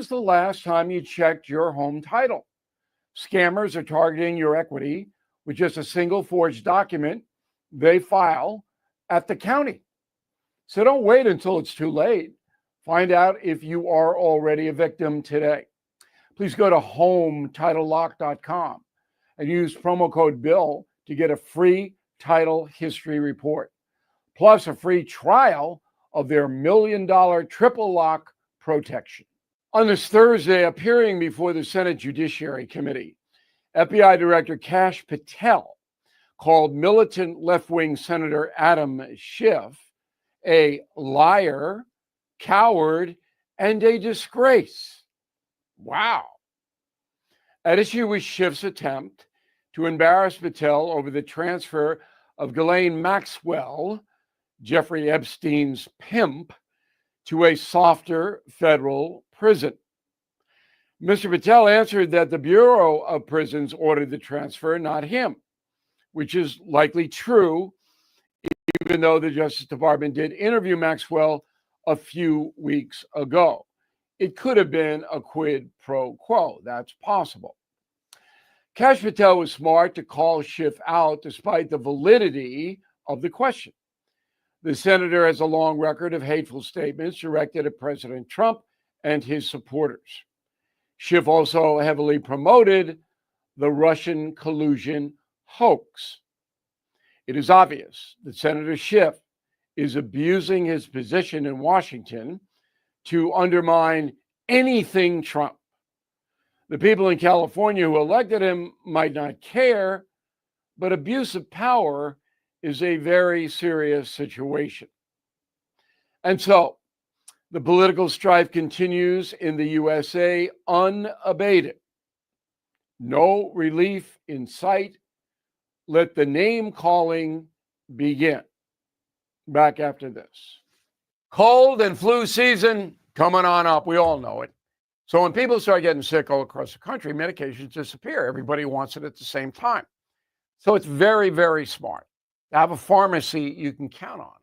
was the last time you checked your home title? Scammers are targeting your equity with just a single forged document they file at the county. So don't wait until it's too late. Find out if you are already a victim today. Please go to HomeTitleLock.com and use promo code BILL to get a free title history report, plus a free trial of their $1 million triple lock protection. On this Thursday, appearing before the Senate Judiciary Committee, FBI Director Kash Patel called militant left-wing Senator Adam Schiff a liar, coward, and a disgrace. Wow. At issue was Schiff's attempt to embarrass Patel over the transfer of Ghislaine Maxwell, Jeffrey Epstein's pimp, to a softer federal prison. Mr. Patel answered that the Bureau of Prisons ordered the transfer, not him, which is likely true, even though the Justice Department did interview Maxwell a few weeks ago. It could have been a quid pro quo. That's possible. Kash Patel was smart to call Schiff out despite the validity of the question. The senator has a long record of hateful statements directed at President Trump and his supporters. Schiff also heavily promoted the Russian collusion hoax. It is obvious that Senator Schiff is abusing his position in Washington to undermine anything Trump. The people in California who elected him might not care, but abuse of power is a very serious situation. And so the political strife continues in the USA unabated. No relief in sight. Let the name calling begin. Back after this. Cold and flu season coming on up. We all know it. So when people start getting sick all across the country, medications disappear. Everybody wants it at the same time. So it's very, very smart to have a pharmacy you can count on,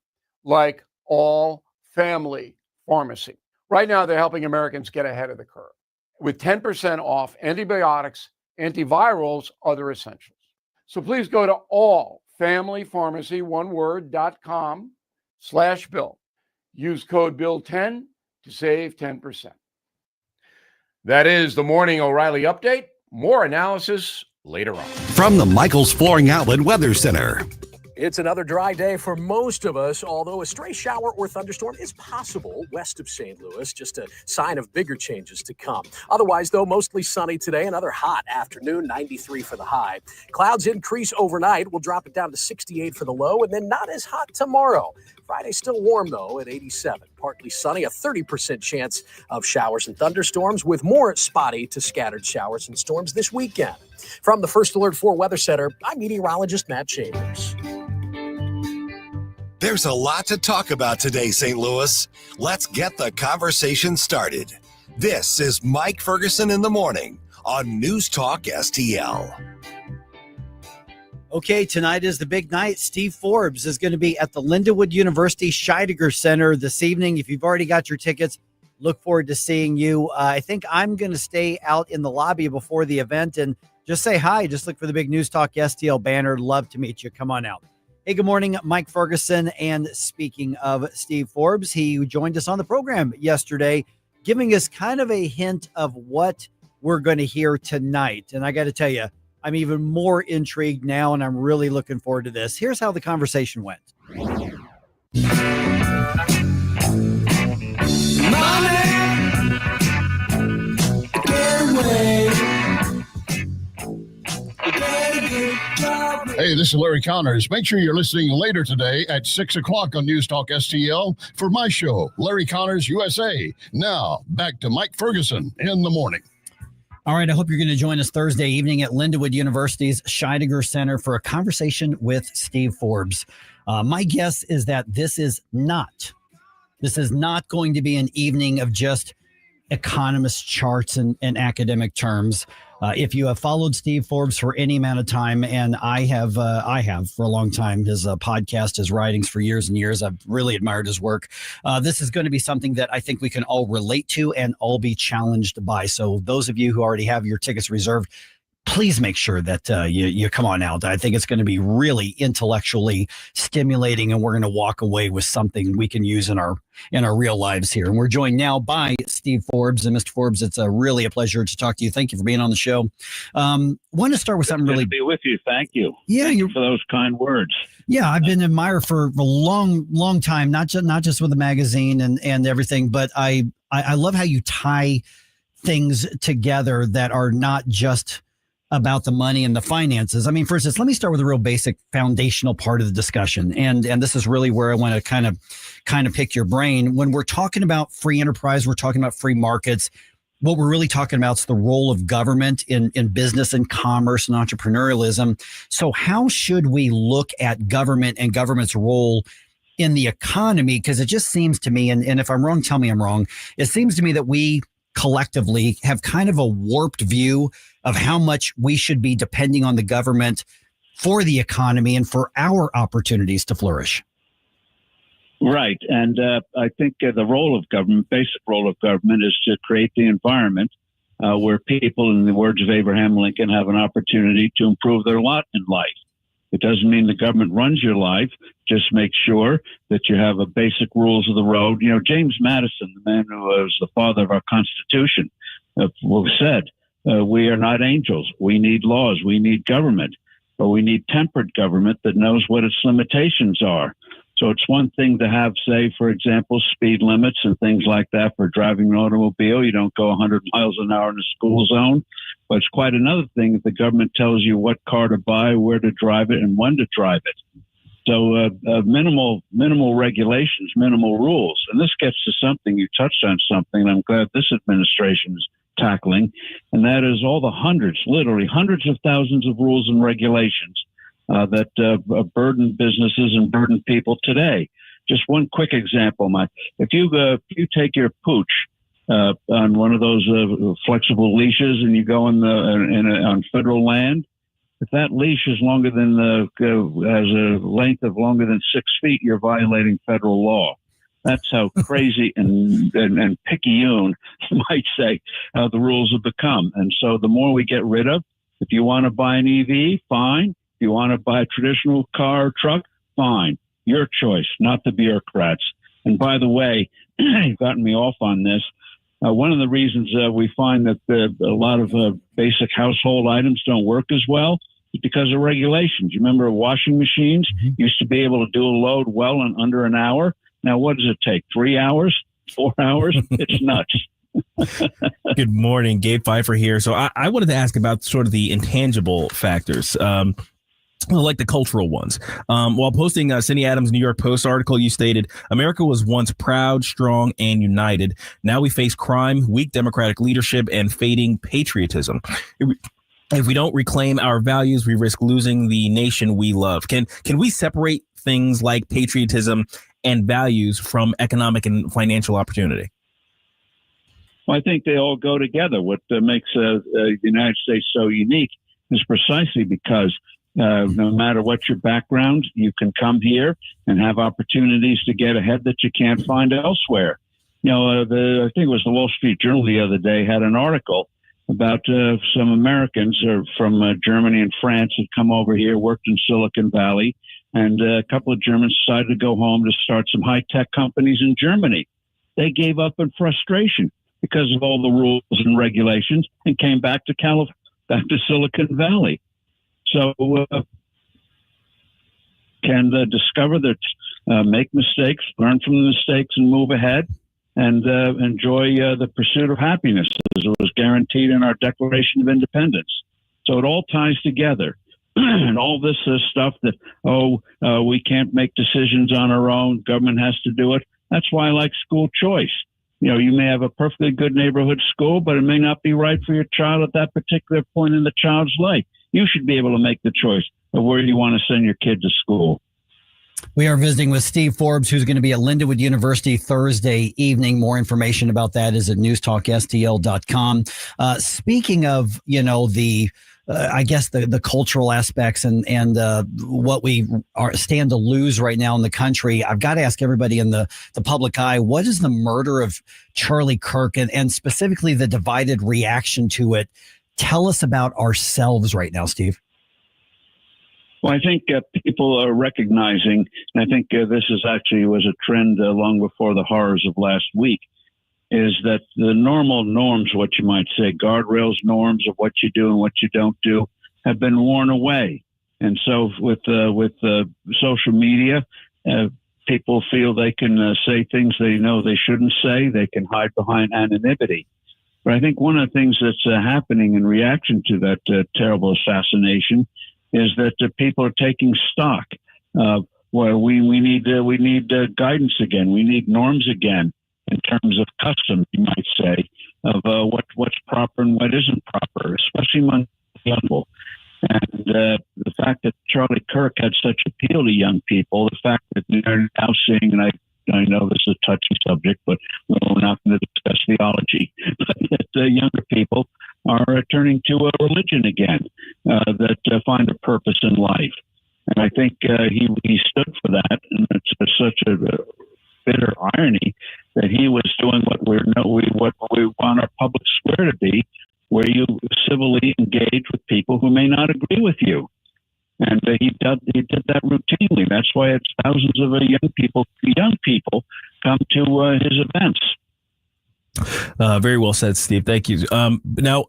like All Family Pharmacy. Right now, they're helping Americans get ahead of the curve with 10% off antibiotics, antivirals, other essentials. So please go to allfamilypharmacy.com/bill. Use code BILL10 to save 10%. That is the Morning O'Reilly Update. More analysis later on. From the Michaels Flooring Outlet Weather Center. It's another dry day for most of us, although a stray shower or thunderstorm is possible west of St. Louis, just a sign of bigger changes to come. Otherwise, though, mostly sunny today, another hot afternoon, 93 for the high. Clouds increase overnight. We'll drop it down to 68 for the low, and then not as hot tomorrow. Friday still warm, though, at 87. Partly sunny, a 30% chance of showers and thunderstorms, with more spotty to scattered showers and storms this weekend. From the First Alert 4 Weather Center, I'm meteorologist Matt Chambers. There's a lot to talk about today, St. Louis. Let's get the conversation started. This is Mike Ferguson in the morning on News Talk STL. Okay, tonight is the big night. Steve Forbes is going to be at the Lindenwood University Scheidegger Center this evening. If you've already got your tickets, look forward to seeing you. I think I'm going to stay out in the lobby before the event and just say hi. Just look for the big News Talk STL banner. Love to meet you. Come on out. Hey, good morning, Mike Ferguson. And speaking of Steve Forbes, he joined us on the program yesterday, giving us kind of a hint of what we're going to hear tonight. And I got to tell you, I'm even more intrigued now, and I'm really looking forward to this. Here's how the conversation went. Hey, this is Larry Connors. Make sure you're listening later today at 6 o'clock on News Talk STL for my show, Larry Connors USA. Now, back to Mike Ferguson in the morning. All right, I hope you're going to join us Thursday evening at Lindenwood University's Scheidegger Center for a conversation with Steve Forbes. My guess is that this is not going to be an evening of just economist charts and academic terms. If you have followed Steve Forbes for any amount of time, and I have for a long time, his podcast, his writings for years and years, I've really admired his work. This is going to be something that I think we can all relate to and all be challenged by. So those of you who already have your tickets reserved, please make sure that you come on out. I think it's going to be really intellectually stimulating, and we're going to walk away with something we can use in our real lives here. And we're joined now by Steve Forbes. And Mr. Forbes, it's really a pleasure to talk to you. Thank you for being on the show. Want to start with something really. Good to be with you. Thank you. Yeah, Thank you for those kind words. Yeah, I've been an admirer for a long time, not just with the magazine and everything, but I love how you tie things together that are not just about the money and the finances. I mean, for instance, let me start with a real basic foundational part of the discussion. And this is really where I want to kind of pick your brain. When we're talking about free enterprise, we're talking about free markets. What we're really talking about is the role of government in business and commerce and entrepreneurialism. So how should we look at government and government's role in the economy? Because it just seems to me, and if I'm wrong, tell me I'm wrong. It seems to me that we collectively have kind of a warped view of how much we should be depending on the government for the economy and for our opportunities to flourish. Right. And I think the role of government, basic role of government, is to create the environment where people, in the words of Abraham Lincoln, have an opportunity to improve their lot in life. It doesn't mean the government runs your life. Just make sure that you have a basic rules of the road. You know, James Madison, the man who was the father of our Constitution, said, we are not angels. We need laws. We need government. But we need tempered government that knows what its limitations are. So it's one thing to have, say, for example, speed limits and things like that for driving an automobile. You don't go 100 miles an hour in a school zone. But it's quite another thing if the government tells you what car to buy, where to drive it, and when to drive it. So minimal regulations, minimal rules. And this gets to something, you touched on something, and I'm glad this administration is tackling, and that is all the literally hundreds of thousands of rules and regulations that burden businesses and burden people today. Just one quick example, Mike. If you take your pooch on one of those flexible leashes and you go on federal land, if that leash is longer than has a length of longer than 6 feet, you're violating federal law. That's how crazy and picayune, you might say, the rules have become. And so the more we get rid of, if you want to buy an EV, fine. If you want to buy a traditional car or truck, fine. Your choice, not the bureaucrats. And by the way, you've gotten me off on this. One of the reasons we find that a lot of basic household items don't work as well is because of regulations. You remember washing machines used to be able to do a load well in under an hour. Now, what does it take? 3 hours? 4 hours? It's nuts. Good morning, Gabe Phifer here. So I wanted to ask about sort of the intangible factors. Like the cultural ones. While posting Cindy Adams' New York Post article, you stated, America was once proud, strong, and united. Now we face crime, weak democratic leadership, and fading patriotism. If we don't reclaim our values, we risk losing the nation we love. Can we separate things like patriotism and values from economic and financial opportunity? Well, I think they all go together. What makes the United States so unique is precisely because no matter what your background, you can come here and have opportunities to get ahead that you can't find elsewhere. You know, I think it was the Wall Street Journal the other day had an article about some Americans from Germany and France had come over here, worked in Silicon Valley, and a couple of Germans decided to go home to start some high-tech companies in Germany. They gave up in frustration because of all the rules and regulations and came back to Silicon Valley. So can discover that, make mistakes, learn from the mistakes, and move ahead, and enjoy the pursuit of happiness, as it was guaranteed in our Declaration of Independence. So it all ties together. And all this stuff that, we can't make decisions on our own, government has to do it. That's why I like school choice. You know, you may have a perfectly good neighborhood school, but it may not be right for your child at that particular point in the child's life. You should be able to make the choice of where you want to send your kid to school. We are visiting with Steve Forbes, who's going to be at Lindenwood University Thursday evening. More information about that is at newstalkstl.com. Speaking of, I guess the cultural aspects and what we stand to lose right now in the country, I've got to ask everybody in the public eye, what is the murder of Charlie Kirk and specifically the divided reaction to it? Tell us about ourselves right now, Steve. Well, I think people are recognizing, and I think this is actually was a trend long before the horrors of last week, is that the normal norms, what you might say, guardrails, norms of what you do and what you don't do, have been worn away. And so with social media, people feel they can say things they know they shouldn't say. They can hide behind anonymity. But I think one of the things that's happening in reaction to that terrible assassination is that people are taking stock. Where we need guidance again. We need norms again in terms of customs, you might say, of what's proper and what isn't proper, especially among young people. And the fact that Charlie Kirk had such appeal to young people, the fact that they're now seeing, and I know this is a touchy subject, but we're not going to discuss theology, but that younger people are turning to a religion again that find a purpose in life. And I think he stood for that, and it's such a bitter irony that he was doing what we want our public square to be, where you civilly engage with people who may not agree with you. And he did that routinely. That's why it's thousands of young people come to his events. Very well said, Steve. Thank you. Now,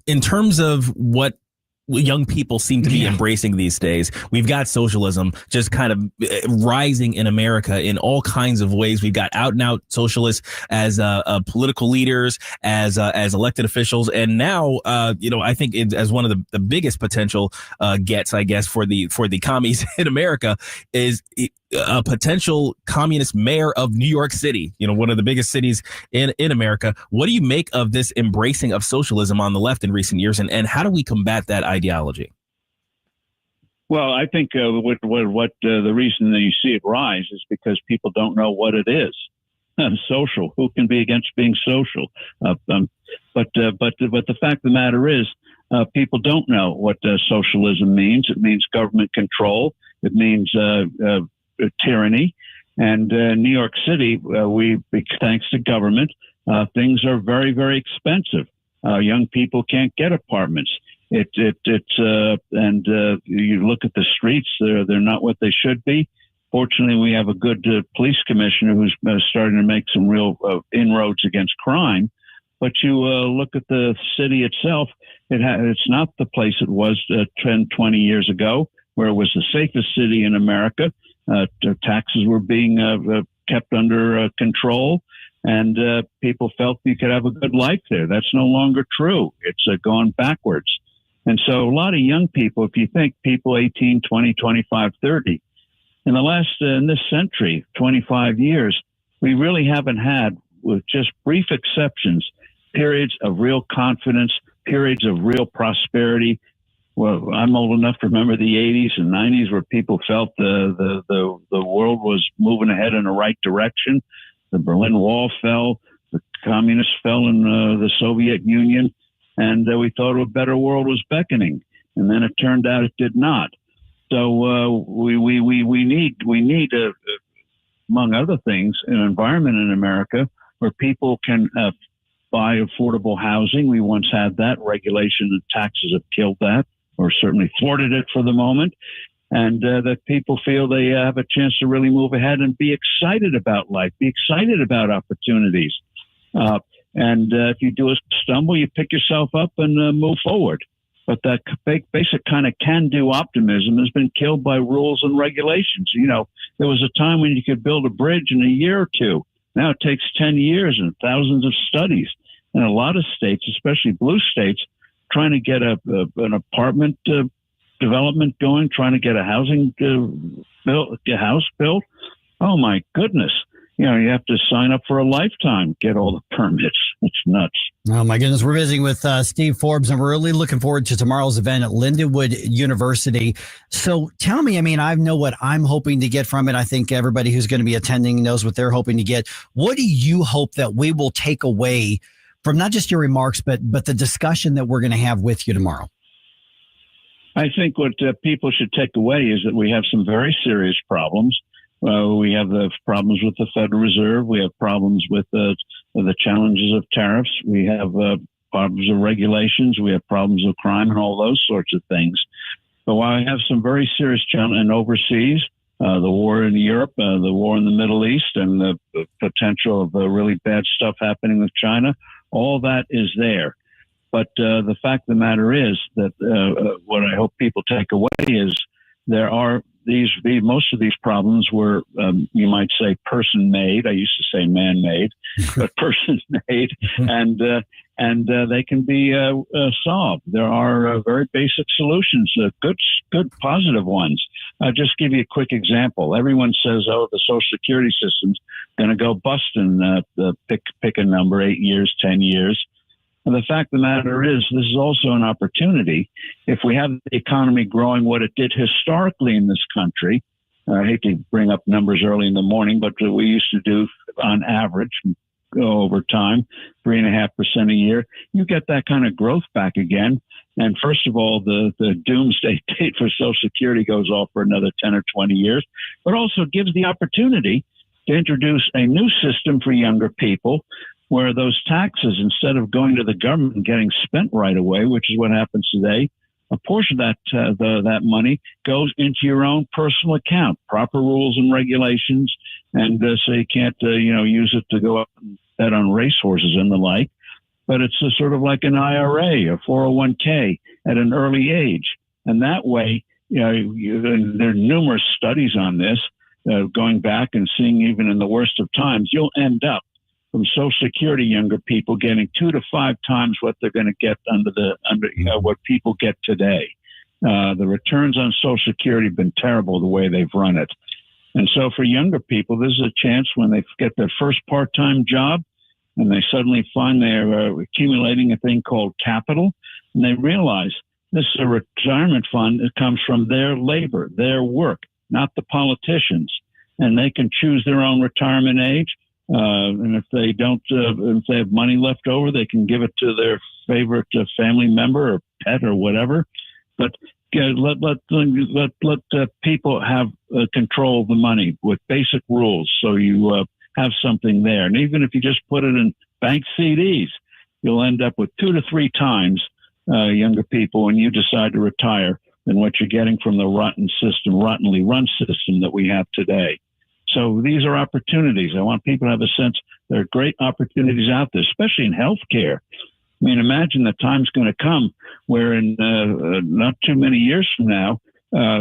in terms of what young people seem to be embracing these days, we've got socialism just kind of rising in America in all kinds of ways. We've got out and out socialists as political leaders, as elected officials, and now I think as one of the biggest potential gets, I guess, for the commies in America is a potential communist mayor of New York City, one of the biggest cities in America. What do you make of this embracing of socialism on the left in recent years, and how do we combat that ideology? Well, I think what the reason that you see it rise is because people don't know what it is. Social. Who can be against being social? But the fact of the matter is, people don't know what socialism means. It means government control. It means tyranny. And New York City, thanks to government, things are very, very expensive. Young people can't get apartments. And you look at the streets; they're not what they should be. Fortunately, we have a good police commissioner who's starting to make some real inroads against crime. But you look at the city itself; it's not the place it was 10, 20 years ago, where it was the safest city in America. Taxes were being kept under control, and people felt you could have a good life there. That's no longer true. It's gone backwards. And so a lot of young people, if you think people 18, 20, 25, 30, in this century, 25 years, we really haven't had, with just brief exceptions, periods of real confidence, periods of real prosperity. Well, I'm old enough to remember the 80s and 90s where people felt the world was moving ahead in the right direction. The Berlin Wall fell, the communists fell in the Soviet Union, and we thought a better world was beckoning. And then it turned out it did not. So we need among other things, an environment in America where people can buy affordable housing. We once had that. Regulation and taxes have killed that, or certainly thwarted it for the moment, and that people feel they have a chance to really move ahead and be excited about life, be excited about opportunities. And if you do a stumble, you pick yourself up and move forward. But that basic kind of can-do optimism has been killed by rules and regulations. There was a time when you could build a bridge in a year or two. Now it takes 10 years and thousands of studies. And a lot of states, especially blue states, trying to get an apartment development going, trying to get a house built. Oh my goodness! You have to sign up for a lifetime, get all the permits. It's nuts. Oh, my goodness. We're visiting with Steve Forbes, and we're really looking forward to tomorrow's event at Lindenwood University. So tell me, I know what I'm hoping to get from it. I think everybody who's going to be attending knows what they're hoping to get. What do you hope that we will take away from not just your remarks, but the discussion that we're going to have with you tomorrow? I think what people should take away is that we have some very serious problems. We have the problems with the Federal Reserve. We have problems with the challenges of tariffs. We have problems of regulations. We have problems of crime and all those sorts of things. But while we have some very serious challenges and overseas, the war in Europe, the war in the Middle East, and the potential of really bad stuff happening with China, all that is there. But the fact of the matter is that what I hope people take away is there are most of these problems were, you might say, person-made. I used to say man-made, but person-made, and they can be solved. There are very basic solutions, good, positive ones. I'll just give you a quick example. Everyone says, "Oh, the Social Security system's going to go bust in pick a number, 8 years, 10 years." And the fact of the matter is, this is also an opportunity. If we have the economy growing what it did historically in this country, I hate to bring up numbers early in the morning, but we used to do on average over time, 3.5% a year, you get that kind of growth back again. And first of all, the doomsday date for Social Security goes off for another 10 or 20 years, but also gives the opportunity to introduce a new system for younger people, where those taxes, instead of going to the government and getting spent right away, which is what happens today, a portion of that money goes into your own personal account, proper rules and regulations, and so you can't use it to go out and bet on racehorses and the like. But it's sort of like an IRA or 401k at an early age, and that way, there are numerous studies on this, going back and seeing even in the worst of times, you'll end up from Social Security younger people getting 2 to 5 times what they're going to get under what people get today. The returns on Social Security have been terrible the way they've run it. And so for younger people, this is a chance when they get their first part-time job and they suddenly find they're accumulating a thing called capital, and they realize this is a retirement fund that comes from their labor, their work, not the politicians. And they can choose their own retirement age. And if they don't, if they have money left over, they can give it to their favorite family member or pet or whatever. But let people have control of the money with basic rules, so you have something there. And even if you just put it in bank CDs, you'll end up with 2 to 3 times younger people when you decide to retire than what you're getting from the rottenly run system that we have today. So these are opportunities. I want people to have a sense there are great opportunities out there, especially in healthcare. I mean, imagine the time's going to come where in not too many years from now,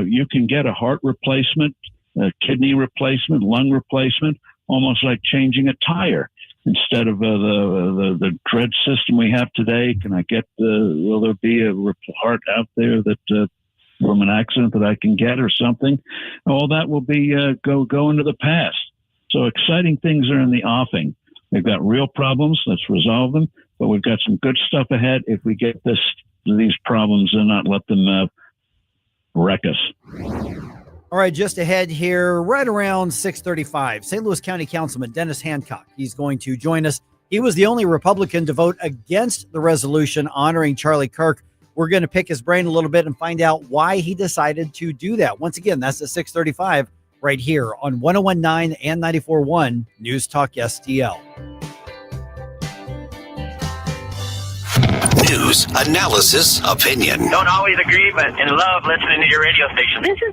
you can get a heart replacement, a kidney replacement, lung replacement, almost like changing a tire. Instead of the dread system we have today, can I get will there be a heart out there that from an accident that I can get or something? All that will be go into the past. So exciting things are in the offing. We've got real problems. Let's resolve them. But we've got some good stuff ahead if we get these problems and not let them wreck us. All right, just ahead here, right around 6:35, St. Louis County Councilman Dennis Hancock. He's going to join us. He was the only Republican to vote against the resolution honoring Charlie Kirk. We're going to pick his brain a little bit and find out why he decided to do that. Once again, that's at 6:35 right here on 101.9 and 94.1 News Talk STL. News, analysis, opinion. Don't always agree, but in love listening to your radio station. This is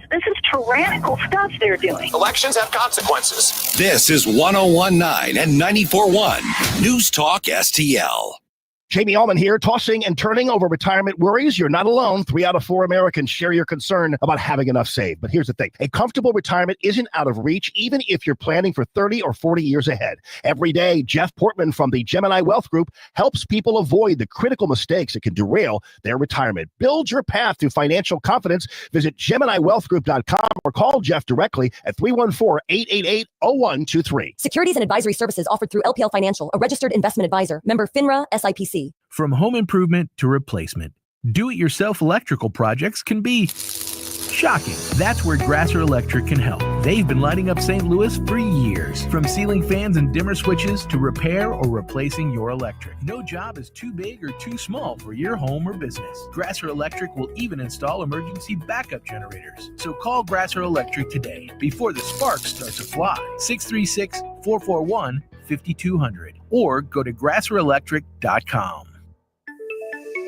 tyrannical stuff they're doing. Elections have consequences. This is 101.9 and 94.1 News Talk STL. Jamie Allman here, tossing and turning over retirement worries. You're not alone. 3 out of 4 Americans share your concern about having enough saved. But here's the thing. A comfortable retirement isn't out of reach, even if you're planning for 30 or 40 years ahead. Every day, Jeff Portman from the Gemini Wealth Group helps people avoid the critical mistakes that can derail their retirement. Build your path to financial confidence. Visit GeminiWealthGroup.com or call Jeff directly at 314-888-0123. Securities and advisory services offered through LPL Financial, a registered investment advisor. Member FINRA, SIPC. From home improvement to replacement, do-it-yourself electrical projects can be shocking. That's where Grasser Electric can help. They've been lighting up St. Louis for years. From ceiling fans and dimmer switches to repair or replacing your electric. No job is too big or too small for your home or business. Grasser Electric will even install emergency backup generators. So call Grasser Electric today before the sparks start to fly. 636-441-5200 or go to grasserelectric.com.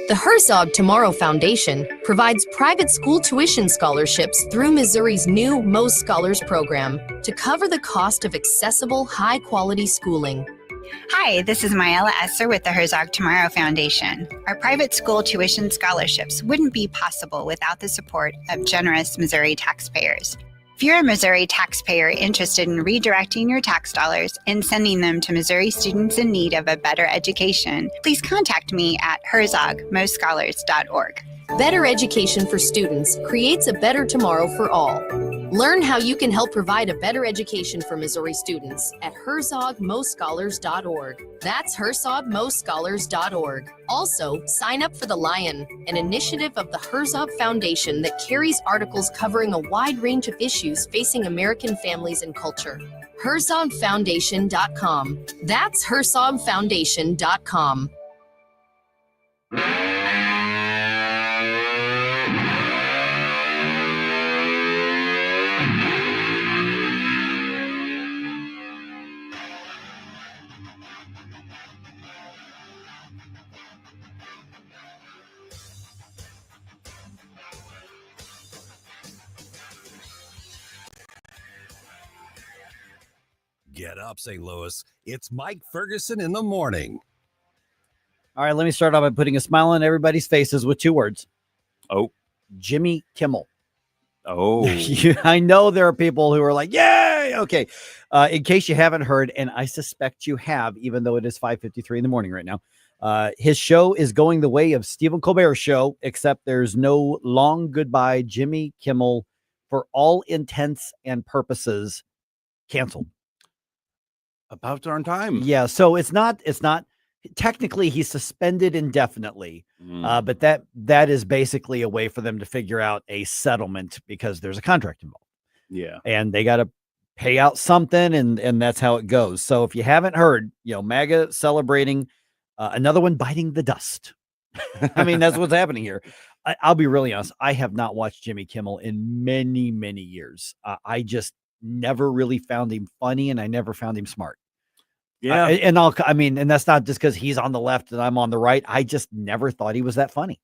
The Herzog Tomorrow Foundation provides private school tuition scholarships through Missouri's new Most Scholars program to cover the cost of accessible, high-quality schooling. Hi, this is Myella Esser with the Herzog Tomorrow Foundation. Our private school tuition scholarships wouldn't be possible without the support of generous Missouri taxpayers. If you're a Missouri taxpayer interested in redirecting your tax dollars and sending them to Missouri students in need of a better education, please contact me at herzogmostscholars.org. Better education for students creates a better tomorrow for all. Learn how you can help provide a better education for Missouri students at herzogmostscholars.org. That's herzogmostscholars.org. Also, sign up for The Lion, an initiative of the Herzog Foundation that carries articles covering a wide range of issues facing American families and culture. herzogfoundation.com. That's herzogfoundation.com. Get up, St. Louis. It's Mike Ferguson in the morning. All right, let me start off by putting a smile on everybody's faces with two words. Oh. Jimmy Kimmel. Oh. I know there are people who are like, yay! Okay. In case you haven't heard, and I suspect you have, even though it is 5:53 in the morning right now, his show is going the way of Stephen Colbert's show, except there's no long goodbye. Jimmy Kimmel, for all intents and purposes, canceled. About darn time. Yeah, so it's not technically he's suspended indefinitely, but that is basically a way for them to figure out a settlement because there's a contract involved. Yeah. And they got to pay out something, and that's how it goes. So if you haven't heard, MAGA celebrating, another one biting the dust. I mean, that's what's happening here. I'll be really honest. I have not watched Jimmy Kimmel in many, many years. I just never really found him funny, and I never found him smart. Yeah. And that's not just because he's on the left and I'm on the right. I just never thought he was that funny.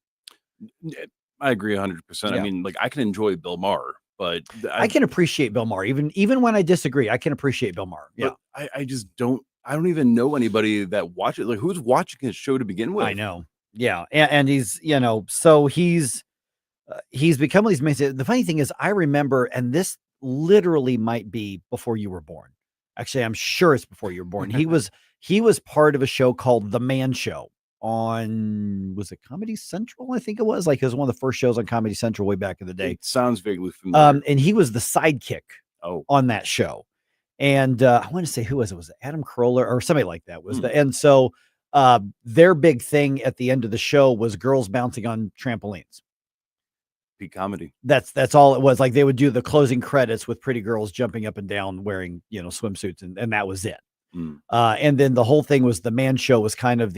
I agree 100%. Yeah. I mean, like, I can enjoy Bill Maher, but I can appreciate Bill Maher. Even when I disagree, I can appreciate Bill Maher. Yeah. I just don't even know anybody that watches. Like, who's watching his show to begin with? I know. Yeah. And he's, so he's become these amazing. The funny thing is, I remember, and this literally might be before you were born. Actually, I'm sure it's before you were born. He was part of a show called The Man Show on, was it Comedy Central? I think it was. Like, it was one of the first shows on Comedy Central way back in the day. It sounds vaguely familiar. And he was the sidekick on that show. And I want to say, who was it? Was it Adam Carolla or somebody like that? And so their big thing at the end of the show was girls bouncing on trampolines. Comedy. That's all it was. Like, they would do the closing credits with pretty girls jumping up and down wearing, swimsuits, and that was it. And then the whole thing was The Man Show was kind of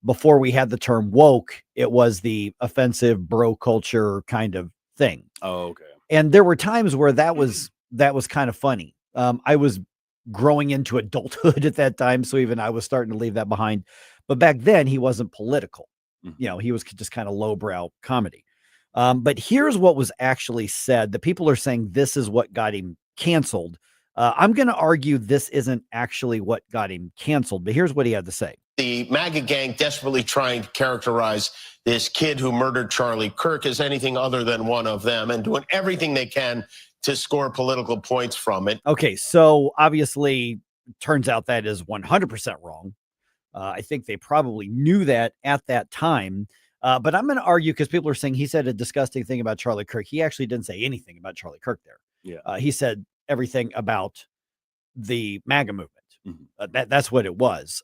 before we had the term woke, it was the offensive bro culture kind of thing. Oh, okay. And there were times where that was kind of funny. I was growing into adulthood at that time, so even I was starting to leave that behind. But back then he wasn't political. He was just kind of lowbrow comedy. But here's what was actually said. The people are saying this is what got him canceled. I'm going to argue this isn't actually what got him canceled, but here's what he had to say. The MAGA gang desperately trying to characterize this kid who murdered Charlie Kirk as anything other than one of them and doing everything they can to score political points from it. Okay, so obviously turns out that is 100% wrong. I think they probably knew that at that time. But I'm going to argue, because people are saying he said a disgusting thing about Charlie Kirk. He actually didn't say anything about Charlie Kirk there. Yeah. He said everything about the MAGA movement. That's what it was.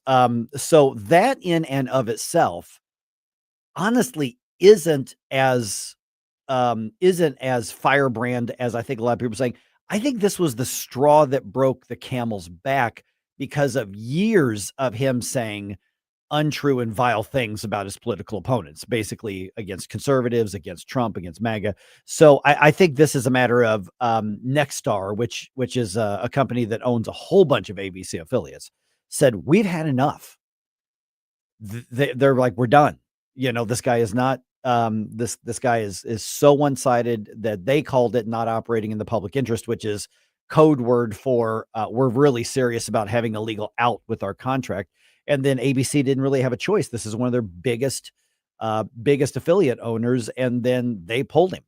So that in and of itself honestly isn't as firebrand as I think a lot of people are saying. I think this was the straw that broke the camel's back because of years of him saying untrue and vile things about his political opponents, basically against conservatives, against Trump, against MAGA. So I think this is a matter of Nexstar, which is a company that owns a whole bunch of ABC affiliates, said, we've had enough. They're like, we're done. This guy is not, this guy is so one-sided that they called it not operating in the public interest, which is code word for we're really serious about having a legal out with our contract. And then ABC didn't really have a choice. This is one of their biggest affiliate owners, and then they pulled him.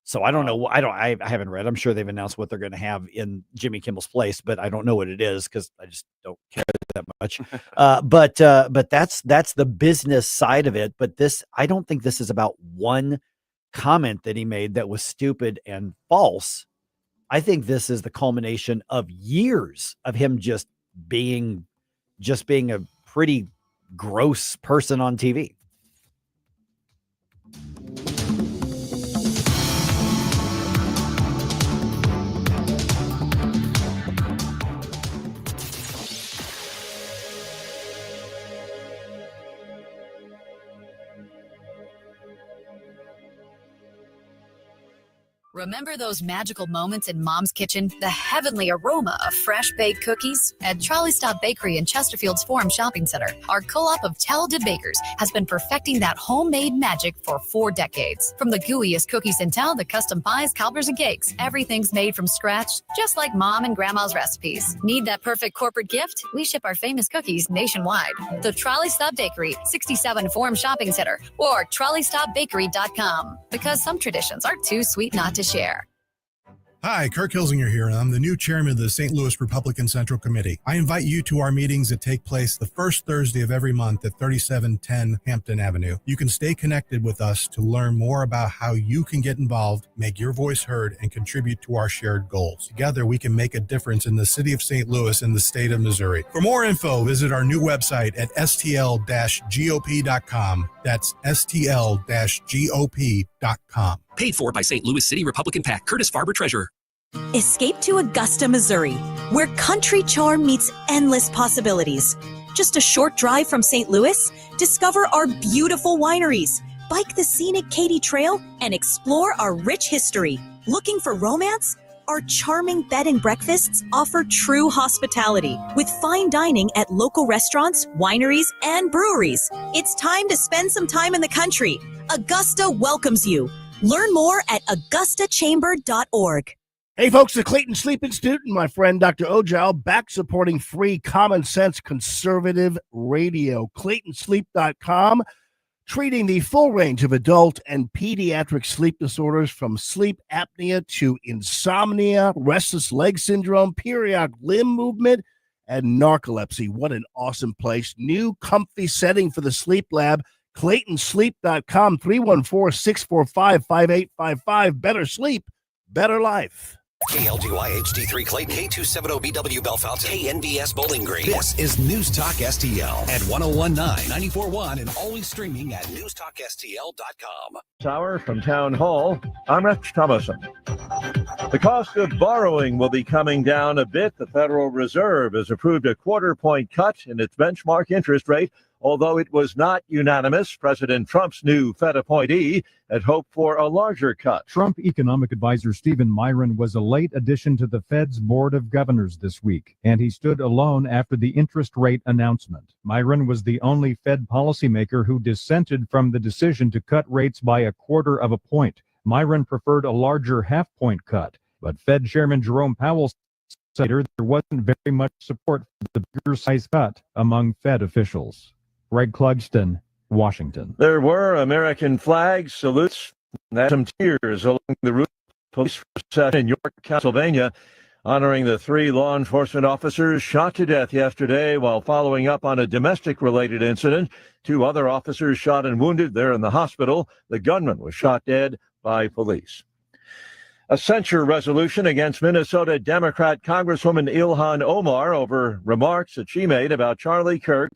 So I don't know. I haven't read. I'm sure they've announced what they're going to have in Jimmy Kimmel's place, but I don't know what it is because I just don't care that much. But that's the business side of it. But I don't think this is about one comment that he made that was stupid and false. I think this is the culmination of years of him just being a pretty gross person on TV. Remember those magical moments in Mom's kitchen? The heavenly aroma of fresh baked cookies? At Trolley Stop Bakery in Chesterfield's Forum Shopping Center, our co-op of talented bakers has been perfecting that homemade magic for 4 decades. From the gooeyest cookies in town to custom pies, cobbler's, and cakes, everything's made from scratch, just like Mom and Grandma's recipes. Need that perfect corporate gift? We ship our famous cookies nationwide. The Trolley Stop Bakery, 67 Forum Shopping Center, or TrolleyStopBakery.com. Because some traditions are too sweet not to share. Hi, Kirk Hilsinger here, and I'm the new chairman of the St. Louis Republican Central Committee. I invite you to our meetings that take place the first Thursday of every month at 3710 Hampton Avenue. You can stay connected with us to learn more about how you can get involved, make your voice heard, and contribute to our shared goals. Together, we can make a difference in the city of St. Louis and the state of Missouri. For more info, visit our new website at stl-gop.com. That's stl-gop.com. Paid for by St. Louis City Republican PAC. Curtis Farber, Treasurer. Escape to Augusta, Missouri, where country charm meets endless possibilities. Just a short drive from St. Louis, discover our beautiful wineries, bike the scenic Katy Trail, and explore our rich history. Looking for romance? Our charming bed and breakfasts offer true hospitality with fine dining at local restaurants, wineries, and breweries. It's time to spend some time in the country. Augusta welcomes you. Learn more at augustachamber.org. Hey, folks, the Clayton Sleep Institute and my friend Dr. Ojal back supporting free common sense conservative radio. ClaytonSleep.com, treating the full range of adult and pediatric sleep disorders from sleep apnea to insomnia, restless leg syndrome, periodic limb movement, and narcolepsy. What an awesome place. New comfy setting for the sleep lab. ClaytonSleep.com, 314-645-5855. Better sleep, better life. KLGY HD3 Clayton, K270BW Bellefonte, KNBS Bowling Green. This is News Talk STL at 1019, 94.1, and always streaming at NewsTalkSTL.com. Hour from Town Hall, I'm Rich Thomason. The cost of borrowing will be coming down a bit. The Federal Reserve has approved a 1/4 point cut in its benchmark interest rate. Although it was not unanimous, President Trump's new Fed appointee had hoped for a larger cut. Trump economic advisor Stephen Myron was a late addition to the Fed's Board of Governors this week, and he stood alone after the interest rate announcement. Myron was the only Fed policymaker who dissented from the decision to cut rates by a 1/4 point. Myron preferred a larger 1/2 point cut, but Fed Chairman Jerome Powell said there wasn't very much support for the bigger size cut among Fed officials. Greg Clugston, Washington. There were American flags, salutes, and some tears along the route. Police procession in York, Pennsylvania, honoring the 3 law enforcement officers shot to death yesterday while following up on a domestic-related incident. 2 other officers shot and wounded. They're in the hospital. The gunman was shot dead by police. A censure resolution against Minnesota Democrat Congresswoman Ilhan Omar over remarks that she made about Charlie Kirk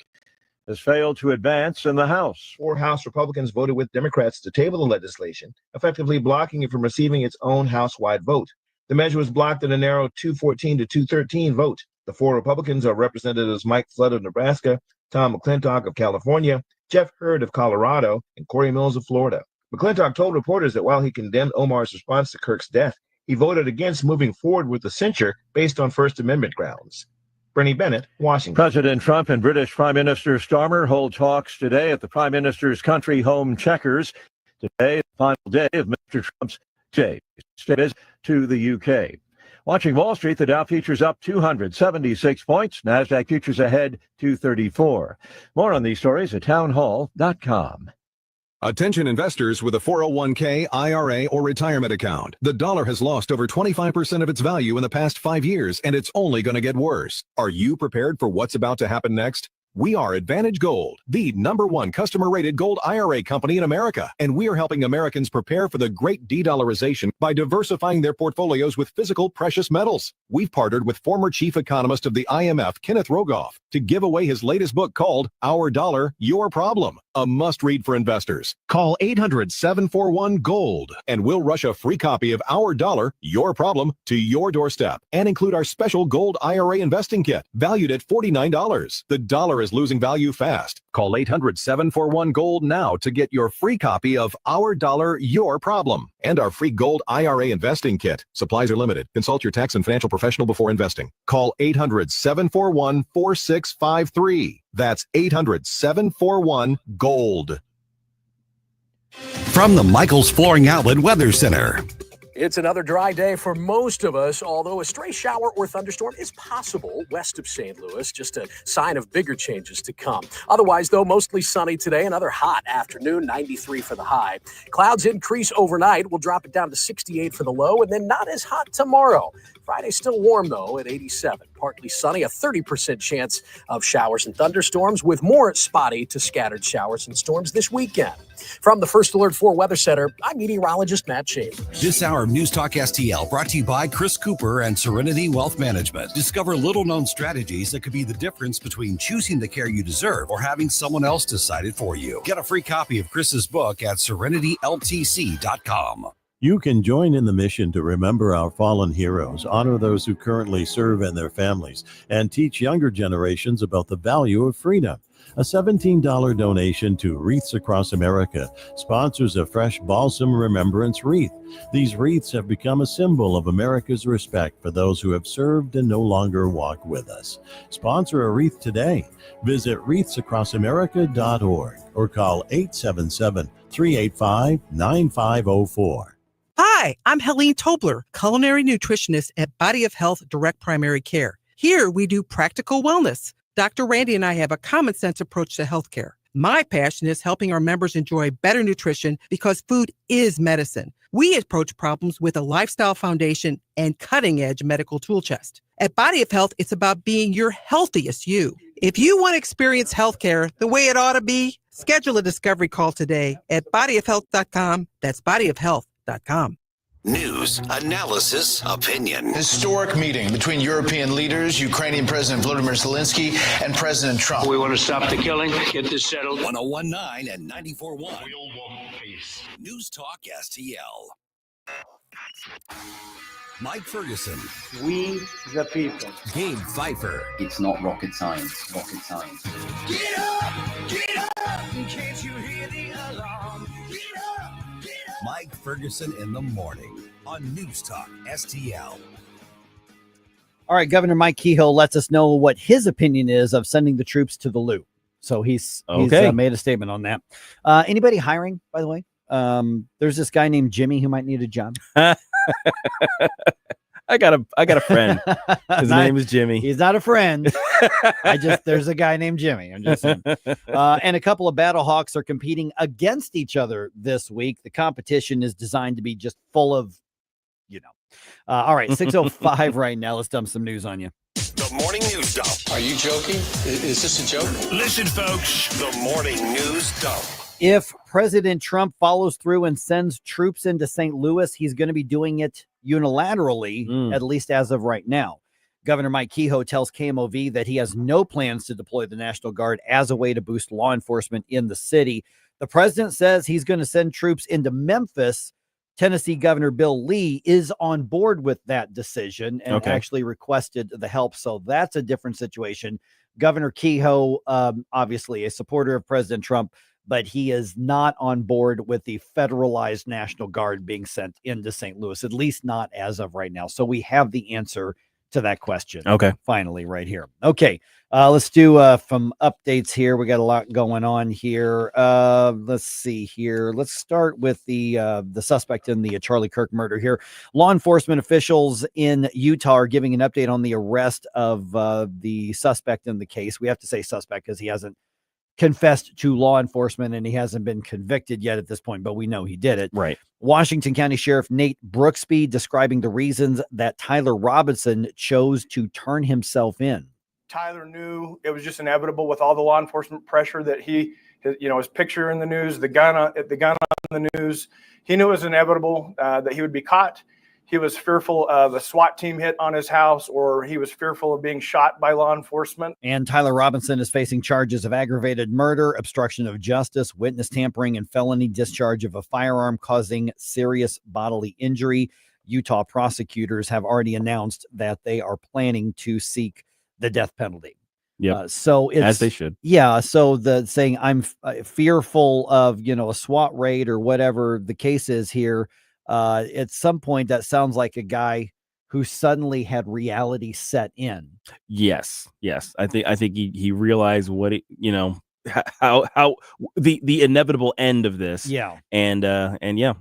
has failed to advance in the House. 4 House Republicans voted with Democrats to table the legislation, effectively blocking it from receiving its own House-wide vote. The measure was blocked in a narrow 214 to 213 vote. The 4 Republicans are Representatives Mike Flood of Nebraska, Tom McClintock of California, Jeff Hurd of Colorado, and Corey Mills of Florida. McClintock told reporters that while he condemned Omar's response to Kirk's death, he voted against moving forward with the censure based on First Amendment grounds. Bernie Bennett, Washington. President Trump and British Prime Minister Starmer hold talks today at the Prime Minister's country home Chequers. Today, the final day of Mr. Trump's state visit to the UK. Watching Wall Street, the Dow futures up 276 points. NASDAQ futures ahead 234. More on these stories at townhall.com. Attention investors with a 401k, IRA, or retirement account. The dollar has lost over 25% of its value in the past 5 years, and it's only going to get worse. Are you prepared for what's about to happen next? We are Advantage Gold, the #1 customer-rated gold IRA company in America, and we are helping Americans prepare for the great de-dollarization by diversifying their portfolios with physical precious metals. We've partnered with former chief economist of the IMF, Kenneth Rogoff, to give away his latest book called Our Dollar, Your Problem, a must-read for investors. Call 800-741-GOLD, and we'll rush a free copy of Our Dollar, Your Problem to your doorstep, and include our special gold IRA investing kit, valued at $49. The dollar is losing value fast. Call 800-741-GOLD now to get your free copy of Our Dollar, Your Problem, and our free gold IRA investing kit. Supplies are limited. Consult your tax and financial professional before investing. Call 800-741-4653. That's 800-741-GOLD. From the Michael's Flooring Outlet Weather Center. It's another dry day for most of us, although a stray shower or thunderstorm is possible west of St. Louis, just a sign of bigger changes to come. Otherwise, though, mostly sunny today, another hot afternoon, 93 for the high. Clouds increase overnight. We'll drop it down to 68 for the low, and then not as hot tomorrow. Friday still warm, though, at 87. Partly sunny, a 30% chance of showers and thunderstorms, with more spotty to scattered showers and storms this weekend. From the First Alert 4 Weather Center, I'm meteorologist Matt Chambers. This hour of News Talk STL brought to you by Chris Cooper and Serenity Wealth Management. Discover little-known strategies that could be the difference between choosing the care you deserve or having someone else decide it for you. Get a free copy of Chris's book at serenityltc.com. You can join in the mission to remember our fallen heroes, honor those who currently serve and their families, and teach younger generations about the value of freedom. A $17 donation to Wreaths Across America sponsors a fresh balsam remembrance wreath. These wreaths have become a symbol of America's respect for those who have served and no longer walk with us. Sponsor a wreath today. Visit wreathsacrossamerica.org or call 877-385-9504. Hi, I'm Helene Tobler, culinary nutritionist at Body of Health Direct Primary Care. Here we do practical wellness. Dr. Randy and I have a common sense approach to healthcare. My passion is helping our members enjoy better nutrition because food is medicine. We approach problems with a lifestyle foundation and cutting-edge medical tool chest. At Body of Health, it's about being your healthiest you. If you want to experience healthcare the way it ought to be, schedule a discovery call today at bodyofhealth.com. That's bodyofhealth.com. News, analysis, opinion. Historic meeting between European leaders, Ukrainian President Volodymyr Zelensky and President Trump. We want to stop the killing, get this settled. 101.9 and 94.1. News Talk STL. Mike Ferguson. We the people. Gabe Phifer. It's not rocket science. Rocket science. Get up! Get up! Can't you hear the alarm? Get up! Get up! Mike Ferguson in the morning on News Talk STL. All right, Governor Mike Kehoe lets us know what his opinion is of sending the troops to the loop. So he's made a statement on that. Anybody hiring, by the way? There's this guy named Jimmy who might need a job. I got a friend. His name is Jimmy. He's not a friend. There's a guy named Jimmy. I'm just saying. And a couple of Battle Hawks are competing against each other this week. The competition is designed to be just full of, all right, 6:05 right now. Let's dump some news on you. The morning news dump. Are you joking? Is this a joke? Listen, folks. The morning news dump. If President Trump follows through and sends troops into St. Louis, he's going to be doing it unilaterally, at least as of right now. Governor Mike Kehoe tells KMOV that he has no plans to deploy the National Guard as a way to boost law enforcement in the city. The president says he's going to send troops into Memphis. Tennessee Governor Bill Lee is on board with that decision and actually requested the help. So that's a different situation. Governor Kehoe, obviously a supporter of President Trump, but he is not on board with the federalized National Guard being sent into St. Louis, at least not as of right now. So we have the answer to that question. Finally, right here. Let's do some updates here. We got a lot going on here. Let's see here. Let's start with the suspect in the Charlie Kirk murder here. Law enforcement officials in Utah are giving an update on the arrest of the suspect in the case. We have to say suspect because he hasn't confessed to law enforcement and he hasn't been convicted yet at this point, but we know he did it. Right. Washington County Sheriff Nate Brooksby describing the reasons that Tyler Robinson chose to turn himself in. Tyler knew it was just inevitable with all the law enforcement pressure that his picture in the news, the gun on the news. He knew it was inevitable that he would be caught. He was fearful of a SWAT team hit on his house, or he was fearful of being shot by law enforcement. And Tyler Robinson is facing charges of aggravated murder, obstruction of justice, witness tampering, and felony discharge of a firearm causing serious bodily injury. Utah prosecutors have already announced that they are planning to seek the death penalty. Yeah. So it's, as they should. Yeah. So the saying I'm fearful of, a SWAT raid or whatever the case is here. At some point, that sounds like a guy who suddenly had reality set in. Yes. I think he realized what how the inevitable end of this. Yeah. And yeah,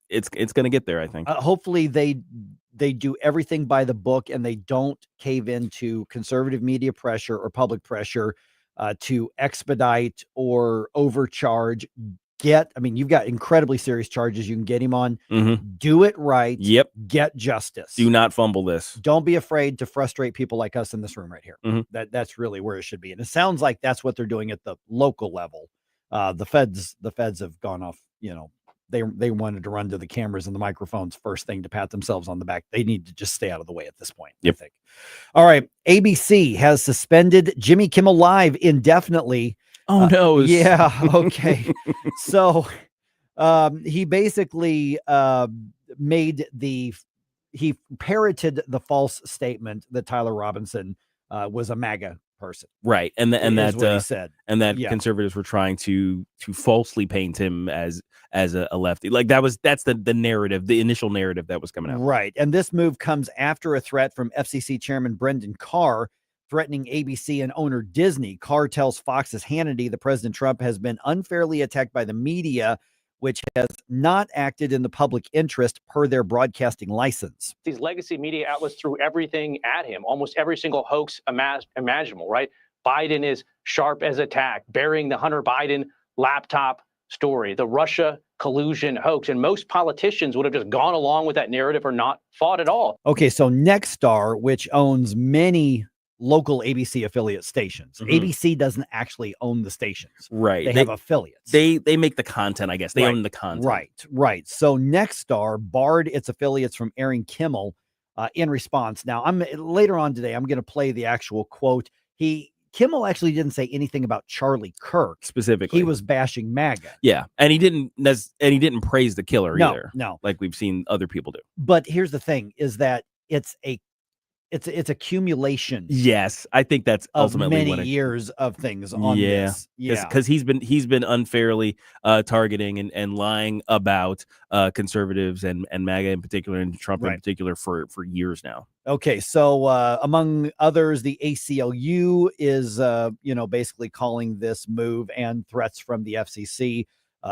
it's going to get there, I think. Hopefully they do everything by the book and they don't cave into conservative media pressure or public pressure to expedite or overcharge. You've got incredibly serious charges you can get him on. Do it right. Yep. Get justice. Do not fumble this. Don't be afraid to frustrate people like us in this room right here. That's really where it should be. And it sounds like that's what they're doing at the local level. The feds have gone off, they wanted to run to the cameras and the microphones first thing to pat themselves on the back. They need to just stay out of the way at this point. Yep. I think. All right. ABC has suspended Jimmy Kimmel Live indefinitely. Oh no. Yeah. Okay. So he basically he parroted the false statement that Tyler Robinson was a MAGA person. Right. And that what he said. And that conservatives were trying to falsely paint him as a lefty. Like that's the narrative, the initial narrative that was coming out. Right. And this move comes after a threat from FCC Chairman Brendan Carr threatening ABC and owner Disney. Carr tells Fox's Hannity that President Trump has been unfairly attacked by the media, which has not acted in the public interest per their broadcasting license. These legacy media outlets threw everything at him, almost every single hoax imaginable, right? Biden is sharp as a tack, burying the Hunter Biden laptop story, the Russia collusion hoax. And most politicians would have just gone along with that narrative or not fought at all. Okay, so Nexstar, which owns many local ABC affiliate stations. ABC doesn't actually own the stations. Right. They have affiliates. They make the content, I guess. They own the content. Right. So Nexstar barred its affiliates from airing Kimmel in response. Now, later on today, I'm going to play the actual quote. Kimmel actually didn't say anything about Charlie Kirk specifically. He was bashing MAGA. Yeah, and he didn't praise the killer either. No, like we've seen other people do. But here's the thing: is that it's accumulation. Yes, I think that's ultimately many years of things on this. Yeah, because he's been unfairly targeting and lying about conservatives and MAGA in particular and Trump in particular for years now. Okay, so among others, the ACLU is basically calling this move and threats from the FCC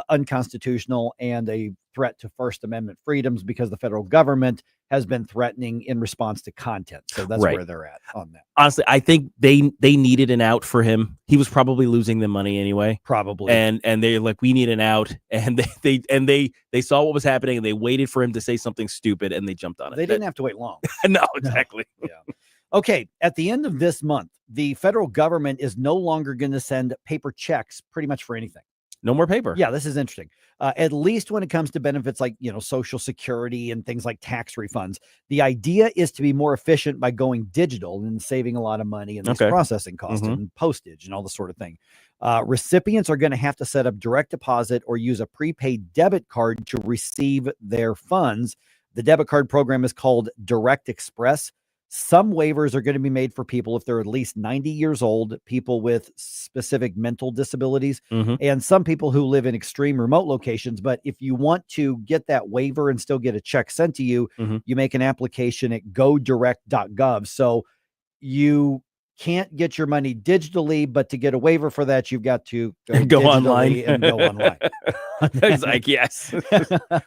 unconstitutional and a threat to First Amendment freedoms because the federal government has been threatening in response to content. So that's where they're at on that. Honestly, I think they needed an out for him. He was probably losing them money anyway. Probably. And they're like, we need an out. And they saw what was happening and they waited for him to say something stupid and they jumped on it. They didn't have to wait long. No, exactly. Yeah. Okay. At the end of this month, the federal government is no longer going to send paper checks pretty much for anything. No more paper. Yeah, this is interesting. At least when it comes to benefits like, Social Security and things like tax refunds, the idea is to be more efficient by going digital and saving a lot of money and these processing costs and postage and all this sort of thing. Recipients are going to have to set up direct deposit or use a prepaid debit card to receive their funds. The debit card program is called Direct Express. Some waivers are going to be made for people if they're at least 90 years old, people with specific mental disabilities, and some people who live in extreme remote locations. But if you want to get that waiver and still get a check sent to you, you make an application at godirect.gov. So you can't get your money digitally, but to get a waiver for that, you've got to go online and go online. It's like, yes.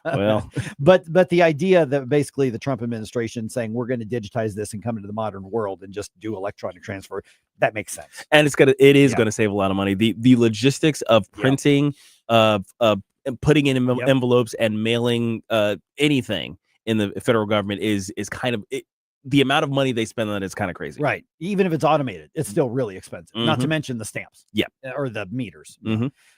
Well, but the idea that basically the Trump administration saying we're going to digitize this and come into the modern world and just do electronic transfer, that makes sense. And it is going to save a lot of money. The logistics of printing, of putting in envelopes and mailing anything in the federal government is kind of the amount of money they spend on it is kind of crazy. Right. Even if it's automated, it's still really expensive, not to mention the stamps. Yeah. Or the meters.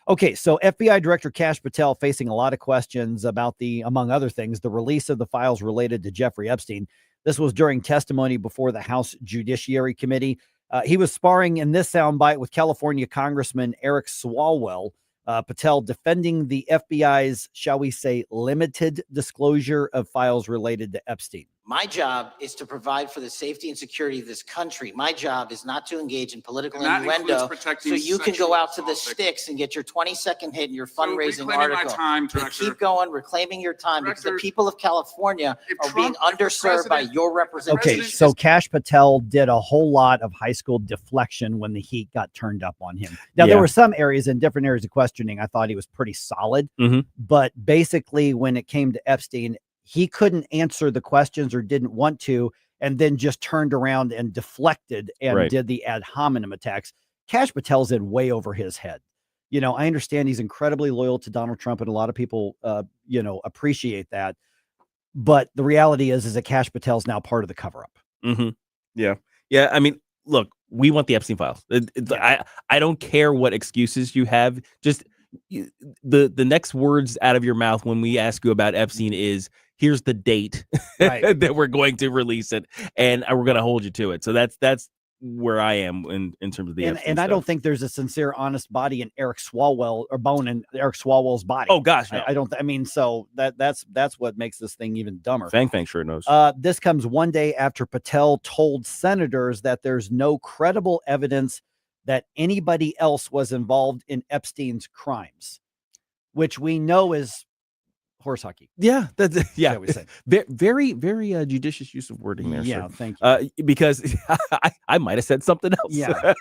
Okay. So FBI Director Kash Patel facing a lot of questions about among other things, the release of the files related to Jeffrey Epstein. This was during testimony before the House Judiciary Committee. He was sparring in this soundbite with California Congressman Eric Swalwell. Patel defending the FBI's, shall we say, limited disclosure of files related to Epstein. My job is to provide for the safety and security of this country. My job is not to engage in political innuendo so you can go out to the sticks and get your 20-second hit in your fundraising article. Keep going, reclaiming your time, because the people of California are being underserved by your representation. Okay, so Kash Patel did a whole lot of high school deflection when the heat got turned up on him. Now, there were some areas in different areas of questioning I thought he was pretty solid, but basically when it came to Epstein, he couldn't answer the questions or didn't want to, and then just turned around and deflected and did the ad hominem attacks. Kash Patel's in way over his head. I understand he's incredibly loyal to Donald Trump, and a lot of people, appreciate that. But the reality is that Kash Patel's now part of the cover-up. Yeah. I mean, look, we want the Epstein files. I don't care what excuses you have. Just the next words out of your mouth when we ask you about Epstein is, here's the date that we're going to release it, and we're going to hold you to it. So that's where I am in terms of the Epstein and I stuff. don't think there's a sincere, honest body in Eric Swalwell or bone in Eric Swalwell's body. Oh gosh, no. I don't. I mean, so that's what makes this thing even dumber. Fang sure knows. This comes one day after Patel told senators that there's no credible evidence that anybody else was involved in Epstein's crimes, which we know is horse hockey. Yeah, that's we say. Very, very judicious use of wording there. Yeah, sir. thank you. Because I might have said something else. Yeah.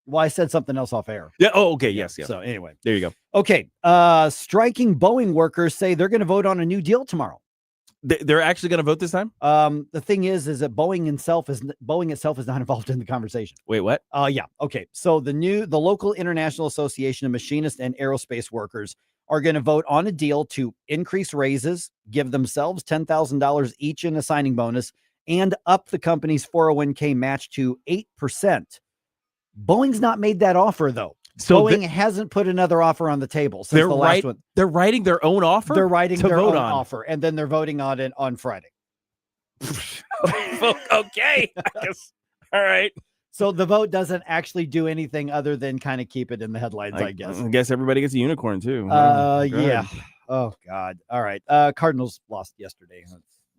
Well, I said something else off air. Yeah. Oh, okay. Yes. So anyway, there you go. Okay. Striking Boeing workers say they're going to vote on a new deal tomorrow. They're actually going to vote this time? The thing is that Boeing itself is not involved in the conversation. Wait, what? Yeah. Okay. So the local International Association of Machinists and Aerospace Workers are going to vote on a deal to increase raises, give themselves $10,000 each in a signing bonus, and up the company's 401k match to 8%. Boeing's not made that offer, though. So Boeing hasn't put another offer on the table since the last one. They're writing their own offer? They're writing their own offer, and then they're voting on it on Friday. Okay. I guess. All right. So the vote doesn't actually do anything other than kind of keep it in the headlines, I guess. I guess everybody gets a unicorn, too. Yeah. Oh, God. All right. Cardinals lost yesterday.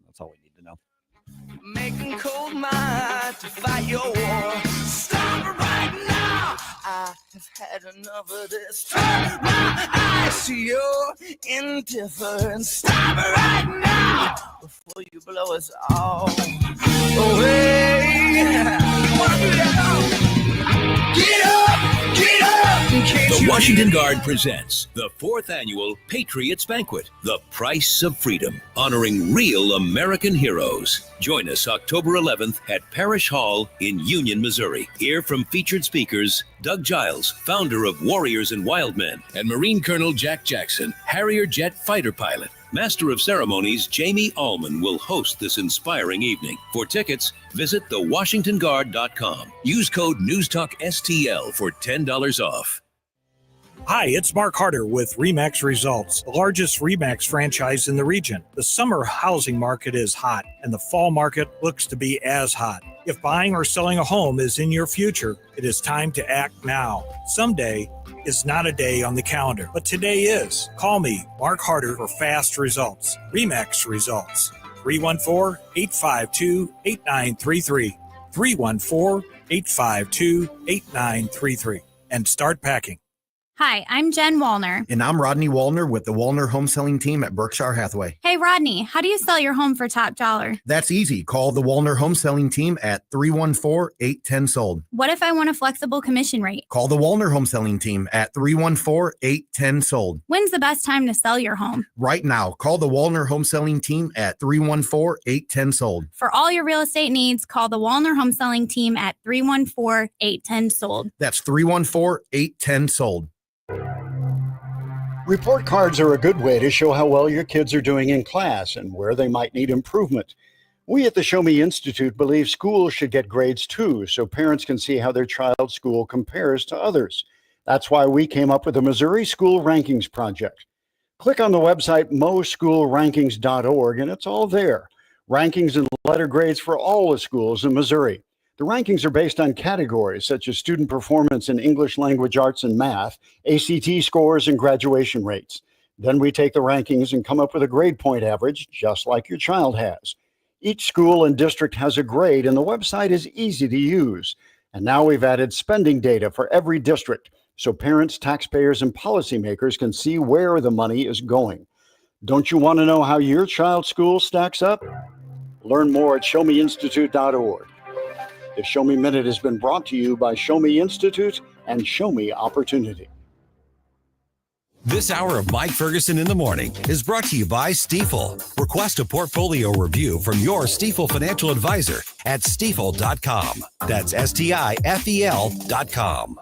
That's all we need to know. Making cold mind to fight your war. Stop it right now. I have had enough of this. Turn my eyes to your indifference. Stop it right now before you blow us all away. Get up, get up. The Washington Guard presents the 4th Annual Patriots Banquet, The Price of Freedom, honoring real American heroes. Join us October 11th at Parish Hall in Union, Missouri. Hear from featured speakers Doug Giles, founder of Warriors and Wild Men, and Marine Colonel Jack Jackson, Harrier jet fighter pilot. Master of Ceremonies Jamie Allman will host this inspiring evening. For tickets, visit thewashingtonguard.com. Use code NewsTalkSTL for $10 off. Hi, it's Mark Harder with RE/MAX Results, the largest RE/MAX franchise in the region. The summer housing market is hot, and the fall market looks to be as hot. If buying or selling a home is in your future, it is time to act now. Someday is not a day on the calendar, but today is. Call me, Mark Harder, for fast results. RE/MAX Results, 314-852-8933. 314-852-8933. And start packing. Hi, I'm Jen Wallner. And I'm Rodney Wallner with the Wallner Home Selling Team at Berkshire Hathaway. Hey, Rodney, how do you sell your home for top dollar? That's easy. Call the Wallner Home Selling Team at 314-810-SOLD. What if I want a flexible commission rate? Call the Wallner Home Selling Team at 314-810-SOLD. When's the best time to sell your home? Right now. Call the Wallner Home Selling Team at 314-810-SOLD. For all your real estate needs, call the Wallner Home Selling Team at 314-810-SOLD. That's 314-810-SOLD. Report cards are a good way to show how well your kids are doing in class and where they might need improvement. We at the Show Me Institute believe schools should get grades too, so parents can see how their child's school compares to others. That's why we came up with the Missouri School Rankings Project. Click on the website moschoolrankings.org and it's all there. Rankings and letter grades for all the schools in Missouri. The rankings are based on categories such as student performance in English language arts and math, ACT scores, and graduation rates. Then we take the rankings and come up with a grade point average, just like your child has. Each school and district has a grade, and the website is easy to use. And now we've added spending data for every district, so parents, taxpayers, and policymakers can see where the money is going. Don't you want to know how your child's school stacks up? Learn more at showmeinstitute.org. The Show Me Minute has been brought to you by Show Me Institute and Show Me Opportunity. This hour of Mike Ferguson in the Morning is brought to you by Stifel. Request a portfolio review from your Stifel financial advisor at stifel.com. That's STIFEL.com.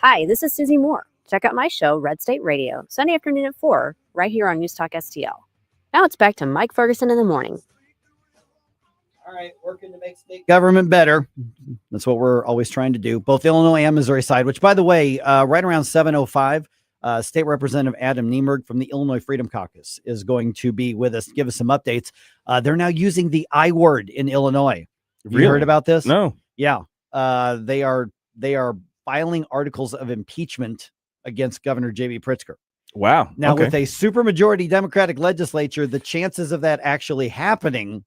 Hi, this is Susie Moore. Check out my show, Red State Radio, Sunday afternoon at 4, right here on NewsTalkSTL. Now it's back to Mike Ferguson in the morning. All right, working to make state government better. That's what we're always trying to do, both Illinois and Missouri side, which, by the way, right around 7:05, State Representative Adam Niemerg from the Illinois Freedom Caucus is going to be with us, give us some updates. They're now using the I word in Illinois. Have you heard about this? No. Yeah. They are filing articles of impeachment against Governor J.B. Pritzker. Wow. Now, Okay. with a supermajority Democratic legislature, the chances of that actually happening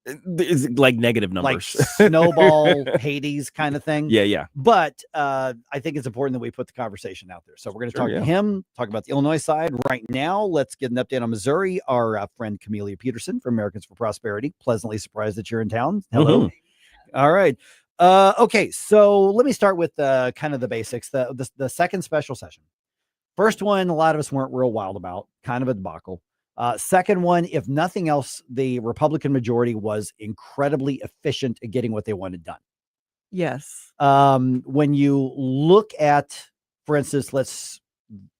is like negative numbers, like snowball Hades kind of thing. Yeah. But I think it's important that we put the conversation out there. So we're going to talk to him, talk about the Illinois side right now. Let's get an update on Missouri. Our friend Camellia Peterson from Americans for Prosperity. Pleasantly surprised that you're in town. Hello. Mm-hmm. All right. Okay. So let me start with kind of the basics. The second special session. First one, a lot of us weren't real wild about, kind of a debacle. Second one, if nothing else, the Republican majority was incredibly efficient at getting what they wanted done. Yes. When you look at, for instance, let's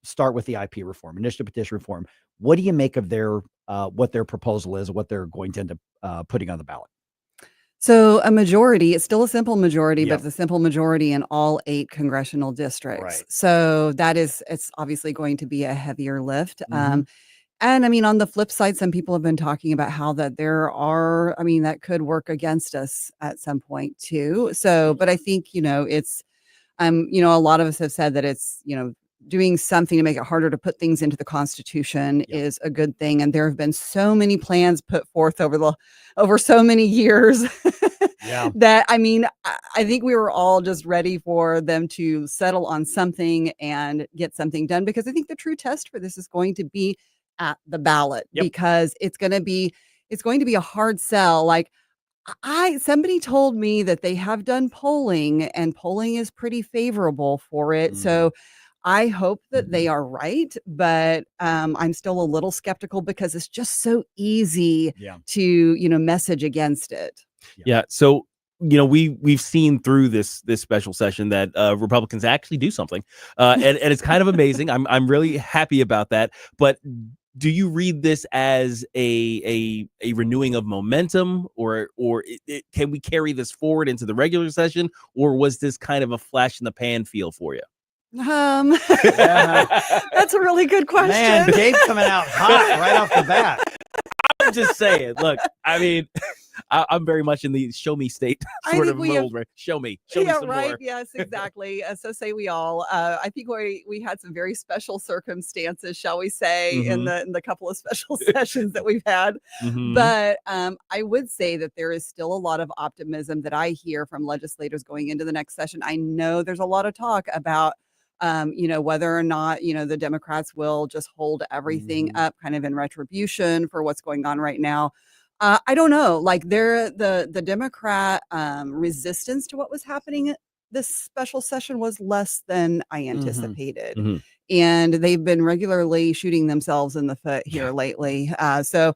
start with the IP reform, initiative petition reform. What do you make of their what their proposal is, what they're going to end up putting on the ballot? So a majority, it's still a simple majority, but it's a simple majority in all 8 congressional districts. Right. So it's obviously going to be a heavier lift. Mhm. And I mean, on the flip side, some people have been talking about how that that could work against us at some point too. So, but I think, it's, a lot of us have said that it's, doing something to make it harder to put things into the Constitution is a good thing. And there have been so many plans put forth over so many years that, I think we were all just ready for them to settle on something and get something done, because I think the true test for this is going to be at the ballot, because it's going to be a hard sell. Like somebody told me that they have done polling and polling is pretty favorable for it. So I hope that they are right, but I'm still a little skeptical because it's just so easy to, message against it. Yeah. So we've seen through this special session that Republicans actually do something, and it's kind of amazing. I'm really happy about that. But do you read this as a renewing of momentum, or can we carry this forward into the regular session, or was this kind of a flash in the pan feel for you? That's a really good question. Man, Gabe coming out hot right off the bat. I'm just saying. Look, I mean, I'm very much in the show me state sort of mold. Right? Show me some right. more. Yes, exactly. So say we all. I think we had some very special circumstances, shall we say, in the couple of special sessions that we've had. But I would say that there is still a lot of optimism that I hear from legislators going into the next session. I know there's a lot of talk about whether or not, the Democrats will just hold everything up kind of in retribution for what's going on right now. I don't know, like the Democrat resistance to what was happening at this special session was less than I anticipated. And they've been regularly shooting themselves in the foot here lately. So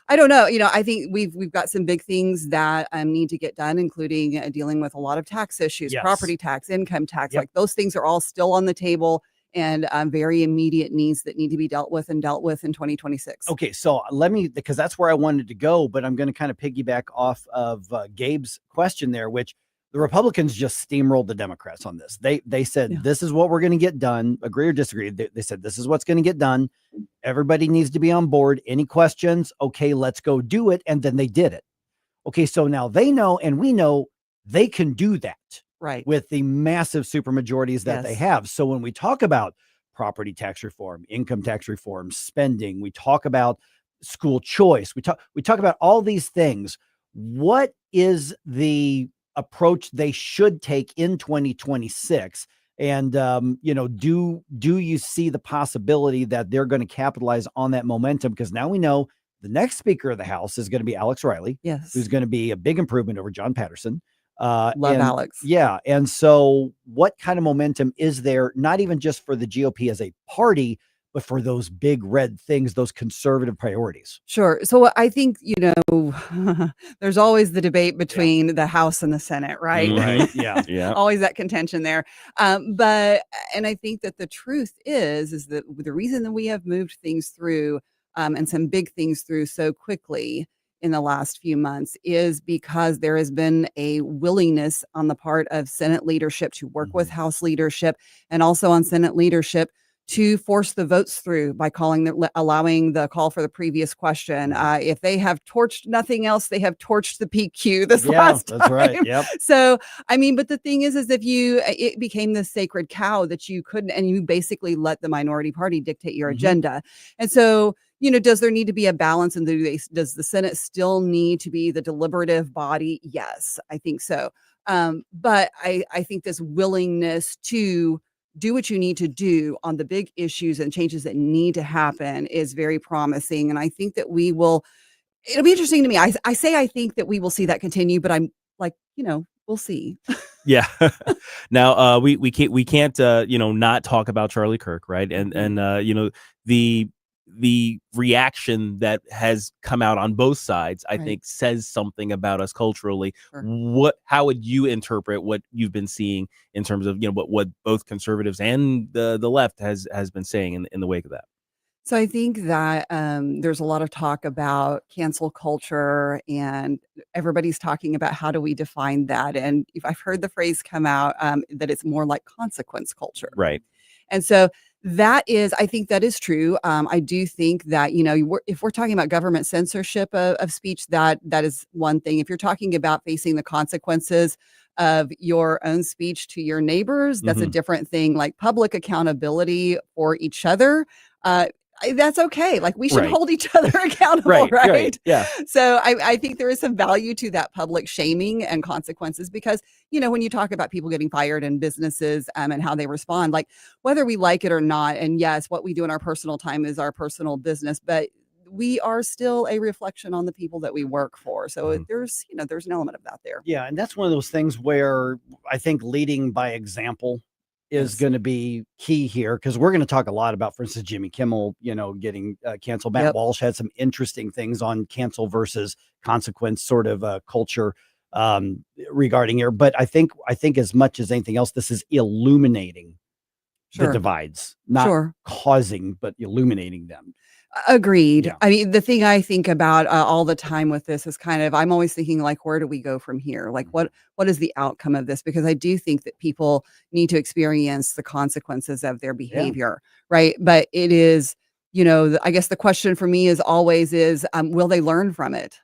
I don't know. I think we've got some big things that need to get done, including dealing with a lot of tax issues, property tax, income tax. Like those things are all still on the table, and very immediate needs that need to be dealt with in 2026. Okay, so because that's where I wanted to go, but I'm going to kind of piggyback off of Gabe's question there, which the Republicans just steamrolled the Democrats on this. They said, this is what we're going to get done, agree or disagree. They said, this is what's going to get done. Everybody needs to be on board. Any questions? Okay, let's go do it. And then they did it. Okay, so now they know, and we know they can do that. Right. With the massive supermajorities that they have. So when we talk about property tax reform, income tax reform, spending, we talk about school choice, we talk about all these things. What is the approach they should take in 2026? And do you see the possibility that they're going to capitalize on that momentum? Because now we know the next Speaker of the House is going to be Alex Riley, who's going to be a big improvement over John Patterson. Love Alex. Yeah. And so what kind of momentum is there, not even just for the GOP as a party, but for those big red things, those conservative priorities? Sure. So I think, there's always the debate between the House and the Senate, right? Right. Yeah. Always that contention there. And I think that the truth is that the reason that we have moved things through and some big things through so quickly in the last few months is because there has been a willingness on the part of Senate leadership to work with House leadership, and also on Senate leadership to force the votes through by allowing the call for the previous question. If they have torched nothing else, they have torched the PQ this last time. That's right. Yep. So, but the thing is if it became this sacred cow that you couldn't, and you basically let the minority party dictate your agenda. And so, does there need to be a balance? And does the Senate still need to be the deliberative body? Yes, I think so. But I think this willingness to do what you need to do on the big issues and changes that need to happen is very promising. And I think that it'll be interesting to me. I think that we will see that continue, but I'm like, we'll see. Yeah. Now, we can't not talk about Charlie Kirk, right? And the reaction that has come out on both sides, I think, says something about us culturally. Sure. How would you interpret what you've been seeing in terms of what both conservatives and the left has been saying in the wake of that? So I think that there's a lot of talk about cancel culture, and everybody's talking about how do we define that. And if I've heard the phrase come out that it's more like consequence culture. Right. And so I think that is true. I do think that, if we're talking about government censorship of speech, that is one thing. If you're talking about facing the consequences of your own speech to your neighbors, that's a different thing. Like public accountability for each other, that's okay. Like we should hold each other accountable, right? Yeah. So I think there is some value to that public shaming and consequences because, when you talk about people getting fired in businesses and how they respond, like whether we like it or not, and yes, what we do in our personal time is our personal business, but we are still a reflection on the people that we work for. So there's an element of that there. Yeah. And that's one of those things where I think leading by example is going to be key here, because we're going to talk a lot about, for instance, Jimmy Kimmel, getting canceled. Matt Walsh had some interesting things on cancel versus consequence sort of culture regarding here. But I think as much as anything else, this is illuminating the divides, not causing, but illuminating them. Agreed. Yeah. I mean, the thing I think about all the time with this is kind of, I'm always thinking like, where do we go from here? Like, what is the outcome of this? Because I do think that people need to experience the consequences of their behavior, right? But it is, I guess the question for me is always will they learn from it?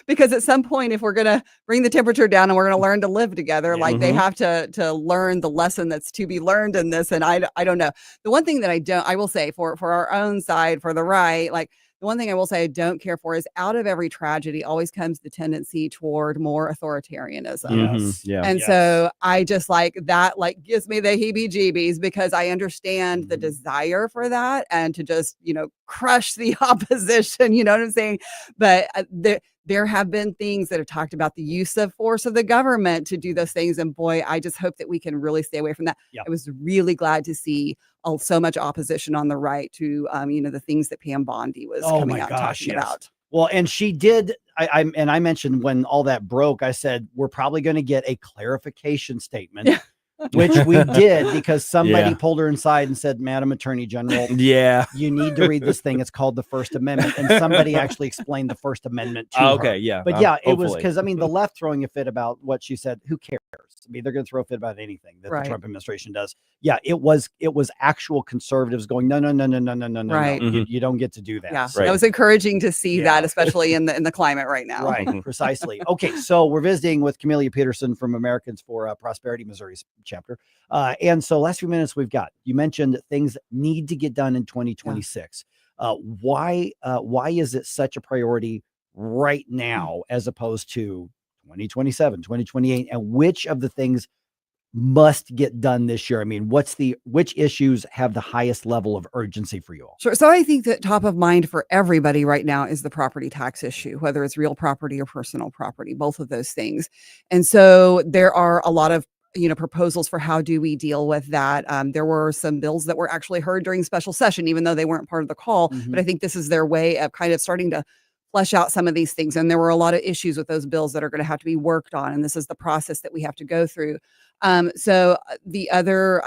Because at some point, if we're going to bring the temperature down and we're going to learn to live together, like they have to learn the lesson that's to be learned in this. And I don't know. The one thing that I will say for our own side, for the right, like the one thing I will say I don't care for is out of every tragedy always comes the tendency toward more authoritarianism. Yes. Yeah. And so I just like that, like gives me the heebie-jeebies because I understand the desire for that and to just, crush the opposition, you know what I'm saying? But there have been things that have talked about the use of force of the government to do those things. And boy, I just hope that we can really stay away from that. Yep. I was really glad to see so much opposition on the right to, the things that Pam Bondi was coming out talking about. Well, and she did. I mentioned when all that broke, I said, we're probably going to get a clarification statement. Which we did because somebody pulled her inside and said, Madam Attorney General, you need to read this thing. It's called the First Amendment. And somebody actually explained the First Amendment to her. But it was because, the left throwing a fit about what she said, who cares? I mean, they're going to throw a fit about anything that the Trump administration does. Yeah, it was actual conservatives going, no. Right. You don't get to do that. Yeah, that was encouraging to see that, especially in the climate right now. Right, precisely. Okay, so we're visiting with Camellia Peterson from Americans for Prosperity, Missouri's chapter. And so last few minutes we've got, you mentioned things need to get done in 2026. Why is it such a priority right now as opposed to 2027, 2028? And which of the things must get done this year? I mean, which issues have the highest level of urgency for you all? Sure. So I think that top of mind for everybody right now is the property tax issue, whether it's real property or personal property, both of those things. And so there are a lot of proposals for how do we deal with that. There were some bills that were actually heard during special session, even though they weren't part of the call. But I think this is their way of kind of starting to flesh out some of these things. And there were a lot of issues with those bills that are going to have to be worked on. And this is the process that we have to go through. So the other,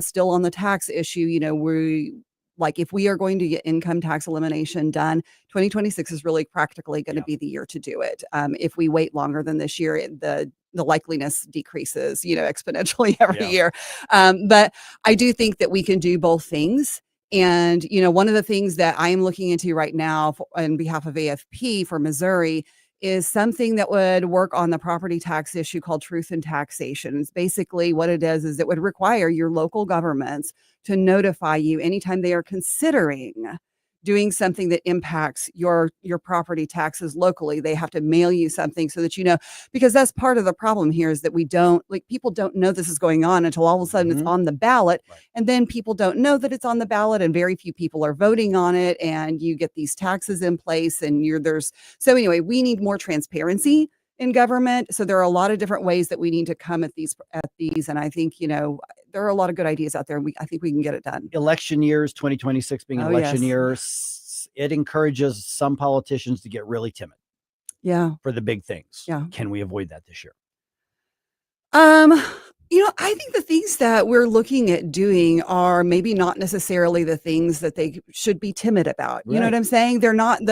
still on the tax issue, if we are going to get income tax elimination done, 2026 is really practically going to be the year to do it. If we wait longer than this year, the likeliness decreases, exponentially every year. But I do think that we can do both things. And, one of the things that I am looking into right now on behalf of AFP for Missouri is something that would work on the property tax issue called truth in taxation. It's basically what it is it would require your local governments to notify you anytime they are considering doing something that impacts your property taxes locally. They have to mail you something so that because that's part of the problem here is that people don't know this is going on until all of a sudden it's on the ballot. Right. And then people don't know that it's on the ballot and very few people are voting on it. And you get these taxes in place and so anyway, we need more transparency in government. So there are a lot of different ways that we need to come at these. And I think, there are a lot of good ideas out there. And I think we can get it done. Election years, 2026 being an election year, it encourages some politicians to get really timid. Yeah. For the big things. Yeah. Can we avoid that this year? I think the things that we're looking at doing are maybe not necessarily the things that they should be timid about. You know what I'm saying? They're not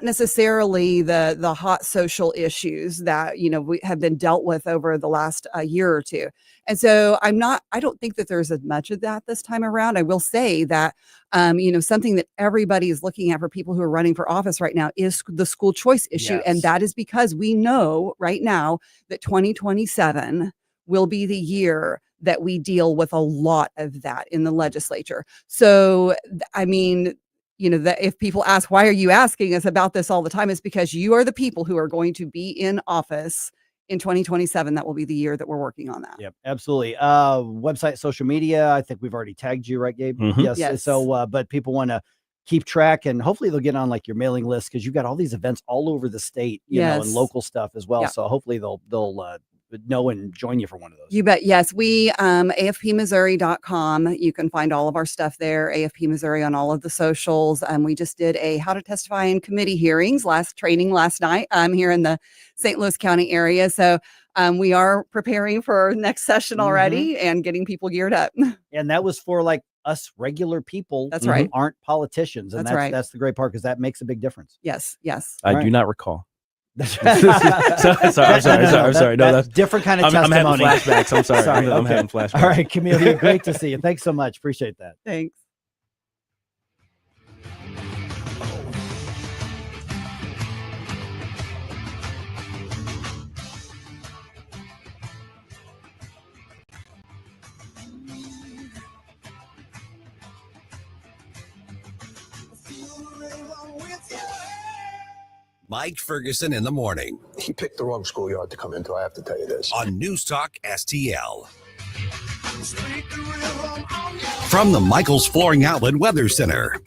necessarily the hot social issues that, we have been dealt with over the last year or two. And so I don't think that there's as much of that this time around. I will say that, something that everybody is looking at for people who are running for office right now is the school choice issue. Yes. And that is because we know right now that 2027 will be the year that we deal with a lot of that in the legislature. So, that if people ask, why are you asking us about this all the time? It's because you are the people who are going to be in office in 2027. That will be the year that we're working on that. Yep, absolutely. Website, social media. I think we've already tagged you, right, Gabe? Mm-hmm. Yes. So, but people want to keep track and hopefully they'll get on like your mailing list because you've got all these events all over the state, and local stuff as well. Yeah. So hopefully they'll know and join you for one of those. You bet. Yes. We, afpmissouri.com. You can find all of our stuff there. AFP Missouri on all of the socials. We just did a how to testify in committee hearings training last night. Here in the St. Louis County area. So we are preparing for our next session already and getting people geared up. And that was for like us regular people. That's right. Who aren't politicians. And That's right. That's the great part, because that makes a big difference. Yes. Yes. I do not recall. sorry. No, that's different kind of testimony. I'm having flashbacks. I'm sorry. I'm having flashbacks. All right, Camellia, great to see you. Thanks so much. Appreciate that. Thanks. Mike Ferguson in the morning. He picked the wrong schoolyard to come into, I have to tell you this. On News Talk STL. From the Michaels Flooring Outlet Weather Center.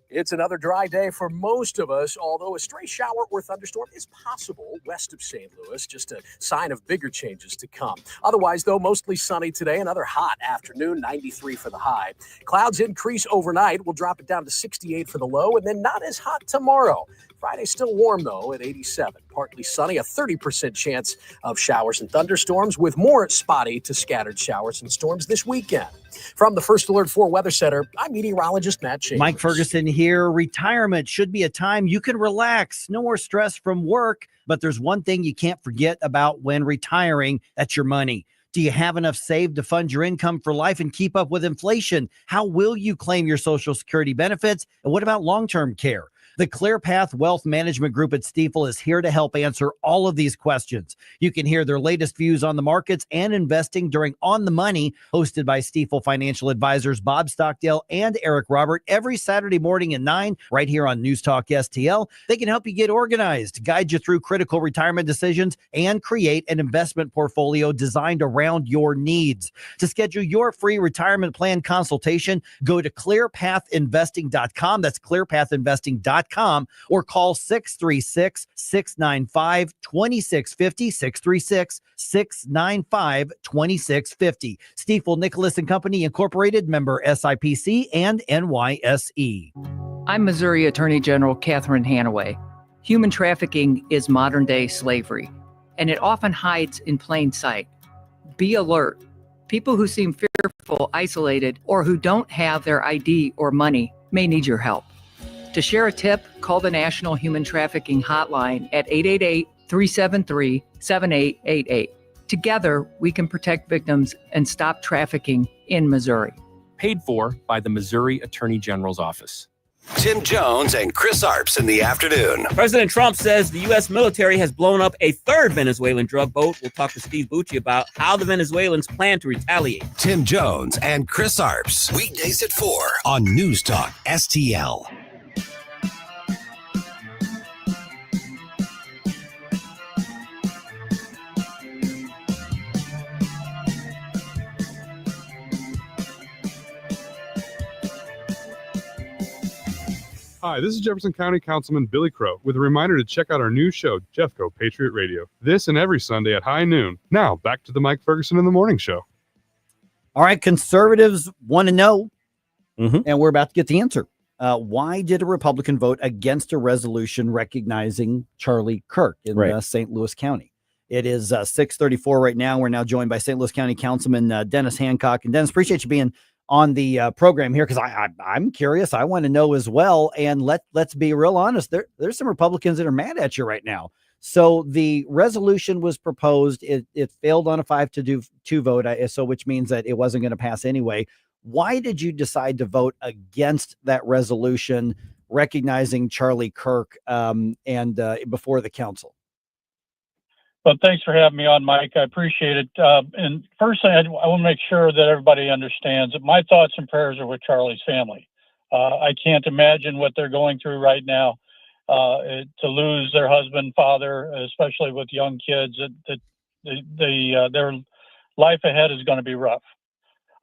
It's another dry day for most of us, although a stray shower or thunderstorm is possible west of St. Louis, just a sign of bigger changes to come. Otherwise, though, mostly sunny today, another hot afternoon, 93 for the high. Clouds increase overnight. We'll drop it down to 68 for the low, and then not as hot tomorrow. Friday still warm, though, at 87. Partly sunny, a 30% chance of showers and thunderstorms, with more spotty to scattered showers and storms this weekend. From the First Alert 4 Weather Center, I'm meteorologist Matt Chambers. Mike Ferguson here. Retirement should be a time you can relax. No more stress from work. But there's one thing you can't forget about when retiring. That's your money. Do you have enough saved to fund your income for life and keep up with inflation? How will you claim your Social Security benefits? And what about long-term care? The ClearPath Wealth Management Group at Stifel is here to help answer all of these questions. You can hear their latest views on the markets and investing during On the Money, hosted by Stifel financial advisors Bob Stockdale and Eric Robert, every Saturday morning at 9, right here on News Talk STL. They can help you get organized, guide you through critical retirement decisions, and create an investment portfolio designed around your needs. To schedule your free retirement plan consultation, go to clearpathinvesting.com. That's clearpathinvesting.com. Or call 636-695-2650, 636-695-2650. Stifel Nicholas and Company Incorporated, member SIPC and NYSE. I'm Missouri Attorney General Catherine Hanaway. Human trafficking is modern-day slavery, and it often hides in plain sight. Be alert. People who seem fearful, isolated, or who don't have their ID or money may need your help. To share a tip, call the National Human Trafficking Hotline at 888-373-7888. Together, we can protect victims and stop trafficking in Missouri. Paid for by the Missouri Attorney General's Office. Tim Jones and Chris Arps in the afternoon. President Trump says the U.S. military has blown up a third Venezuelan drug boat. We'll talk to Steve Bucci about how the Venezuelans plan to retaliate. Tim Jones and Chris Arps. Weekdays at 4 on News Talk STL. Hi, this is Jefferson County Councilman Billy Crow with a reminder to check out our new show, Jeffco Patriot Radio, this and every Sunday at high noon. Now, back to the Mike Ferguson in the Morning Show. All right, conservatives want to know, and we're about to get the answer. Why did a Republican vote against a resolution recognizing Charlie Kirk in St. Louis County? It is 6:34 right now. We're now joined by St. Louis County Councilman Dennis Hancock. And Dennis, appreciate you being on the program here, because I'm curious. I want to know as well. And let's be real honest. There's some Republicans that are mad at you right now. So the resolution was proposed. It failed on a 5-2 vote, so which means that it wasn't going to pass anyway. Why did you decide to vote against that resolution recognizing Charlie Kirk and before the council? Well, thanks for having me on, Mike. I appreciate it. And first, I want to make sure that everybody understands that my thoughts and prayers are with Charlie's family. I can't imagine what they're going through right now. To lose their husband, father, especially with young kids, their life ahead is going to be rough.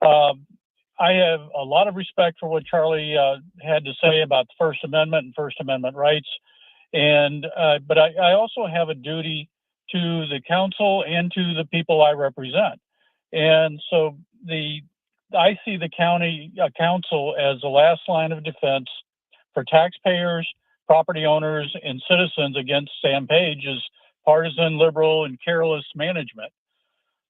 I have a lot of respect for what Charlie had to say about the First Amendment and First Amendment rights, but I also have a duty to the council and to the people I represent. And so I see the county council as the last line of defense for taxpayers, property owners, and citizens against Sam Page's partisan, liberal, and careless management.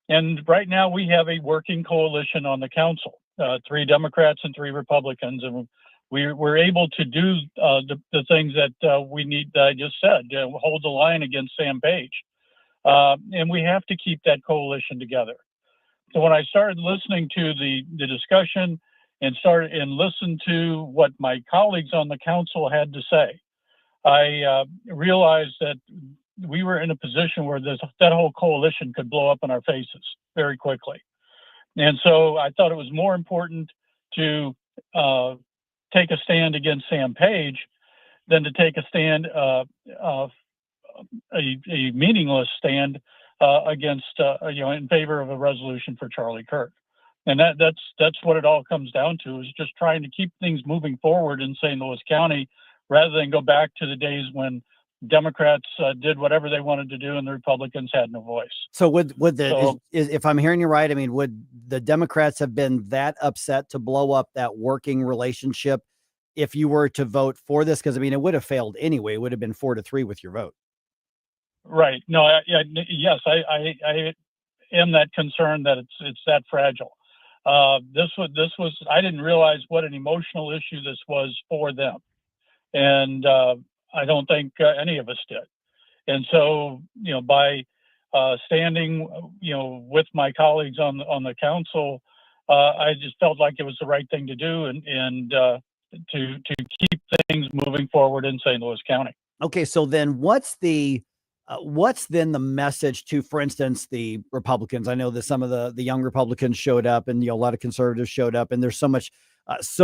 And right now we have a working coalition on the council, 3 Democrats and 3 Republicans, and we're able to do the things that we need, that I just said, hold the line against Sam Page. And we have to keep that coalition together. So when I started listening to the discussion and listened to what my colleagues on the council had to say, I realized that we were in a position where that whole coalition could blow up in our faces very quickly. And so I thought it was more important to take a stand against Sam Page than to take a stand, a meaningless stand against, in favor of a resolution for Charlie Kirk. And that's what it all comes down to, is just trying to keep things moving forward in St. Louis County, rather than go back to the days when Democrats did whatever they wanted to do and the Republicans had no voice. So if I'm hearing you right, I mean, would the Democrats have been that upset to blow up that working relationship if you were to vote for this? Because I mean, it would have failed anyway. It would have been 4-3 with your vote. Right. No. Yes. I am that concerned that it's that fragile. This was. I didn't realize what an emotional issue this was for them, and I don't think any of us did. And so, by standing, with my colleagues on the council, I just felt like it was the right thing to do, and to keep things moving forward in St. Louis County. Okay, so then what's then the message to, for instance, the Republicans? I know that some of the young Republicans showed up, and a lot of conservatives showed up, and there's so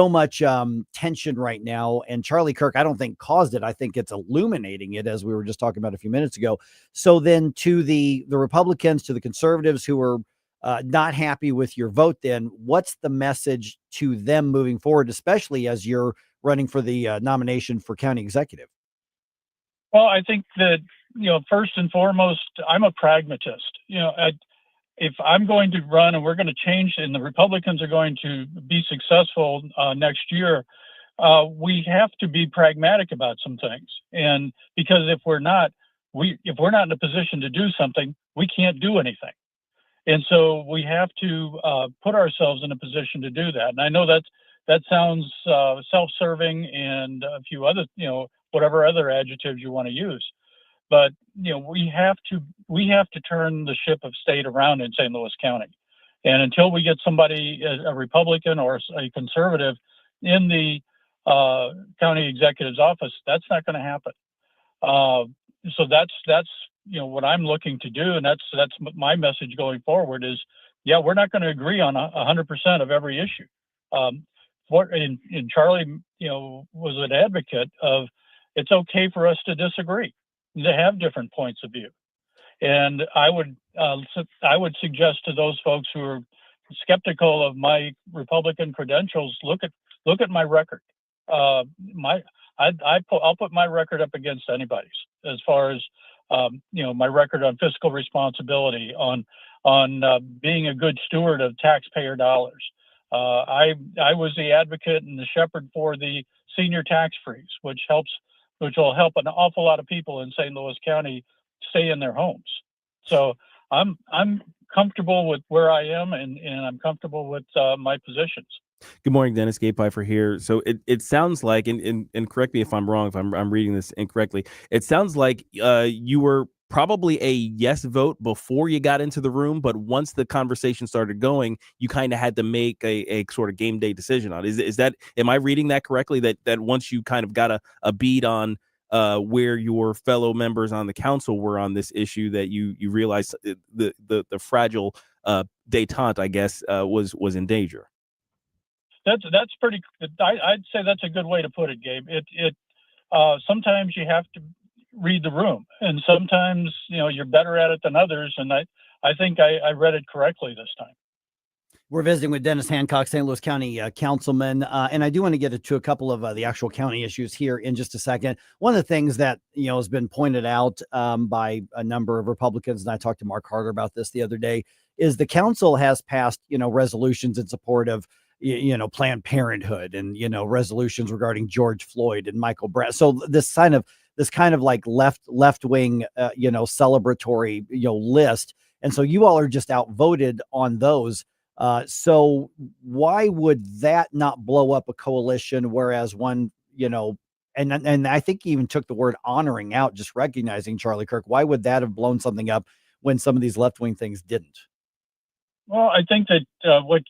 much tension right now. And Charlie Kirk, I don't think caused it. I think it's illuminating it, as we were just talking about a few minutes ago. So then to the Republicans, to the conservatives who are not happy with your vote, then what's the message to them moving forward, especially as you're running for the nomination for county executive? Well, I think that, first and foremost, I'm a pragmatist. If I'm going to run and we're going to change and the Republicans are going to be successful next year, we have to be pragmatic about some things. And because if we're not in a position to do something, we can't do anything. And so we have to put ourselves in a position to do that. And I know that sounds self-serving and a few other, whatever other adjectives you want to use. But we have to turn the ship of state around in St. Louis County, and until we get somebody, a Republican or a conservative, in the county executive's office, that's not going to happen. So that's what I'm looking to do, and that's my message going forward is, we're not going to agree on 100% of every issue. And Charlie, was an advocate of it's okay for us to disagree, to have different points of view. And I would suggest to those folks who are skeptical of my Republican credentials, look at my record. I'll put my record up against anybody's, as far as my record on fiscal responsibility, on being a good steward of taxpayer dollars. I was the advocate and the shepherd for the senior tax freeze, which will help an awful lot of people in St. Louis County stay in their homes. So I'm comfortable with where I am, and I'm comfortable with my positions. Good morning, Dennis. Gabe Phifer here. So it sounds like, and correct me if I'm wrong, if I'm reading this incorrectly, it sounds like you were probably a yes vote before you got into the room, but once the conversation started going, you kind of had to make a sort of game day decision on it. Is that, am I reading that correctly? That once you kind of got a beat on where your fellow members on the council were on this issue, that you realized the fragile detente, I guess, was in danger. That's pretty. I'd say that's a good way to put it, Gabe. It sometimes you have to read the room, and sometimes you're better at it than others. And I think I read it correctly this time. We're visiting with Dennis Hancock, St. Louis County Councilman, and I do want to get to a couple of the actual county issues here in just a second. One of the things that has been pointed out by a number of Republicans, and I talked to Mark Harder about this the other day, is the council has passed resolutions in support of Planned Parenthood and resolutions regarding George Floyd and Michael Brown. So this kind of like left wing celebratory list, and so you all are just outvoted on those. So why would that not blow up a coalition? Whereas one, and I think he even took the word honoring out, just recognizing Charlie Kirk. Why would that have blown something up when some of these left-wing things didn't? Well, I think that what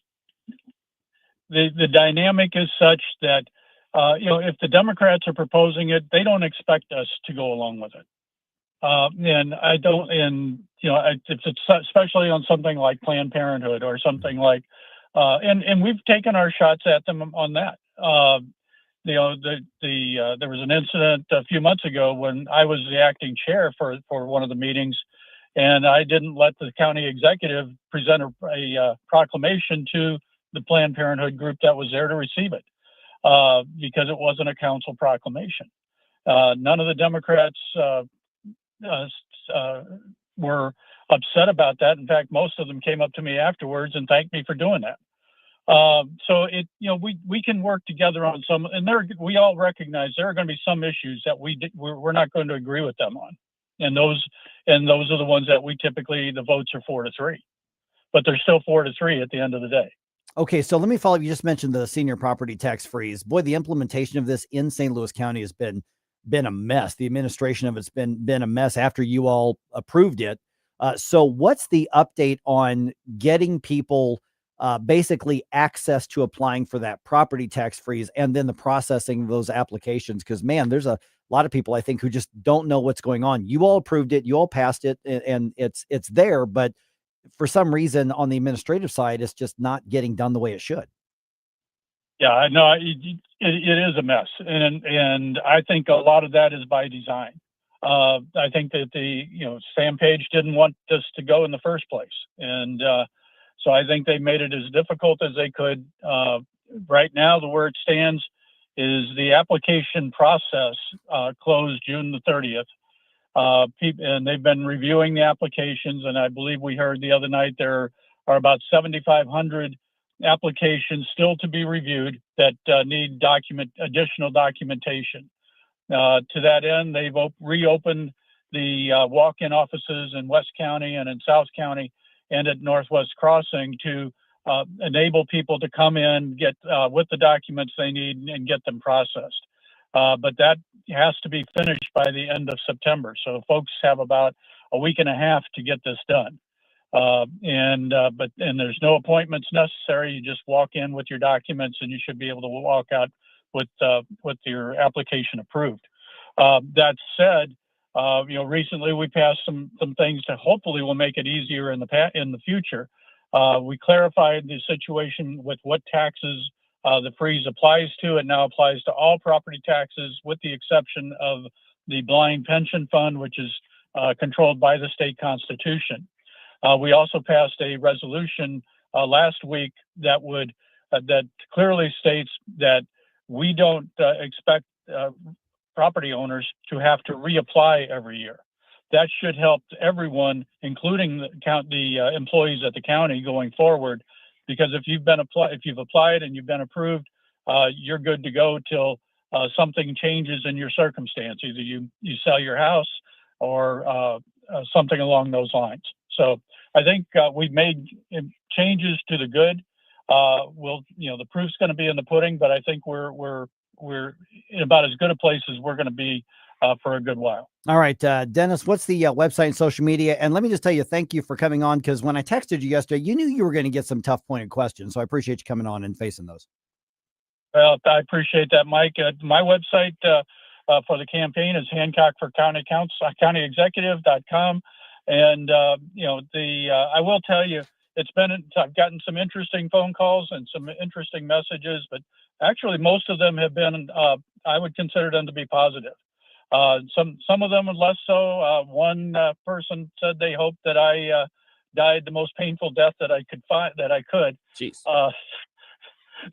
the dynamic is such that, if the Democrats are proposing it, they don't expect us to go along with it. And I don't, if it's especially on something like Planned Parenthood or something like, and we've taken our shots at them on that. There was an incident a few months ago when I was the acting chair for one of the meetings, and I didn't let the county executive present a proclamation to the Planned Parenthood group that was there to receive it, because it wasn't a council proclamation. None of the Democrats were upset about that. In fact, most of them came up to me afterwards and thanked me for doing that. So we can work together on some, and we all recognize there are going to be some issues that we're not going to agree with them on, and those are the ones that we typically, the votes are 4-3, but they're still 4-3 at the end of the day. Okay, so let me follow up. You just mentioned the senior property tax freeze. Boy, the implementation of this in St. Louis County has been a mess. The administration of it's been a mess after you all approved it. So what's the update on getting people basically access to applying for that property tax freeze and then the processing of those applications? Because, man, there's a lot of people, I think, who just don't know what's going on. You all approved it, you all passed it, and it's there, but for some reason on the administrative side, it's just not getting done the way it should. Yeah, I know it is a mess, and I think a lot of that is by design. I think that Sam Page didn't want this to go in the first place, and so I think they made it as difficult as they could. Right now, the where it stands is the application process closed June the 30th. And they've been reviewing the applications, and I believe we heard the other night there are about 7,500 applications still to be reviewed that need additional documentation. To that end, they've reopened the walk-in offices in West County and in South County and at Northwest Crossing to enable people to come in, get with the documents they need and get them processed. But that has to be finished by the end of September. So folks have about a week and a half to get this done. And there's no appointments necessary. You just walk in with your documents and you should be able to walk out with your application approved. That said, recently we passed some things that hopefully will make it easier in the future. We clarified the situation with what taxes the freeze applies to. It now applies to all property taxes with the exception of the blind pension fund, which is controlled by the state constitution. We also passed a resolution last week that clearly states that we don't expect property owners to have to reapply every year. That should help everyone, including the employees at the county going forward, because if you've applied and you've been approved, you're good to go till something changes in your circumstance. Either you sell your house or something along those lines. So I think we've made changes to the good. The proof's going to be in the pudding, but I think we're in about as good a place as we're going to be for a good while. All right, Dennis, what's the website and social media? And let me just tell you, thank you for coming on, because when I texted you yesterday, you knew you were going to get some tough pointed questions. So I appreciate you coming on and facing those. Well, I appreciate that, Mike. My website for the campaign is Hancock for County Council, countyexecutive.com. And, I will tell you, I've gotten some interesting phone calls and some interesting messages, but actually most of them have been, I would consider them to be positive. Some of them are less so. One person said they hoped that I died the most painful death that I could. Jeez.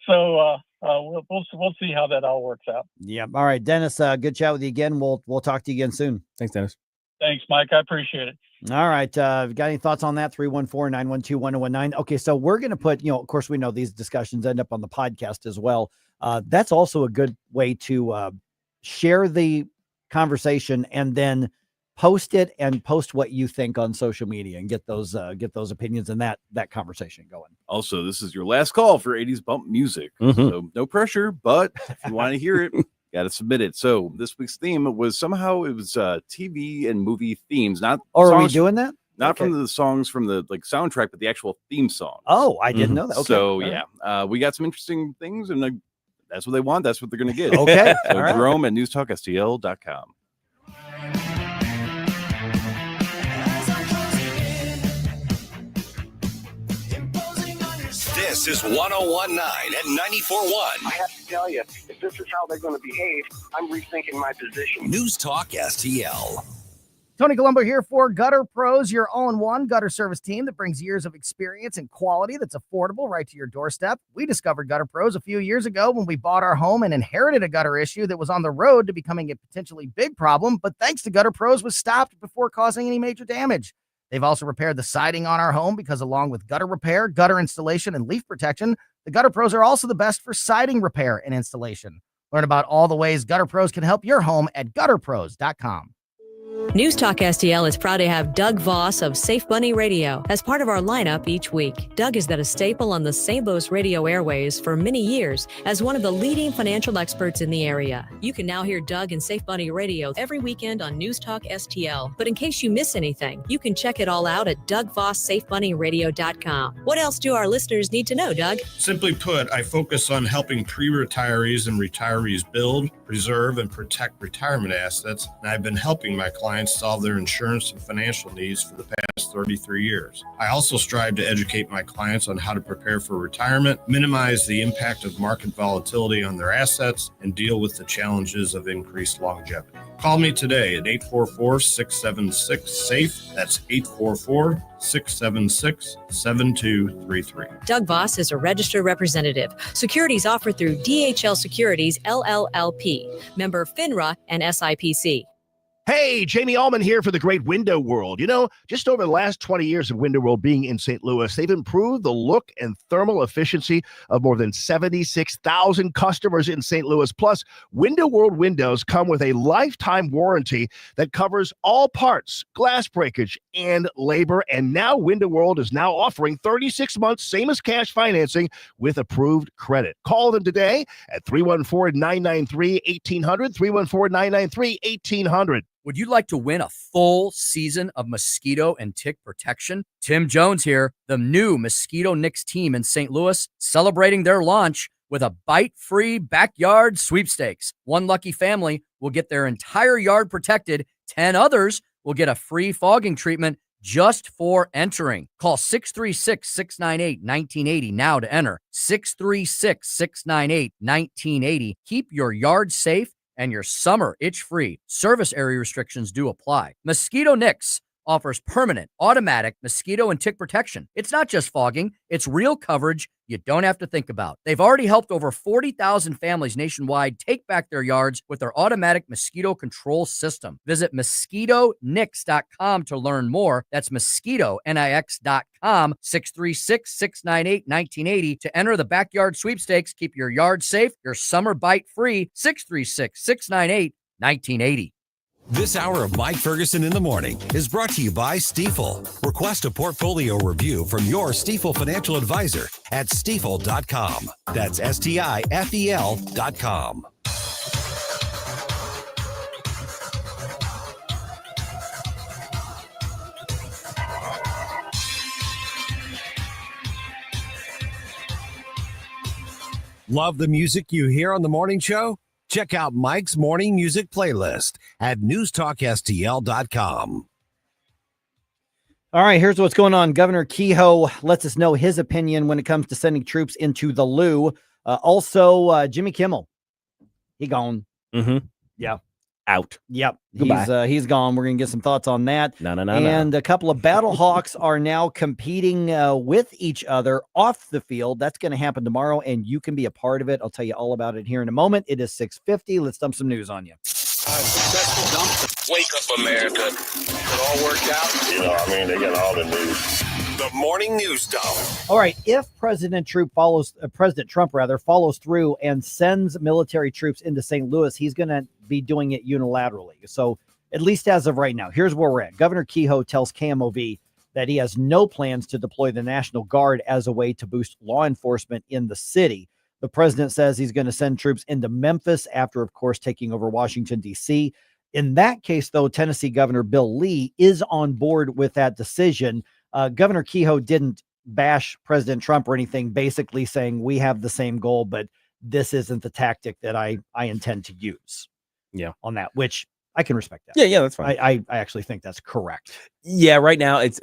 So we'll see how that all works out. Yeah. All right, Dennis. Good chat with you again. We'll talk to you again soon. Thanks, Dennis. Thanks, Mike. I appreciate it. All right. Got any thoughts on that? 314-912-1019. Okay. So we're going to put, of course, we know these discussions end up on the podcast as well. That's also a good way to share the conversation and then post it and post what you think on social media and get those opinions and that conversation going. Also, this is your last call for 80s bump music. So no pressure, but if you want to hear it, got to submit it. So this week's theme was TV and movie themes, not are we doing that? Not from the songs from the soundtrack, but the actual theme song. Oh, I didn't know that. Okay. So yeah, we got some interesting things, and that's what they want. That's what they're going to get. Okay. So All right. Jerome at NewsTalkSTL.com. This is 1019 and 94.1. I have to tell you, if this is how they're going to behave, I'm rethinking my position. News Talk STL. Tony Colombo here for Gutter Pros, your all-in-one gutter service team that brings years of experience and quality that's affordable right to your doorstep. We discovered Gutter Pros a few years ago when we bought our home and inherited a gutter issue that was on the road to becoming a potentially big problem, but thanks to Gutter Pros was stopped before causing any major damage. They've also repaired the siding on our home because along with gutter repair, gutter installation, and leaf protection, the Gutter Pros are also the best for siding repair and installation. Learn about all the ways Gutter Pros can help your home at gutterpros.com. News Talk STL is proud to have Doug Voss of Safe Bunny Radio as part of our lineup each week. Doug has been a staple on the St. Louis radio airways for many years as one of the leading financial experts in the area. You can now hear Doug and Safe Bunny Radio every weekend on News Talk STL. But in case you miss anything, you can check it all out at DougVossSafeBunnyRadio.com. What else do our listeners need to know, Doug? Simply put, I focus on helping pre-retirees and retirees build, preserve, and protect retirement assets, and I've been helping my clients solve their insurance and financial needs for the past 33 years. I also strive to educate my clients on how to prepare for retirement, minimize the impact of market volatility on their assets, and deal with the challenges of increased longevity. Call me today at 844-676-SAFE. That's 844-676-7233. Doug Voss is a registered representative. Securities offered through DHL Securities, LLLP. Member FINRA and SIPC. Hey, Jamie Allman here for the great Window World. Just over the last 20 years of Window World being in St. Louis, they've improved the look and thermal efficiency of more than 76,000 customers in St. Louis. Plus, Window World windows come with a lifetime warranty that covers all parts, glass breakage, and labor. And now Window World is now offering 36 months, same as cash financing with approved credit. Call them today at 314-993-1800, 314-993-1800. Would you like to win a full season of mosquito and tick protection? Tim Jones here, the new Mosquito Nix team in St. Louis, celebrating their launch with a bite-free backyard sweepstakes. One lucky family will get their entire yard protected. 10 others will get a free fogging treatment just for entering. Call 636-698-1980 now to enter. 636-698-1980. Keep your yard safe and your summer itch-free. Service area restrictions do apply. Mosquito Nix offers permanent, automatic mosquito and tick protection. It's not just fogging, it's real coverage you don't have to think about. They've already helped over 40,000 families nationwide take back their yards with their automatic mosquito control system. Visit MosquitoNix.com to learn more. That's MosquitoNix.com, 636-698-1980 to enter the backyard sweepstakes. Keep your yard safe, your summer bite free, 636-698-1980. This hour of Mike Ferguson in the Morning is brought to you by Stifel. Request a portfolio review from your Stifel financial advisor at Stifel.com. That's STIFEL.com. Love the music you hear on the morning show? Check out Mike's morning music playlist at NewsTalkSTL.com. All right, here's what's going on. Governor Kehoe lets us know his opinion when it comes to sending troops into the Lou. Also, Jimmy Kimmel, he gone. Mm-hmm. Yeah. out. Yep. Goodbye. He's gone. We're going to get some thoughts on that. No. And a couple of Battle Hawks are now competing with each other off the field. That's going to happen tomorrow, and you can be a part of it. I'll tell you all about it here in a moment. It is 6:50. Let's dump some news on you. Wake up, America. It all worked out. They got all the news. The morning news dump. All right. If President Trump follows through and sends military troops into St. Louis, he's going to be doing it unilaterally. So at least as of right now, here's where we're at. Governor Kehoe tells KMOV that he has no plans to deploy the National Guard as a way to boost law enforcement in the city. The president says he's going to send troops into Memphis after, of course, taking over Washington, D.C. In that case, though, Tennessee Governor Bill Lee is on board with that decision. Governor Kehoe didn't bash President Trump or anything, basically saying we have the same goal, but this isn't the tactic that I intend to use. Yeah. On that, which I can respect that. Yeah, that's fine. I actually think that's correct. Yeah, right now it's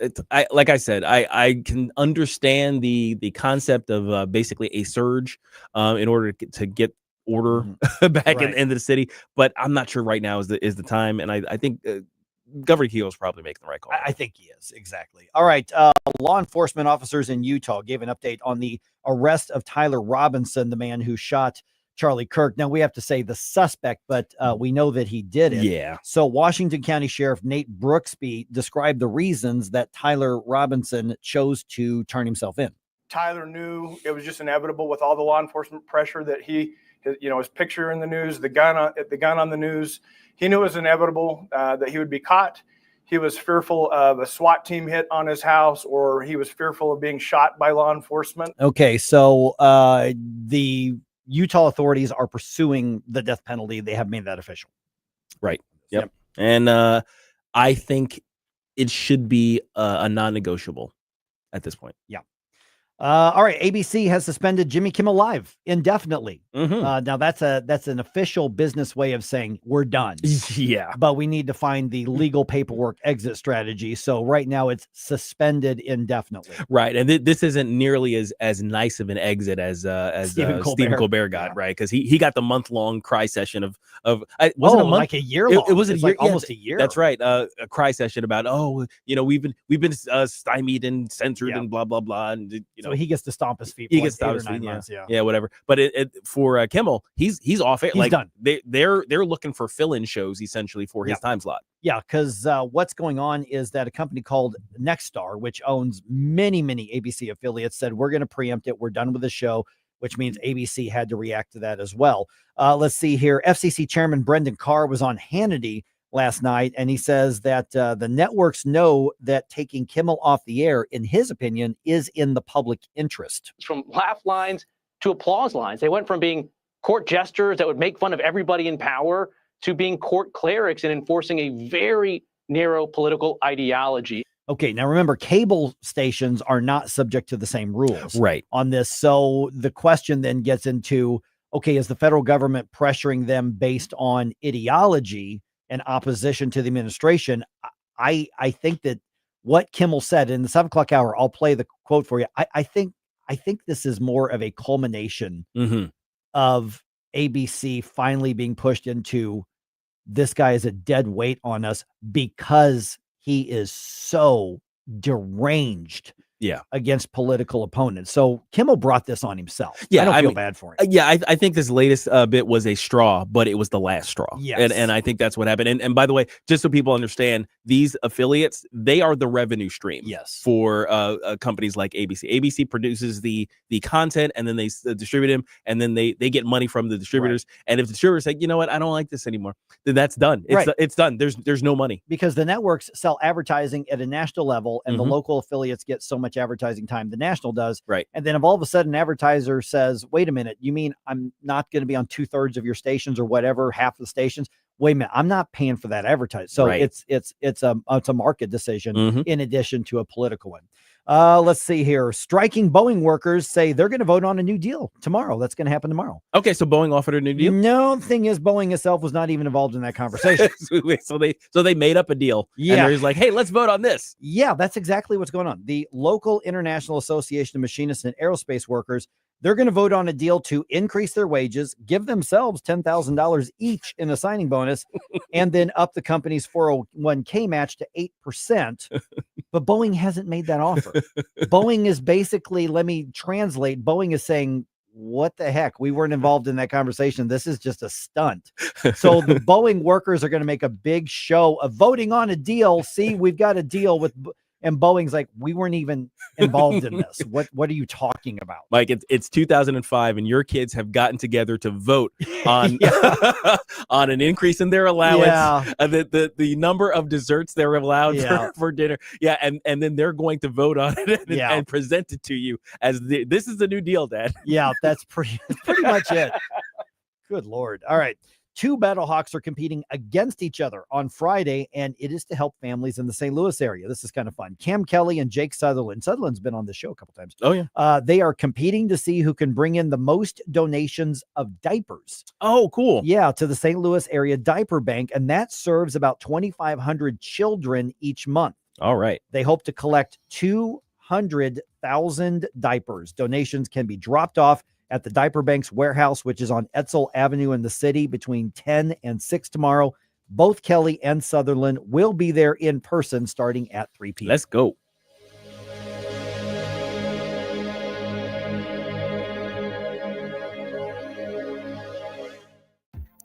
like I said, I can understand the concept of basically a surge in order to get order back into the city, but I'm not sure right now is the time, and I think Governor Kehoe is probably making the right call. I think he is, exactly. All right, law enforcement officers in Utah gave an update on the arrest of Tyler Robinson, the man who shot Charlie Kirk. Now, we have to say the suspect, but we know that he did it. Yeah. So Washington County Sheriff Nate Brooksby described the reasons that Tyler Robinson chose to turn himself in. Tyler knew it was just inevitable with all the law enforcement pressure that his picture in the news, the gun on the news. He knew it was inevitable that he would be caught. He was fearful of a SWAT team hit on his house, or he was fearful of being shot by law enforcement. Okay, so the Utah authorities are pursuing the death penalty. They have made that official. Right. Yep. And I think it should be a non-negotiable at this point. Yeah. All right. ABC has suspended Jimmy Kimmel Live indefinitely. Now that's an official business way of saying we're done. Yeah. But we need to find the legal paperwork exit strategy. So right now it's suspended indefinitely. Right. And this isn't nearly as nice of an exit as Stephen Colbert got, right? Because he got the month-long cry session of was it a month? Like a year long. It was almost a year. That's right. A cry session about we've been stymied and censored and blah blah blah, and so he gets to stomp his feet. He gets to stomp his feet. Yeah, whatever. But for Kimmel, he's off it. He's done. They're looking for fill-in shows essentially for his time slot. Yeah, because what's going on is that a company called Nexstar, which owns many ABC affiliates, said we're going to preempt it. We're done with the show, which means ABC had to react to that as well. Let's see here. FCC Chairman Brendan Carr was on Hannity last night, and he says that the networks know that taking Kimmel off the air, in his opinion, is in the public interest. From laugh lines to applause lines. They went from being court jesters that would make fun of everybody in power to being court clerics and enforcing a very narrow political ideology. Okay, now remember, cable stations are not subject to the same rules on this. So the question then gets into, okay, is the federal government pressuring them based on ideology and opposition to the administration? I think that what Kimmel said in the 7 o'clock hour, I'll play the quote for you. I think this is more of a culmination of ABC finally being pushed into, this guy is a dead weight on us because he is so deranged against political opponents. So Kimmel brought this on himself. Yeah, I don't feel bad for him. Yeah, I think this latest bit was a straw, but it was the last straw. Yes. And I think that's what happened. And by the way, just so people understand, these affiliates, they are the revenue stream for companies like ABC. ABC produces the content, and then they distribute them, and then they get money from the distributors. And if the distributors say, you know what, I don't like this anymore, then that's done. It's done. There's no money. Because the networks sell advertising at a national level, and the local affiliates get so much advertising time the national does. Right. And then if all of a sudden an advertiser says, wait a minute, you mean I'm not going to be on 2/3 of your stations or whatever, half of the stations? Wait a minute, I'm not paying for that advertising. So it's a market decision in addition to a political one. Let's see here. Striking Boeing workers say they're going to vote on a new deal tomorrow. That's going to happen tomorrow. Okay, so Boeing offered a new deal? No, the thing is, Boeing itself was not even involved in that conversation. so they made up a deal. Yeah. And they're just like, hey, let's vote on this. Yeah, that's exactly what's going on. The local International Association of Machinists and Aerospace Workers They're going to vote on a deal to increase their wages, give themselves $10,000 each in a signing bonus, and then up the company's 401k match to 8%. But Boeing hasn't made that offer. Boeing is basically, let me translate, Boeing is saying, what the heck? We weren't involved in that conversation. This is just a stunt. So the Boeing workers are going to make a big show of voting on a deal. See, we've got a deal with, and Boeing's like, we weren't even involved in this. What are you talking about? Mike, it's 2005 and your kids have gotten together to vote on on an increase in their allowance, the number of desserts they're allowed for dinner. Yeah, and then they're going to vote on it and present it to you as this is the new deal, Dad. Yeah, that's pretty much it. Good Lord. All right. 2 Battlehawks are competing against each other on Friday, and it is to help families in the St. Louis area. This is kind of fun. Cam Kelly and Jake Sutherland. Sutherland's been on the show a couple times. Oh, yeah. They are competing to see who can bring in the most donations of diapers. Oh, cool. Yeah, to the St. Louis area diaper bank, and that serves about 2,500 children each month. All right. They hope to collect 200,000 diapers. Donations can be dropped off at the Diaper Bank's warehouse, which is on Etzel Avenue in the city between 10 and 6 tomorrow. Both Kelly and Sutherland will be there in person starting at 3 p.m. Let's go.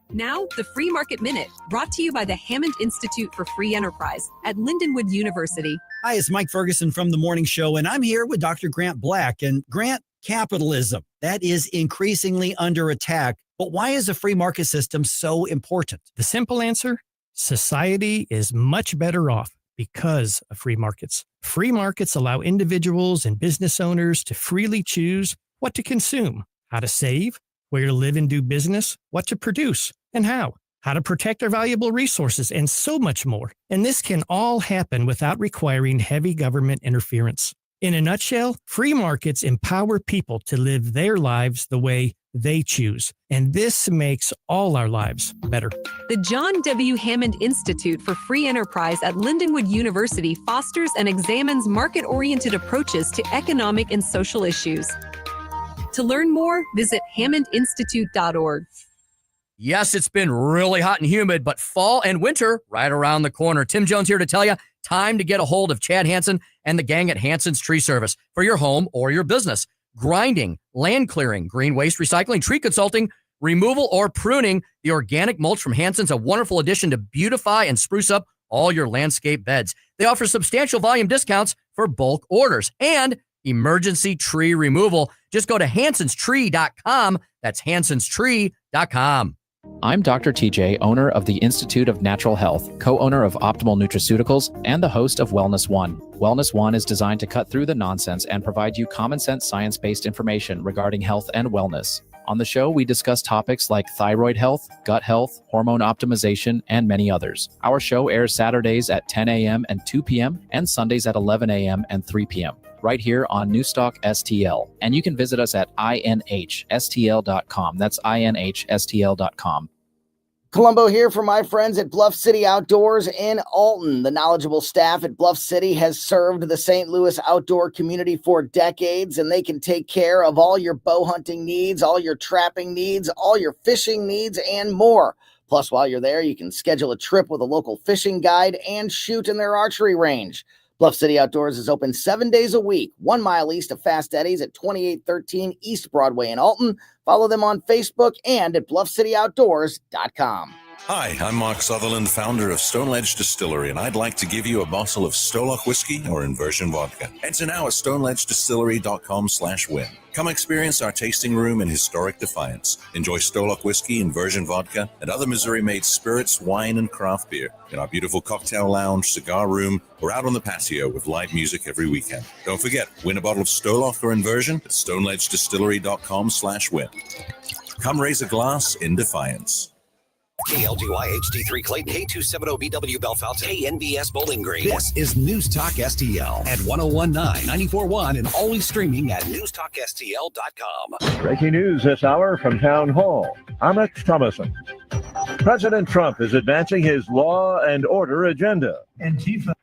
Now, the Free Market Minute, brought to you by the Hammond Institute for Free Enterprise at Lindenwood University. Hi, it's Mike Ferguson from The Morning Show, and I'm here with Dr. Grant Black. And Grant, capitalism, that is increasingly under attack. But why is the free market system so important? The simple answer, society is much better off because of free markets. Free markets allow individuals and business owners to freely choose what to consume, how to save, where to live and do business, what to produce, and how to protect our valuable resources, and so much more. And this can all happen without requiring heavy government interference. In a nutshell, free markets empower people to live their lives the way they choose. And this makes all our lives better. The John W. Hammond Institute for Free Enterprise at Lindenwood University fosters and examines market-oriented approaches to economic and social issues. To learn more, visit hammondinstitute.org. Yes, it's been really hot and humid, but fall and winter right around the corner. Tim Jones here to tell you, time to get a hold of Chad Hansen and the gang at Hansen's Tree Service for your home or your business. Grinding, land clearing, green waste recycling, tree consulting, removal, or pruning. The organic mulch from Hansen's a wonderful addition to beautify and spruce up all your landscape beds. They offer substantial volume discounts for bulk orders and emergency tree removal. Just go to hansenstree.com. That's hansenstree.com. I'm Dr. TJ, owner of the Institute of Natural Health, co-owner of Optimal Nutraceuticals, and the host of Wellness One. Wellness One is designed to cut through the nonsense and provide you common sense science-based information regarding health and wellness. On the show, we discuss topics like thyroid health, gut health, hormone optimization, and many others. Our show airs Saturdays at 10 a.m. and 2 p.m. and Sundays at 11 a.m. and 3 p.m. right here on NewsTalkSTL. And you can visit us at inhstl.com. That's inhstl.com. Columbo here for my friends at Bluff City Outdoors in Alton. The knowledgeable staff at Bluff City has served the St. Louis outdoor community for decades, and they can take care of all your bow hunting needs, all your trapping needs, all your fishing needs, and more. Plus, while you're there, you can schedule a trip with a local fishing guide and shoot in their archery range. Bluff City Outdoors is open 7 days a week, 1 mile east of Fast Eddie's at 2813 East Broadway in Alton. Follow them on Facebook and at bluffcityoutdoors.com. Hi, I'm Mark Sutherland, founder of Stone Ledge Distillery, and I'd like to give you a bottle of Stolock whiskey or Inversion vodka. Enter now at stoneledgedistillery.com/win. Come experience our tasting room in historic Defiance. Enjoy Stolock whiskey, Inversion vodka, and other Missouri-made spirits, wine, and craft beer in our beautiful cocktail lounge, cigar room, or out on the patio with live music every weekend. Don't forget, win a bottle of Stolock or Inversion at stoneledgedistillery.com/win. Come raise a glass in Defiance. KLGY HD3 Clayton, K270BW Bellefontaine, KNBS Bowling Green. This is News Talk STL at 1019, 94.1, and always streaming at NewsTalkSTL.com. Breaking news this hour from Town Hall. Amit Thomason. President Trump is advancing his law and order agenda. Antifa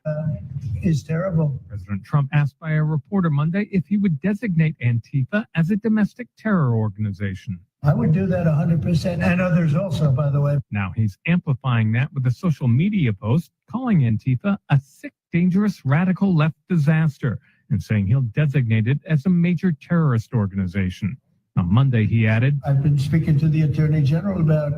is terrible. President Trump asked by a reporter Monday if he would designate Antifa as a domestic terror organization. I would do that 100%, and others also, by the way. Now he's amplifying that with a social media post calling Antifa a sick, dangerous, radical left disaster and saying he'll designate it as a major terrorist organization. On Monday, he added, I've been speaking to the Attorney General about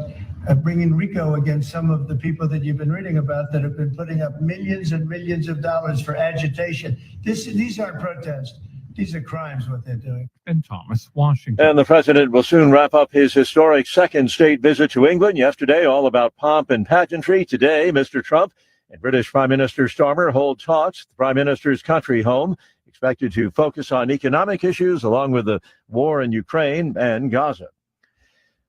bringing RICO against some of the people that you've been reading about that have been putting up millions and millions of dollars for agitation. These aren't protests. These are crimes, what they're doing. And Thomas, Washington. And the president will soon wrap up his historic second state visit to England. Yesterday, all about pomp and pageantry. Today, Mr. Trump and British Prime Minister Starmer hold talks at the Prime Minister's country home, expected to focus on economic issues along with the war in Ukraine and Gaza.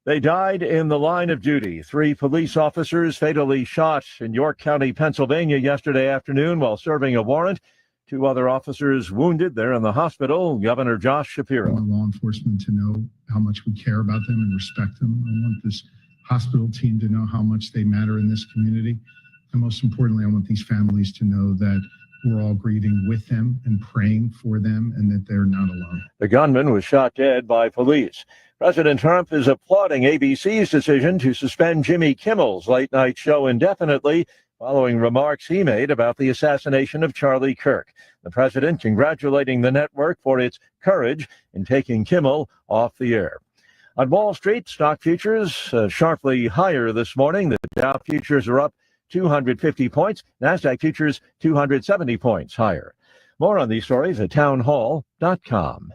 They died in the line of duty. 3 police officers fatally shot in York County, Pennsylvania yesterday afternoon while serving a warrant. 2 other officers wounded. They're in the hospital. Governor Josh Shapiro. I want law enforcement to know how much we care about them and respect them. I want this hospital team to know how much they matter in this community. And most importantly, I want these families to know that we're all grieving with them and praying for them and that they're not alone. The gunman was shot dead by police. President Trump is applauding ABC's decision to suspend Jimmy Kimmel's late-night show indefinitely following remarks he made about the assassination of Charlie Kirk. The president congratulating the network for its courage in taking Kimmel off the air. On Wall Street, stock futures sharply higher this morning. The Dow futures are up 250 points. NASDAQ futures 270 points higher. More on these stories at townhall.com.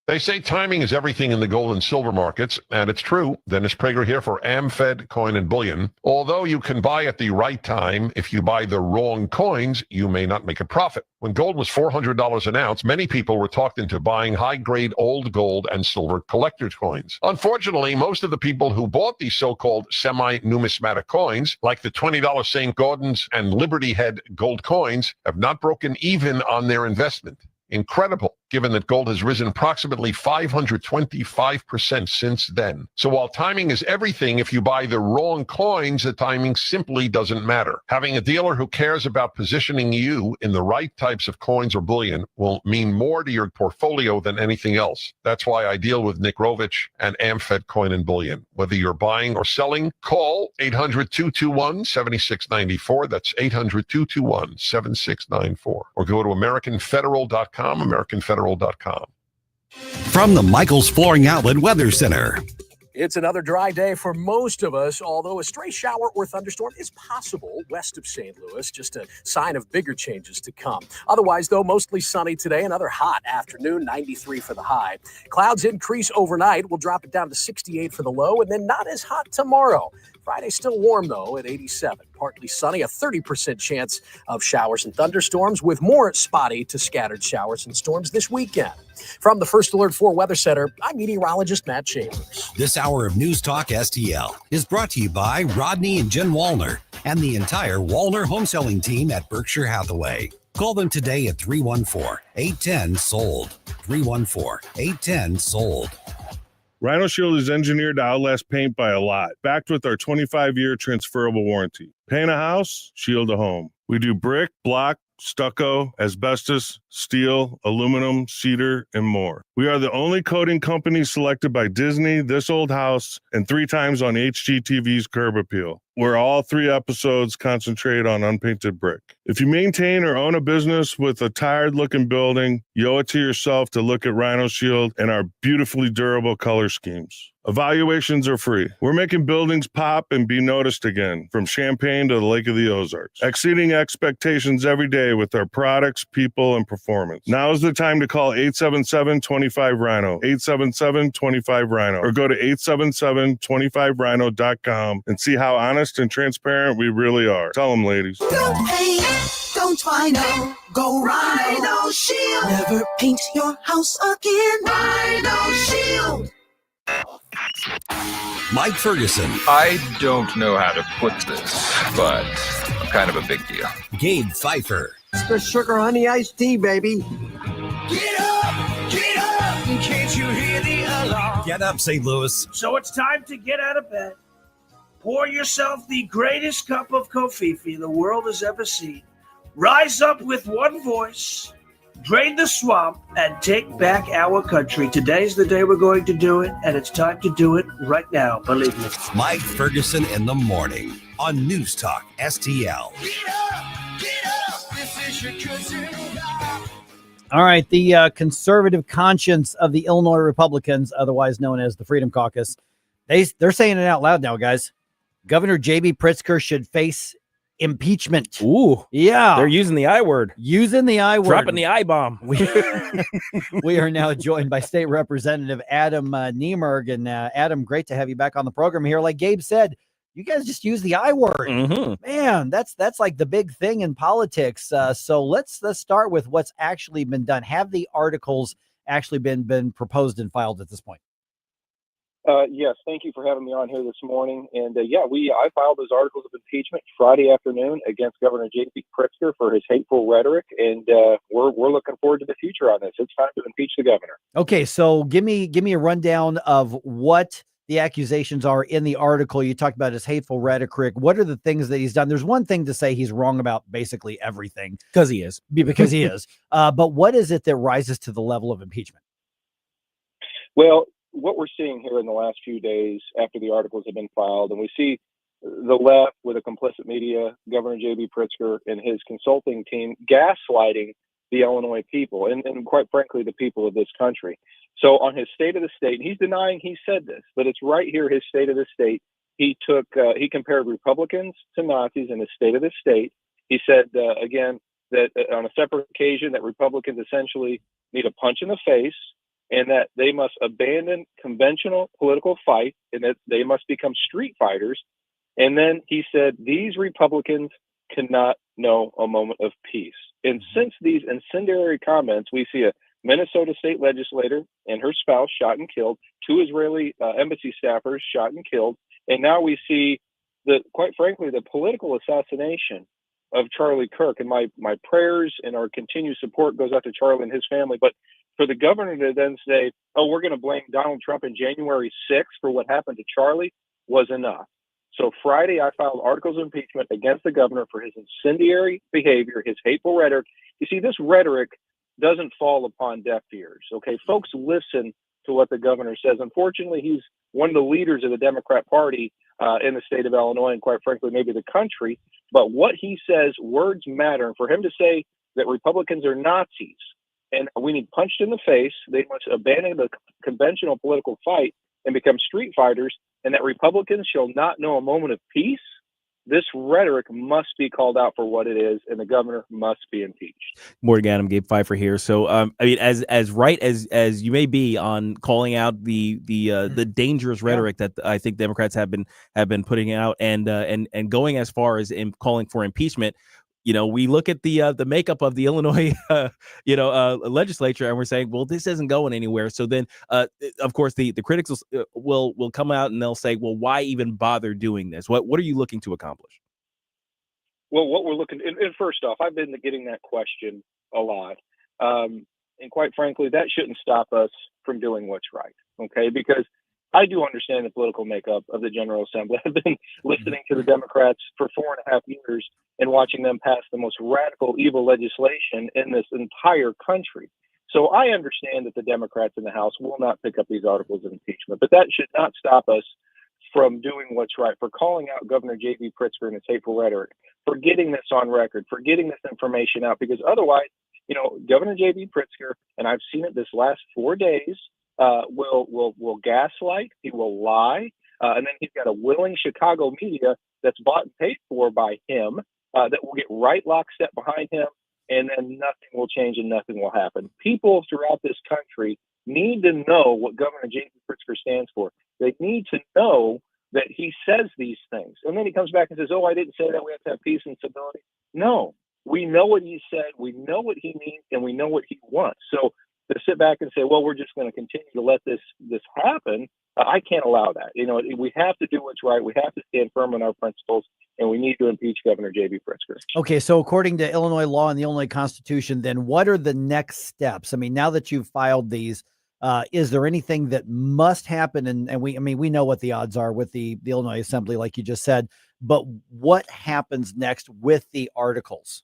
They say timing is everything in the gold and silver markets, and it's true. Dennis Prager here for AmFed Coin and Bullion. Although you can buy at the right time, if you buy the wrong coins, you may not make a profit. When gold was $400 an ounce, many people were talked into buying high-grade old gold and silver collector's coins. Unfortunately, most of the people who bought these so-called semi-numismatic coins, like the $20 St. Gordon's and Liberty Head gold coins, have not broken even on their investment. Incredible, given that gold has risen approximately 525% since then. So while timing is everything, if you buy the wrong coins, the timing simply doesn't matter. Having a dealer who cares about positioning you in the right types of coins or bullion will mean more to your portfolio than anything else. That's why I deal with Nick Rovich and AmFed Coin and Bullion. Whether you're buying or selling, call 800-221-7694. That's 800-221-7694. Or go to AmericanFederal.com, AmericanFederal.com. From the Michaels Flooring Outlet Weather Center. It's another dry day for most of us, although a stray shower or thunderstorm is possible west of St. Louis, just a sign of bigger changes to come. Otherwise, though, mostly sunny today, another hot afternoon, 93 for the high. Clouds increase overnight. We'll drop it down to 68 for the low, and then not as hot tomorrow. Friday still warm, though, at 87. Partly sunny, a 30% chance of showers and thunderstorms, with more spotty to scattered showers and storms this weekend. From the First Alert 4 Weather Center, I'm meteorologist Matt Chambers. This hour of News Talk STL is brought to you by Rodney and Jen Wallner and the entire Wallner home selling team at Berkshire Hathaway. Call them today at 314-810-SOLD. 314-810-SOLD. Rhino Shield is engineered to outlast paint by a lot, backed with our 25-year transferable warranty. Paint a house, shield a home. We do brick, block, stucco, asbestos, steel, aluminum, cedar, and more. We are the only coating company selected by Disney, This Old House, and 3 times on HGTV's Curb Appeal, where all 3 episodes concentrate on unpainted brick. If you maintain or own a business with a tired-looking building, you owe it to yourself to look at Rhino Shield and our beautifully durable color schemes. Evaluations are free. We're making buildings pop and be noticed again, from Champaign to the Lake of the Ozarks, exceeding expectations every day with our products, people, and performance. Now is the time to call 877-25-RHINO, 877-25-RHINO, or go to 877-25rhino.com and see how honest and transparent we really are. Tell them, ladies. Don't paint, don't Rhino, go Rhino Shield. Never paint your house again. Rhino Shield. Mike Ferguson. I don't know how to put this, but I'm kind of a big deal. Gabe Phifer. It's the sugar honey iced tea, baby. Get up, can't you hear the alarm? Get up, St. Louis. So it's time to get out of bed. Pour yourself the greatest cup of Kofifi the world has ever seen. rise up with one voice, drain the swamp, and take back our country. Today's the day we're going to do it, and it's time to do it right now, believe me. Mike Ferguson in the morning on News Talk STL. All right, the conservative conscience of the Illinois Republicans, otherwise known as the Freedom Caucus, they're saying it out loud now, guys. Governor J.B. Pritzker should face impeachment. Ooh. Yeah. They're using the I word. Using the I word. Dropping the I bomb. We are now joined by State Representative Adam Niemerg. And Adam, great to have you back on the program here. Like Gabe said, you guys just use the I word. Mm-hmm. Man, that's like the big thing in politics. So let's start with what's actually been done. Have the articles actually been proposed and filed at this point? Yes, thank you for having me on here this morning. And I filed those articles of impeachment Friday afternoon against Governor J.B. Pritzker for his hateful rhetoric, and we're looking forward to the future on this. It's time to impeach the governor. Okay, so give me a rundown of what the accusations are in the article. You talked about his hateful rhetoric. What are the things that he's done? There's one thing to say he's wrong about basically everything. Because he is. Because he is. But what is it that rises to the level of impeachment? Well, what we're seeing here in the last few days after the articles have been filed, and we see the left with a complicit media, Governor J.B. Pritzker and his consulting team gaslighting the Illinois people and quite frankly, the people of this country. So on his State of the State, and he's denying he said this, but it's right here, his State of the State, he compared Republicans to Nazis in his State of the State. He said, again, that on a separate occasion that Republicans essentially need a punch in the face, and that they must abandon conventional political fight and that they must become street fighters. And then he said, these Republicans cannot know a moment of peace. And since these incendiary comments, we see a Minnesota state legislator and her spouse shot and killed, 2 Israeli embassy staffers shot and killed. And now we see quite frankly, the political assassination of Charlie Kirk. And my prayers and our continued support goes out to Charlie and his family. But for the governor to then say, oh, we're going to blame Donald Trump in January 6th for what happened to Charlie was enough. So Friday, I filed articles of impeachment against the governor for his incendiary behavior, his hateful rhetoric. You see, this rhetoric doesn't fall upon deaf ears. Okay, folks listen to what the governor says. Unfortunately, he's one of the leaders of the Democrat Party in the state of Illinois and quite frankly, maybe the country. But what he says, words matter. And for him to say that Republicans are Nazis and we need punched in the face, they must abandon the conventional political fight and become street fighters, and that Republicans shall not know a moment of peace. This rhetoric must be called out for what it is, and the governor must be impeached. Morning, Adam. Gabe Phifer here. So, I mean, as right as you may be on calling out the dangerous rhetoric that I think Democrats have been putting out, and going as far as in calling for impeachment. You know, we look at the makeup of the Illinois, legislature, and we're saying, well, this isn't going anywhere. So then, of course, the critics will come out and they'll say, well, why even bother doing this? What are you looking to accomplish? Well, what we're looking, and first off, I've been getting that question a lot, and quite frankly, that shouldn't stop us from doing what's right. Okay, because I do understand the political makeup of the General Assembly. I've been listening to the Democrats for 4.5 years and watching them pass the most radical, evil legislation in this entire country. So I understand that the Democrats in the House will not pick up these articles of impeachment, but that should not stop us from doing what's right, for calling out Governor J.B. Pritzker and his hateful rhetoric, for getting this on record, for getting this information out, because otherwise, Governor J.B. Pritzker, and I've seen it this last 4 days, will gaslight, he will lie, and then he's got a willing Chicago media that's bought and paid for by him that will get right lockstep behind him, and then nothing will change and nothing will happen. People throughout this country need to know what Governor J.B. Pritzker stands for. They need to know that he says these things. And then he comes back and says, oh, I didn't say that. We have to have peace and stability. No, we know what he said. We know what he means, and we know what he wants. So to sit back and say, well, we're just going to continue to let this happen, I can't allow that. We have to do what's right. We have to stand firm on our principles, and we need to impeach Governor J.B. Pritzker. Okay, so according to Illinois law and the Illinois Constitution, then what are the next steps? I mean, now that you've filed these, is there anything that must happen? And we know what the odds are with the Illinois Assembly, like you just said, but what happens next with the articles?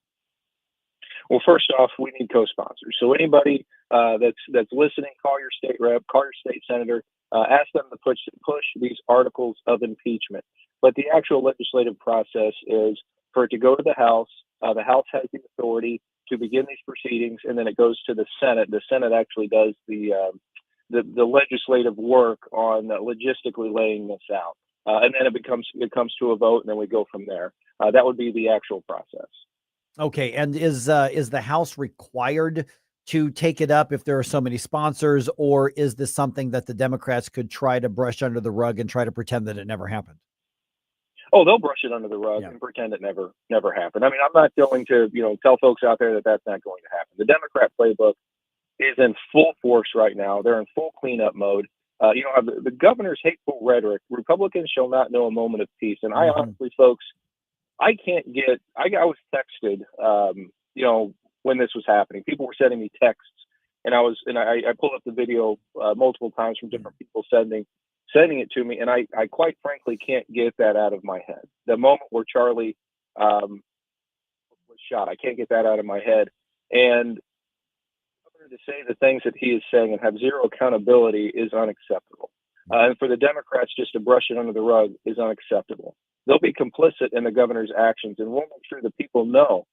Well, first off, we need co-sponsors. So anybody that's listening, call your state rep, call your state senator, ask them to push these articles of impeachment. But the actual legislative process is for it to go to the House. The House has the authority to begin these proceedings, and then it goes to the Senate. The Senate actually does the legislative work on logistically laying this out, and then it comes to a vote, and then we go from there. That would be the actual process. Okay, and is the House required to take it up if there are so many sponsors, or is this something that the Democrats could try to brush under the rug and try to pretend that it never happened? Oh, they'll brush it under the rug and pretend it never happened. I mean, I'm not going to, tell folks out there that that's not going to happen. The Democrat playbook is in full force right now. They're in full cleanup mode. The governor's hateful rhetoric, Republicans shall not know a moment of peace. And I honestly, folks, I was texted, when this was happening. People were sending me texts, and I pulled up the video multiple times from different people sending it to me, and I quite frankly can't get that out of my head. The moment where Charlie was shot, I can't get that out of my head. And to say the things that he is saying and have zero accountability is unacceptable. And for the Democrats just to brush it under the rug is unacceptable. They'll be complicit in the governor's actions, and we'll make sure that people know.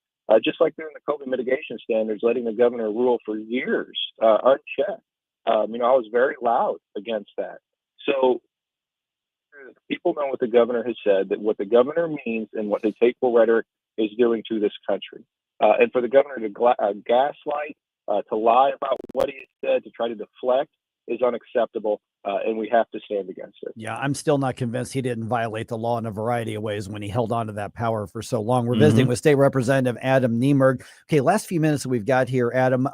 Just like during the COVID mitigation standards, letting the governor rule for years unchecked. I was very loud against that. So people know what the governor has said, that what the governor means and what his hateful rhetoric is doing to this country. And for the governor to gaslight, to lie about what he has said, to try to deflect is unacceptable, and we have to stand against it. Yeah, I'm still not convinced he didn't violate the law in a variety of ways when he held on to that power for so long. We're visiting with State Representative Adam Niemerg. Okay, last few minutes that we've got here, Adam.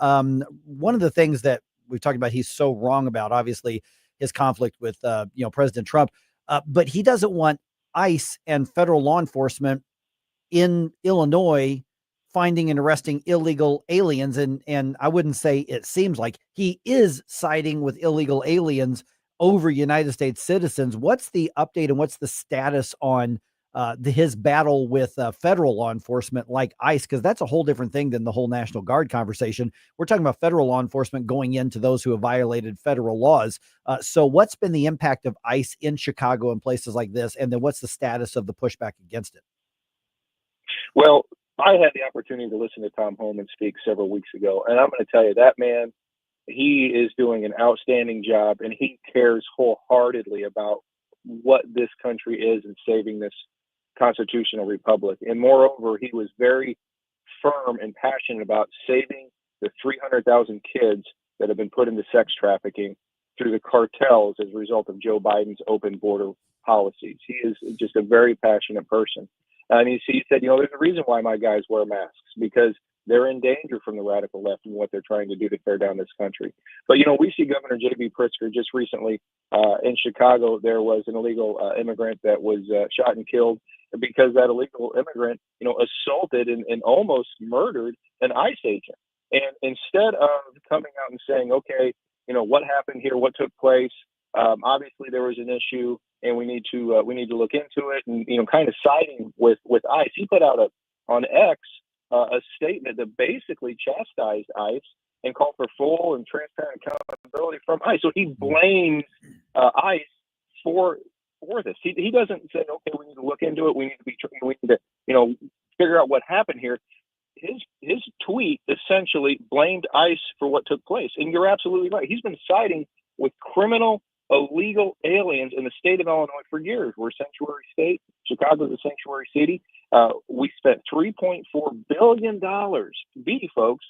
One of the things that we've talked about, he's so wrong about, obviously, his conflict with, President Trump, but he doesn't want ICE and federal law enforcement in Illinois finding and arresting illegal aliens. And I wouldn't say it seems like he is siding with illegal aliens over United States citizens. What's the update and what's the status on his battle with federal law enforcement like ICE? Because that's a whole different thing than the whole National Guard conversation. We're talking about federal law enforcement going into those who have violated federal laws. So what's been the impact of ICE in Chicago and places like this? And then what's the status of the pushback against it? Well, I had the opportunity to listen to Tom Homan speak several weeks ago, and I'm going to tell you, that man, he is doing an outstanding job, and he cares wholeheartedly about what this country is and saving this constitutional republic. And moreover, he was very firm and passionate about saving the 300,000 kids that have been put into sex trafficking through the cartels as a result of Joe Biden's open border policies. He is just a very passionate person. And he said, there's a reason why my guys wear masks, because they're in danger from the radical left and what they're trying to do to tear down this country. But, we see Governor J.B. Pritzker just recently in Chicago. There was an illegal immigrant that was shot and killed because that illegal immigrant, assaulted and almost murdered an ICE agent. And instead of coming out and saying, okay, what happened here, what took place, obviously there was an issue, and we need to look into it, and kind of siding with ICE. He put out on X a statement that basically chastised ICE and called for full and transparent accountability from ICE. So he blames ICE for this. He doesn't say, okay, we need to look into it. We need to figure out what happened here. His tweet essentially blamed ICE for what took place, and you're absolutely right. He's been siding with criminal illegal aliens in the state of Illinois for years. We're a sanctuary state. Chicago's a sanctuary city. We spent $3.4 billion, folks,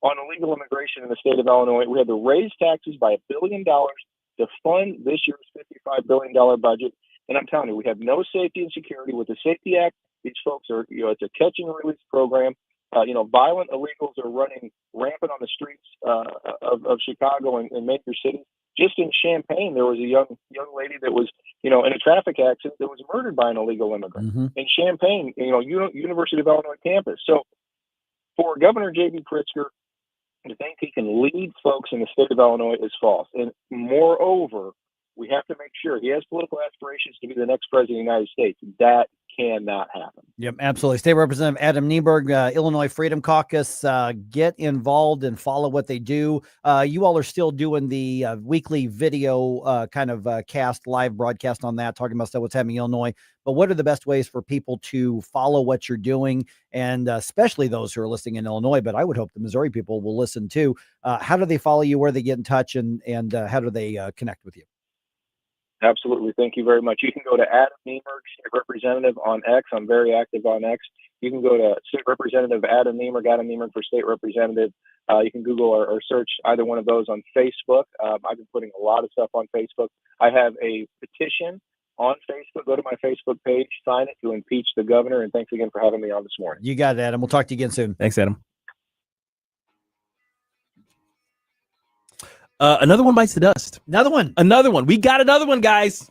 on illegal immigration in the state of Illinois. We had to raise taxes by $1 billion to fund this year's $55 billion budget. And I'm telling you, we have no safety and security with the Safety Act. These folks are, it's a catch and release program. Violent illegals are running rampant on the streets of Chicago and major cities. Just in Champaign, there was a young lady that was, in a traffic accident that was murdered by an illegal immigrant in Champaign, University of Illinois campus. So for Governor J.B. Pritzker to think he can lead folks in the state of Illinois is false. And moreover, we have to make sure he has political aspirations to be the next president of the United States. That cannot happen. Yep, absolutely. State Representative Adam Niemerg, Illinois Freedom Caucus. Get involved and follow what they do. You all are still doing the weekly video cast, live broadcast on that, talking about stuff what's happening in Illinois. But what are the best ways for people to follow what you're doing, and especially those who are listening in Illinois? But I would hope the Missouri people will listen too. How do they follow you? Where they get in touch, and how do they connect with you? Absolutely. Thank you very much. You can go to Adam Niemerg, State Representative on X. I'm very active on X. You can go to State Representative Adam Niemerg for State Representative. You can Google or search either one of those on Facebook. I've been putting a lot of stuff on Facebook. I have a petition on Facebook. Go to my Facebook page, sign it to impeach the governor. And thanks again for having me on this morning. You got it, Adam. We'll talk to you again soon. Thanks, Adam. Another one bites the dust. Another one. We got another one, guys.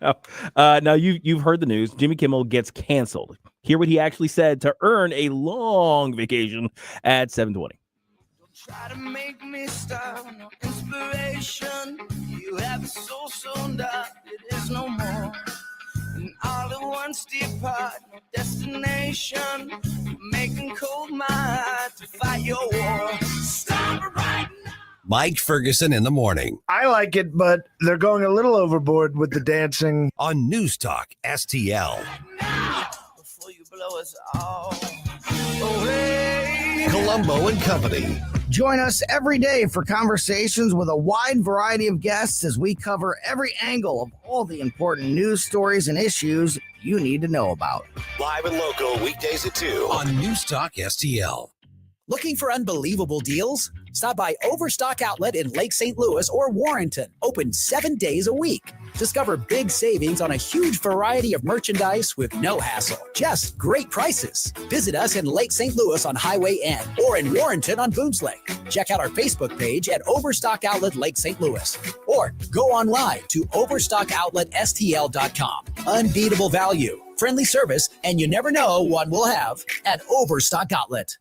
Now you've heard the news. Jimmy Kimmel gets canceled. Hear what he actually said to earn a long vacation at 720. Try to make me stop, no inspiration. You have a soul so dark, it is no more. And all at once depart, no destination. Making cold my heart to fight your war. Stop it right now. Mike Ferguson in the morning. I like it, but they're going a little overboard with the dancing. On News Talk STL. Before you blow us all away. Colombo and Company. Join us every day for conversations with a wide variety of guests as we cover every angle of all the important news stories and issues you need to know about. Live and local weekdays at 2 on News Talk STL. Looking for unbelievable deals? Stop by Overstock Outlet in Lake St. Louis or Warrenton. Open 7 days a week. Discover big savings on a huge variety of merchandise with no hassle. Just great prices. Visit us in Lake St. Louis on Highway N or in Warrenton on Boones Lake. Check out our Facebook page at Overstock Outlet Lake St. Louis. Or go online to overstockoutletstl.com. Unbeatable value, friendly service, and you never know what we'll have at Overstock Outlet.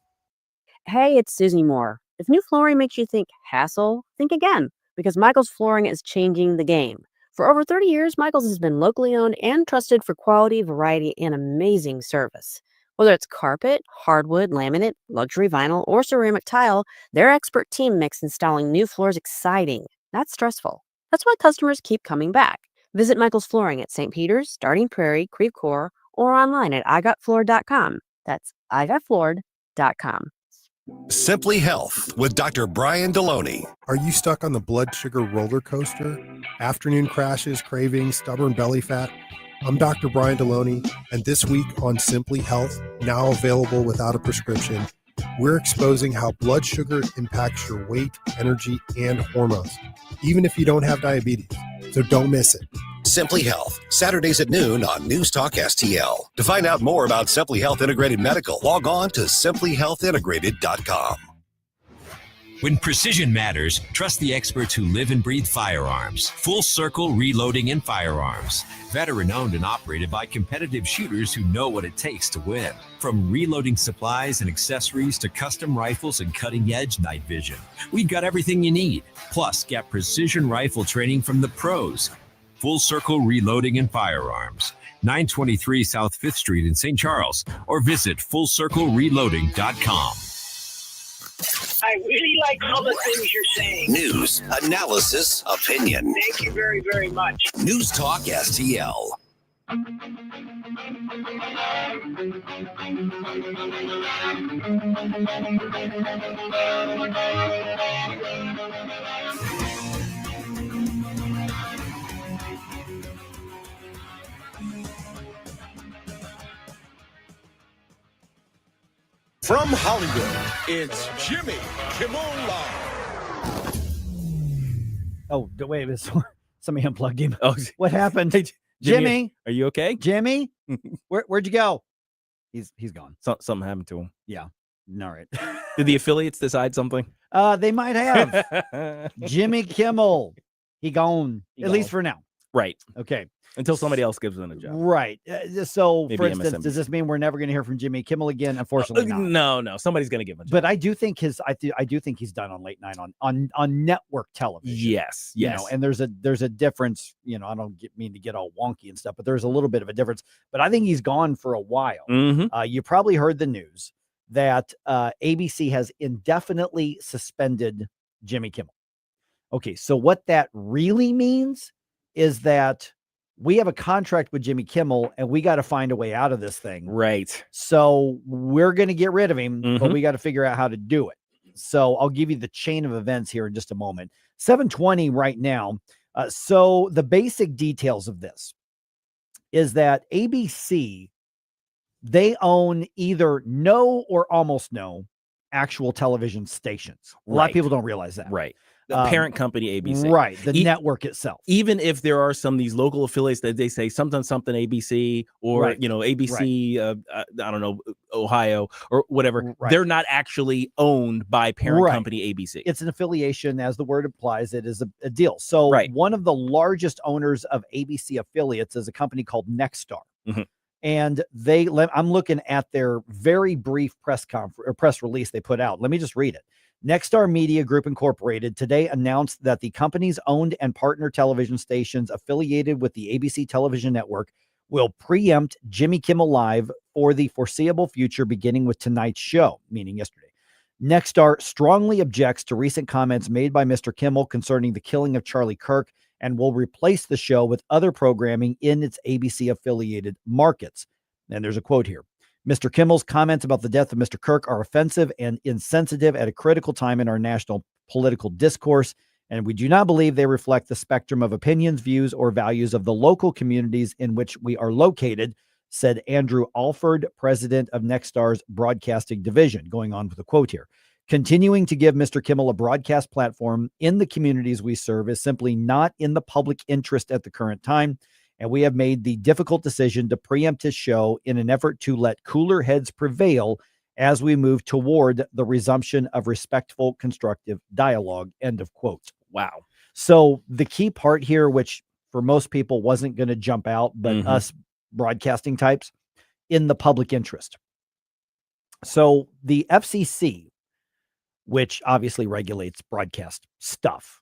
Hey, it's Susie Moore. If new flooring makes you think hassle, think again, because Michael's Flooring is changing the game. For over 30 years, Michael's has been locally owned and trusted for quality, variety, and amazing service. Whether it's carpet, hardwood, laminate, luxury vinyl, or ceramic tile, their expert team makes installing new floors exciting, not stressful. That's why customers keep coming back. Visit Michael's Flooring at St. Peter's, Starting Prairie, Creve Coeur, or online at igotfloored.com. That's igotfloored.com. Simply Health with Dr. Brian Deloney. Are you stuck on the blood sugar roller coaster? Afternoon crashes, cravings, stubborn belly fat? I'm Dr. Brian Deloney, and this week on Simply Health, now available without a prescription, we're exposing how blood sugar impacts your weight, energy, and hormones, even if you don't have diabetes. So don't miss it. Simply Health, Saturdays at noon on News Talk STL. To find out more about Simply Health Integrated Medical, log on to simplyhealthintegrated.com. When precision matters, trust the experts who live and breathe firearms. Full Circle Reloading and Firearms. Veteran owned and operated by competitive shooters who know what it takes to win. From reloading supplies and accessories to custom rifles and cutting-edge night vision, we've got everything you need. Plus, get precision rifle training from the pros. Full Circle Reloading and Firearms. 923 South 5th Street in St. Charles, or visit FullCircleReloading.com. I really like all the things you're saying. News, analysis, opinion. Thank you very, very much. News Talk STL. From Hollywood, it's Jimmy Kimmel Live. Oh, wait, somebody unplugged him. Oh, what happened? Jimmy, are you okay? Jimmy, where'd you go? He's gone. Something happened to him. Yeah. All right. Did the affiliates decide something? They might have. Jimmy Kimmel. He gone. At least for now. Right. Okay. Until somebody else gives them a job. Right. So, Maybe for instance, MSNBC. does this mean we're never going to hear from Jimmy Kimmel again? Unfortunately, not. No. Somebody's going to give him a job. But I do think I do think he's done on late night on network television. Yes. You know, and there's a difference. You know, I don't mean to get all wonky and stuff, but there's a little bit of a difference. But I think he's gone for a while. You probably heard the news that ABC has indefinitely suspended Jimmy Kimmel. Okay, so what that really means is that we have a contract with Jimmy Kimmel and we got to find a way out of this thing. Right. So we're going to get rid of him, but we got to figure out how to do it. So I'll give you the chain of events here in just a moment. 7:20 right now. So the basic details of this is that ABC, they own either no or almost no actual television stations. A lot of people don't realize that. Right. The parent company ABC. Right. The network itself. Even if there are some of these local affiliates that they say something ABC or ABC, I don't know, Ohio or whatever, they're not actually owned by parent company ABC. It's an affiliation, as the word implies. It is a deal. So one of the largest owners of ABC affiliates is a company called Nexstar. And I'm looking at their very brief press release they put out. Let me just read it. Nexstar Media Group Incorporated today announced that the company's owned and partner television stations affiliated with the ABC television network will preempt Jimmy Kimmel Live for the foreseeable future, beginning with tonight's show, meaning yesterday. Nexstar strongly objects to recent comments made by Mr. Kimmel concerning the killing of Charlie Kirk and will replace the show with other programming in its ABC affiliated markets. And there's a quote here. Mr. Kimmel's comments about the death of Mr. Kirk are offensive and insensitive at a critical time in our national political discourse, and we do not believe they reflect the spectrum of opinions, views, or values of the local communities in which we are located, said Andrew Alford, president of Nexstar's broadcasting division. Going on with the quote here. Continuing to give Mr. Kimmel a broadcast platform in the communities we serve is simply not in the public interest at the current time, and we have made the difficult decision to preempt his show in an effort to let cooler heads prevail as we move toward the resumption of respectful, constructive dialogue. End of quote. Wow. So the key part here, which for most people wasn't going to jump out, but us broadcasting types, in the public interest. So the FCC, which obviously regulates broadcast stuff,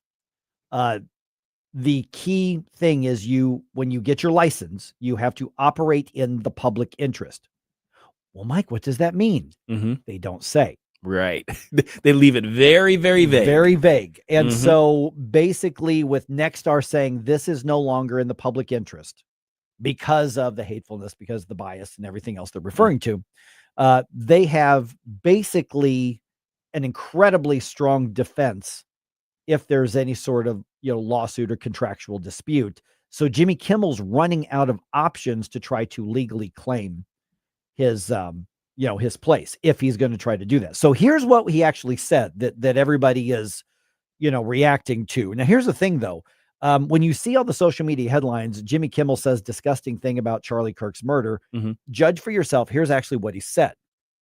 the key thing is when you get your license, you have to operate in the public interest. Well, Mike, what does that mean? They don't say. Right. They leave it very, very vague. Very vague. And so basically with Nexstar saying this is no longer in the public interest because of the hatefulness, because of the bias and everything else they're referring to, they have basically an incredibly strong defense if there's any sort of lawsuit or contractual dispute. So Jimmy Kimmel's running out of options to try to legally claim his his place if he's going to try to do that. So here's what he actually said that everybody is reacting to. Now here's the thing though. When you see all the social media headlines, Jimmy Kimmel says disgusting thing about Charlie Kirk's murder. Judge for yourself. Here's actually what he said.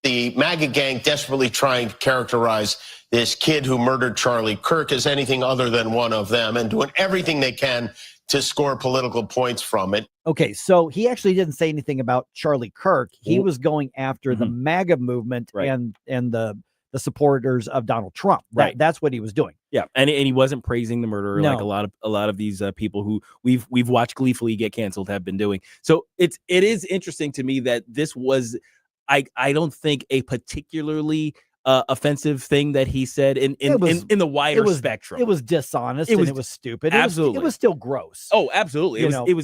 The MAGA gang desperately trying to characterize this kid who murdered Charlie Kirk as anything other than one of them and doing everything they can to score political points from it. Okay, so he actually didn't say anything about Charlie Kirk. He was going after the MAGA movement and the supporters of Donald Trump. That's what he was doing. Yeah, and he wasn't praising the murderer like a lot of these people who we've watched gleefully get canceled have been doing. So it is interesting to me that this was. I don't think a particularly offensive thing that he said in the wider spectrum. It was dishonest. It was stupid. Absolutely, it was still gross. Oh, absolutely.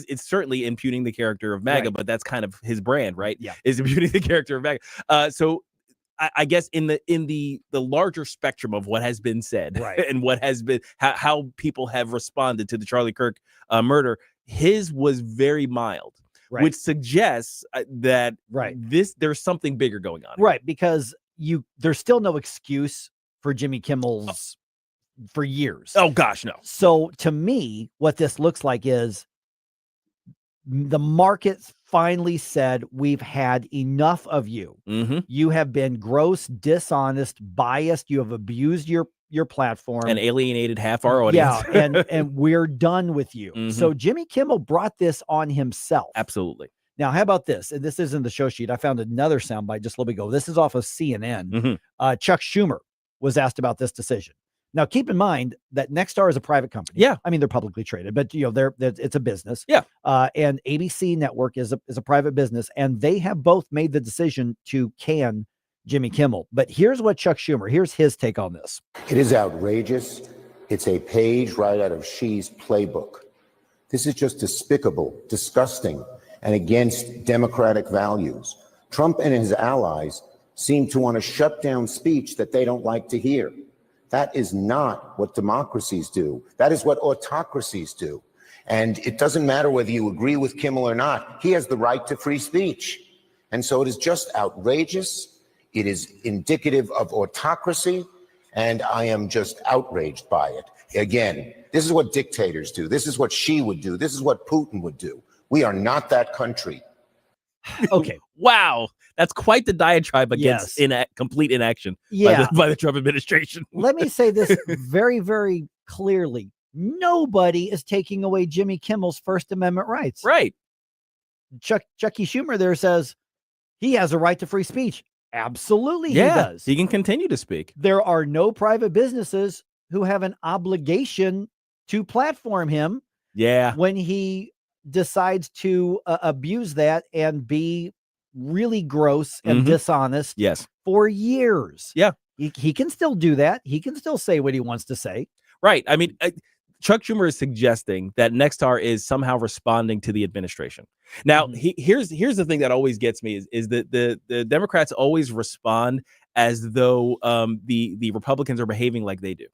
It's certainly impugning the character of MAGA, but that's kind of his brand, right? Yeah, is impugning the character of MAGA. So I guess in the larger spectrum of what has been said, and what has been how people have responded to the Charlie Kirk murder, his was very mild. Which suggests that there's something bigger going on. Right, because there's still no excuse for Jimmy Kimmel's for years. Oh gosh, no. So to me, what this looks like is the market finally said, we've had enough of you. You have been gross, dishonest, biased. You have abused your your platform and alienated half our audience. Yeah, and we're done with you. So Jimmy Kimmel brought this on himself. Absolutely. Now, how about this? And this isn't the show sheet. I found another soundbite just a little bit ago. This is off of CNN. Chuck Schumer was asked about this decision. Now, keep in mind that Nexstar is a private company. Yeah, I mean they're publicly traded, but it's a business. Yeah, and ABC Network is a private business, and they have both made the decision to can Jimmy Kimmel. But here's what Chuck Schumer. Here's his take on this. It is outrageous. It's a page right out of Xi's playbook. This is just despicable, disgusting, and against democratic values. Trump and his allies seem to want to shut down speech that they don't like to hear. That is not what democracies do. That is what autocracies do. And it doesn't matter whether you agree with Kimmel or not. He has the right to free speech. And so it is just outrageous. It is indicative of autocracy. And I am just outraged by it. Again, this is what dictators do. This is what Xi would do. This is what Putin would do. We are not that country. Okay. Wow. That's quite the diatribe against complete inaction by the Trump administration. Let me say this very, very clearly. Nobody is taking away Jimmy Kimmel's First Amendment rights. Right. Chucky Schumer there says he has a right to free speech. Absolutely, he does. He can continue to speak. There are no private businesses who have an obligation to platform him. Yeah. When he decides to abuse that and be really gross and dishonest. Yes. For years. Yeah. He can still do that. He can still say what he wants to say. Right. I mean, Chuck Schumer is suggesting that Nexstar is somehow responding to the administration. Now, here's the thing that always gets me is that the Democrats always respond as though the Republicans are behaving like they do.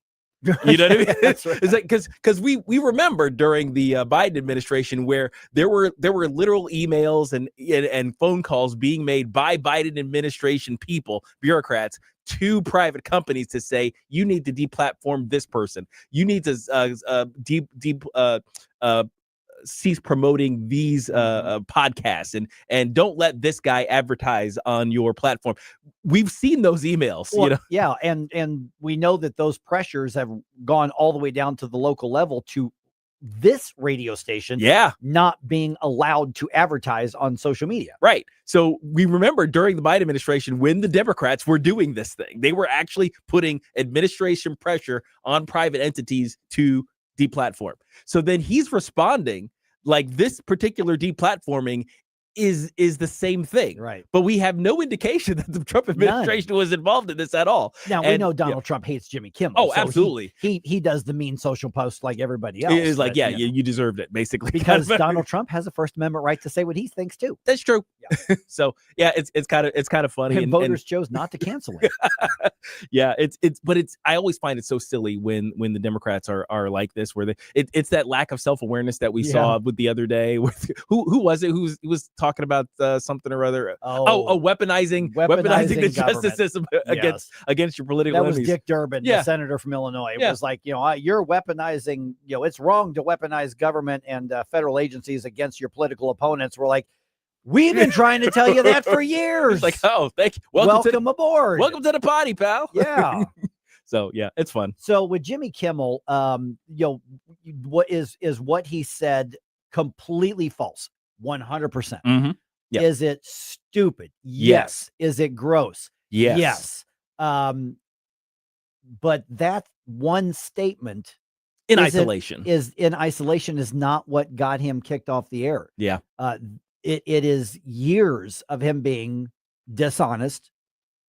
You know what I mean? That's right. It's like because we remember during the Biden administration where there were literal emails and phone calls being made by Biden administration people, bureaucrats, to private companies to say you need to deplatform this person, you need to cease promoting these podcasts and don't let this guy advertise on your platform. We've seen those emails. Well, you know? Yeah, and we know that those pressures have gone all the way down to the local level to this radio station not being allowed to advertise on social media. Right. So we remember during the Biden administration when the Democrats were doing this thing, they were actually putting administration pressure on private entities to deplatform. So then he's responding like this particular deplatforming is the same thing. Right. But we have no indication that the Trump administration was involved in this at all. Now, we know Donald Trump hates Jimmy Kimmel. Oh, so absolutely. He does the mean social posts like everybody else. It is like, you deserved it, basically. Because Donald Trump has a First Amendment right to say what he thinks too. That's true. Yeah. So it's kind of funny. And voters chose not to cancel it. Yeah, but I always find it so silly when the Democrats are like this, where it's that lack of self-awareness that we saw with the other day with who was it who was talking about something or other. Weaponizing the justice system against your political enemies. That was Dick Durbin, the senator from Illinois. It was like, you're weaponizing, it's wrong to weaponize government and federal agencies against your political opponents. We're like, we've been trying to tell you that for years. It's like, oh, thank you. Welcome aboard. Welcome to the party, pal. Yeah. So yeah, it's fun. So with Jimmy Kimmel, what is what he said completely false? 100%. Yep. Is it stupid? Yes. Is it gross? Yes. But that one statement in isolation is not what got him kicked off the air. Yeah. It is years of him being dishonest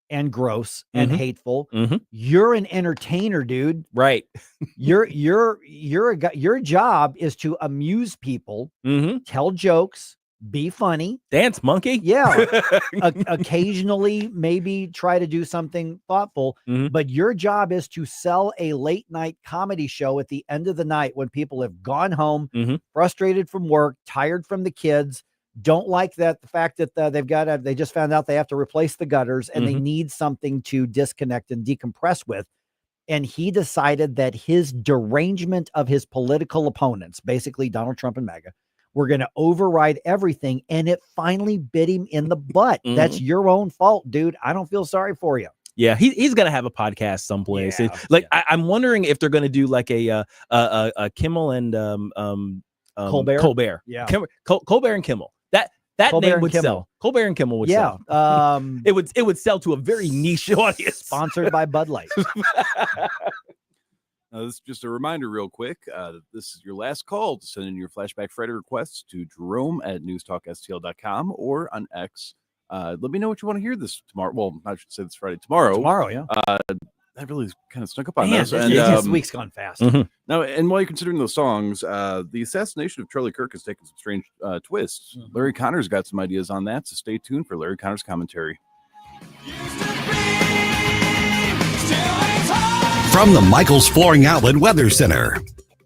and gross and hateful. You're an entertainer, dude. Right. Your job is to amuse people, tell jokes, be funny, dance monkey. Yeah. Occasionally maybe try to do something thoughtful, but your job is to sell a late night comedy show at the end of the night when people have gone home, frustrated from work, tired from the kids, don't like the fact that they just found out they have to replace the gutters and they need something to disconnect and decompress with. And he decided that his derangement of his political opponents, basically Donald Trump and MAGA, were going to override everything. And it finally bit him in the butt. That's your own fault, dude. I don't feel sorry for you. Yeah, he's gonna have a podcast someplace. I'm wondering if they're gonna do like a Kimmel and Colbert. Yeah. Colbert and Kimmel. That Colbert name and would Kimmel. sell. Colbert and Kimmel would Yeah. sell. It would sell to a very niche audience. Sponsored by Bud Light. Now, this is just a reminder real quick. This is your last call to send in your Flashback Friday requests to Jerome at NewsTalkSTL.com or on X. Let me know what you want to hear this tomorrow. Well, I should say this Friday. Tomorrow, yeah. That really kind of snuck up on Man, us. this week's gone fast. Now, and while you're considering those songs, the assassination of Charlie Kirk has taken some strange twists. Larry Connor's got some ideas on that, so stay tuned for Larry Connor's commentary. From the Michaels Flooring Outlet Weather Center.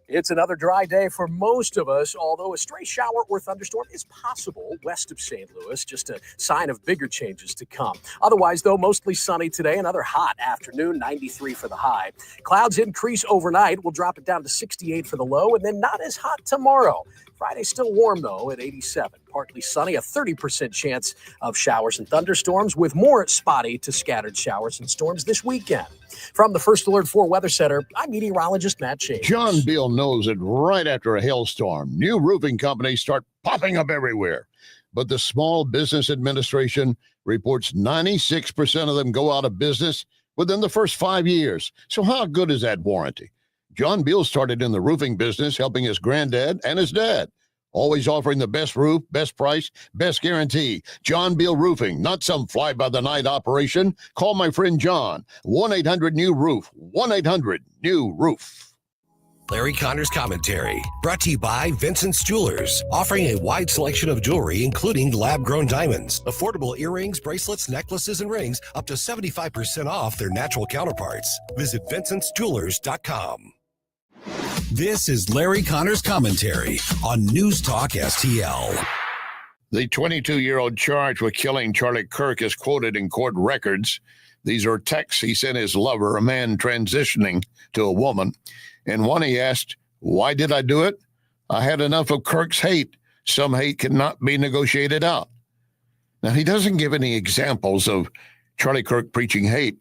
It's another dry day for most of us, although a stray shower or thunderstorm is possible west of St. Louis, just a sign of bigger changes to come. Otherwise, though, mostly sunny today, another hot afternoon, 93 for the high. Clouds increase overnight. We'll drop it down to 68 for the low, and then not as hot tomorrow. Friday still warm, though, at 87. Partly sunny, a 30% chance of showers and thunderstorms, with more spotty to scattered showers and storms this weekend. From the First Alert 4 Weather Center, I'm meteorologist Matt Chase. John Beal knows that right after a hailstorm, new roofing companies start popping up everywhere. But the Small Business Administration reports 96% of them go out of business within the first 5 years. So how good is that warranty? John Beal started in the roofing business, helping his granddad and his dad. Always offering the best roof, best price, best guarantee. John Beal Roofing, not some fly-by-the-night operation. Call my friend John, 1-800-NEW-ROOF, 1-800-NEW-ROOF. Larry Connor's commentary, brought to you by Vincent's Jewelers, offering a wide selection of jewelry, including lab-grown diamonds, affordable earrings, bracelets, necklaces, and rings, up to 75% off their natural counterparts. Visit VincentsJewelers.com. This is Larry Connor's commentary on News Talk STL. The 22-year-old charged with killing Charlie Kirk is quoted in court records. These are texts he sent his lover, a man transitioning to a woman. In one, he asked, "Why did I do it? I had enough of Kirk's hate. Some hate cannot be negotiated out." Now, he doesn't give any examples of Charlie Kirk preaching hate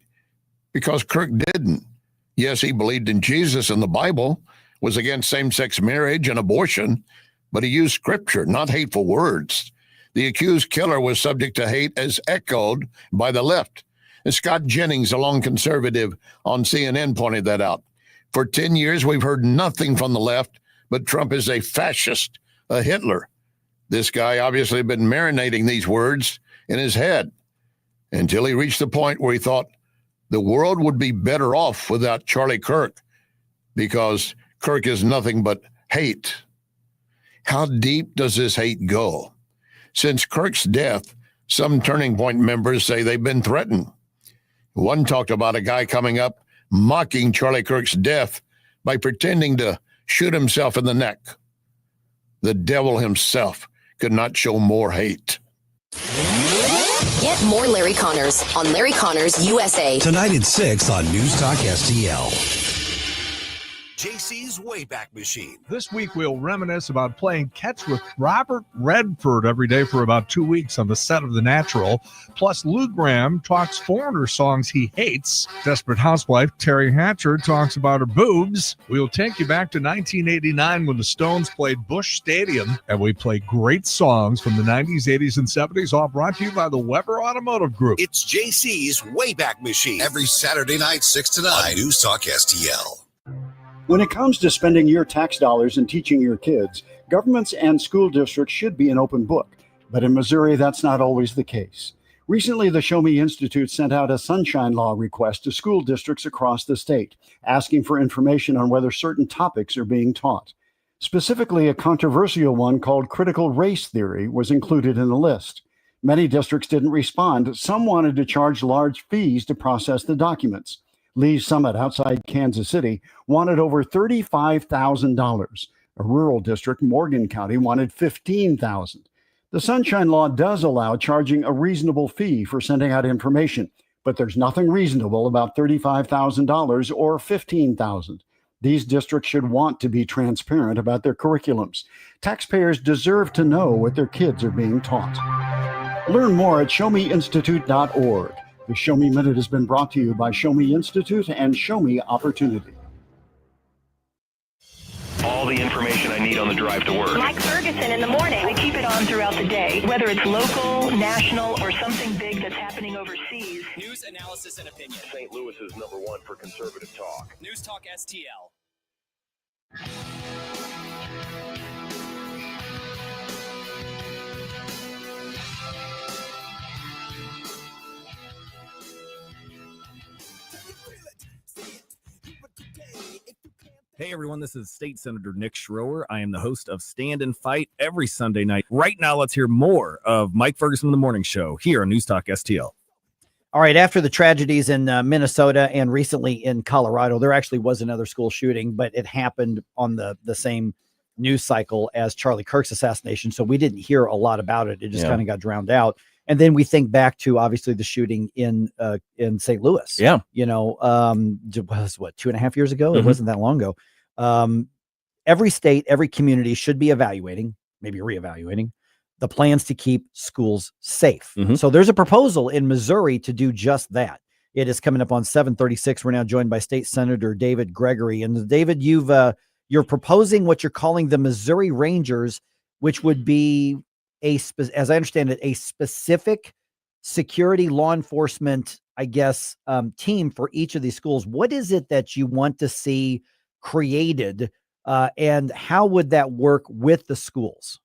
because Kirk didn't. Yes, he believed in Jesus and the Bible, was against same-sex marriage and abortion, but he used scripture, not hateful words. The accused killer was subject to hate as echoed by the left. And Scott Jennings, a lone conservative on CNN, pointed that out. For 10 years, we've heard nothing from the left, but Trump is a fascist, a Hitler. This guy obviously had been marinating these words in his head until he reached the point where he thought the world would be better off without Charlie Kirk because Kirk is nothing but hate. How deep does this hate go? Since Kirk's death, some Turning Point members say they've been threatened. One talked about a guy coming up mocking Charlie Kirk's death by pretending to shoot himself in the neck. The devil himself could not show more hate. Get more Larry Connors on Larry Connors USA. Tonight at 6 on News Talk STL. JC's Wayback Machine. This week we'll reminisce about playing catch with Robert Redford every day for about 2 weeks on the set of The Natural. Plus, Lou Graham talks Foreigner songs he hates. Desperate housewife Terry Hatcher talks about her boobs. We'll take you back to 1989 when the Stones played Busch Stadium, and we play great songs from the 90s, 80s, and 70s, all brought to you by the Weber Automotive Group. It's JC's Wayback Machine. Every Saturday night, 6 to 9 on News Talk STL. When it comes to spending your tax dollars and teaching your kids, governments and school districts should be an open book. But in Missouri, that's not always the case. Recently, the Show Me Institute sent out a sunshine law request to school districts across the state, asking for information on whether certain topics are being taught. Specifically, a controversial one called critical race theory was included in the list. Many districts didn't respond. Some wanted to charge large fees to process the documents. Lee's Summit outside Kansas City wanted over $35,000. A rural district, Morgan County, wanted $15,000. The Sunshine Law does allow charging a reasonable fee for sending out information, but there's nothing reasonable about $35,000 or $15,000. These districts should want to be transparent about their curriculums. Taxpayers deserve to know what their kids are being taught. Learn more at showmeinstitute.org. The Show Me Minute has been brought to you by Show Me Institute and Show Me Opportunity. All the information I need on the drive to work. Mike Ferguson in the morning. I keep it on throughout the day, whether it's local, national, or something big that's happening overseas. News, analysis, and opinion. St. Louis is #1 for conservative talk. News Talk STL. Hey everyone, this is State Senator Nick Schroer. I am the host of Stand and Fight every Sunday night. Right now, let's hear more of Mike Ferguson in the Morning Show here on News Talk STL. All right, after the tragedies in Minnesota and recently in Colorado, there actually was another school shooting, but it happened on the same news cycle as Charlie Kirk's assassination, so we didn't hear a lot about it. It just kind of got drowned out. And then we think back to obviously the shooting in St. Louis. Yeah, it was what 2.5 years ago. It wasn't that long ago. Every state, every community should be evaluating, maybe reevaluating the plans to keep schools safe. So there's a proposal in Missouri to do just that. It is coming up on 7:36. We're now joined by State Senator David Gregory. And David, you're proposing what you're calling the Missouri Rangers, which would be as I understand it, a specific security law enforcement, I guess, team for each of these schools. What is it that you want to see created, and how would that work with the schools?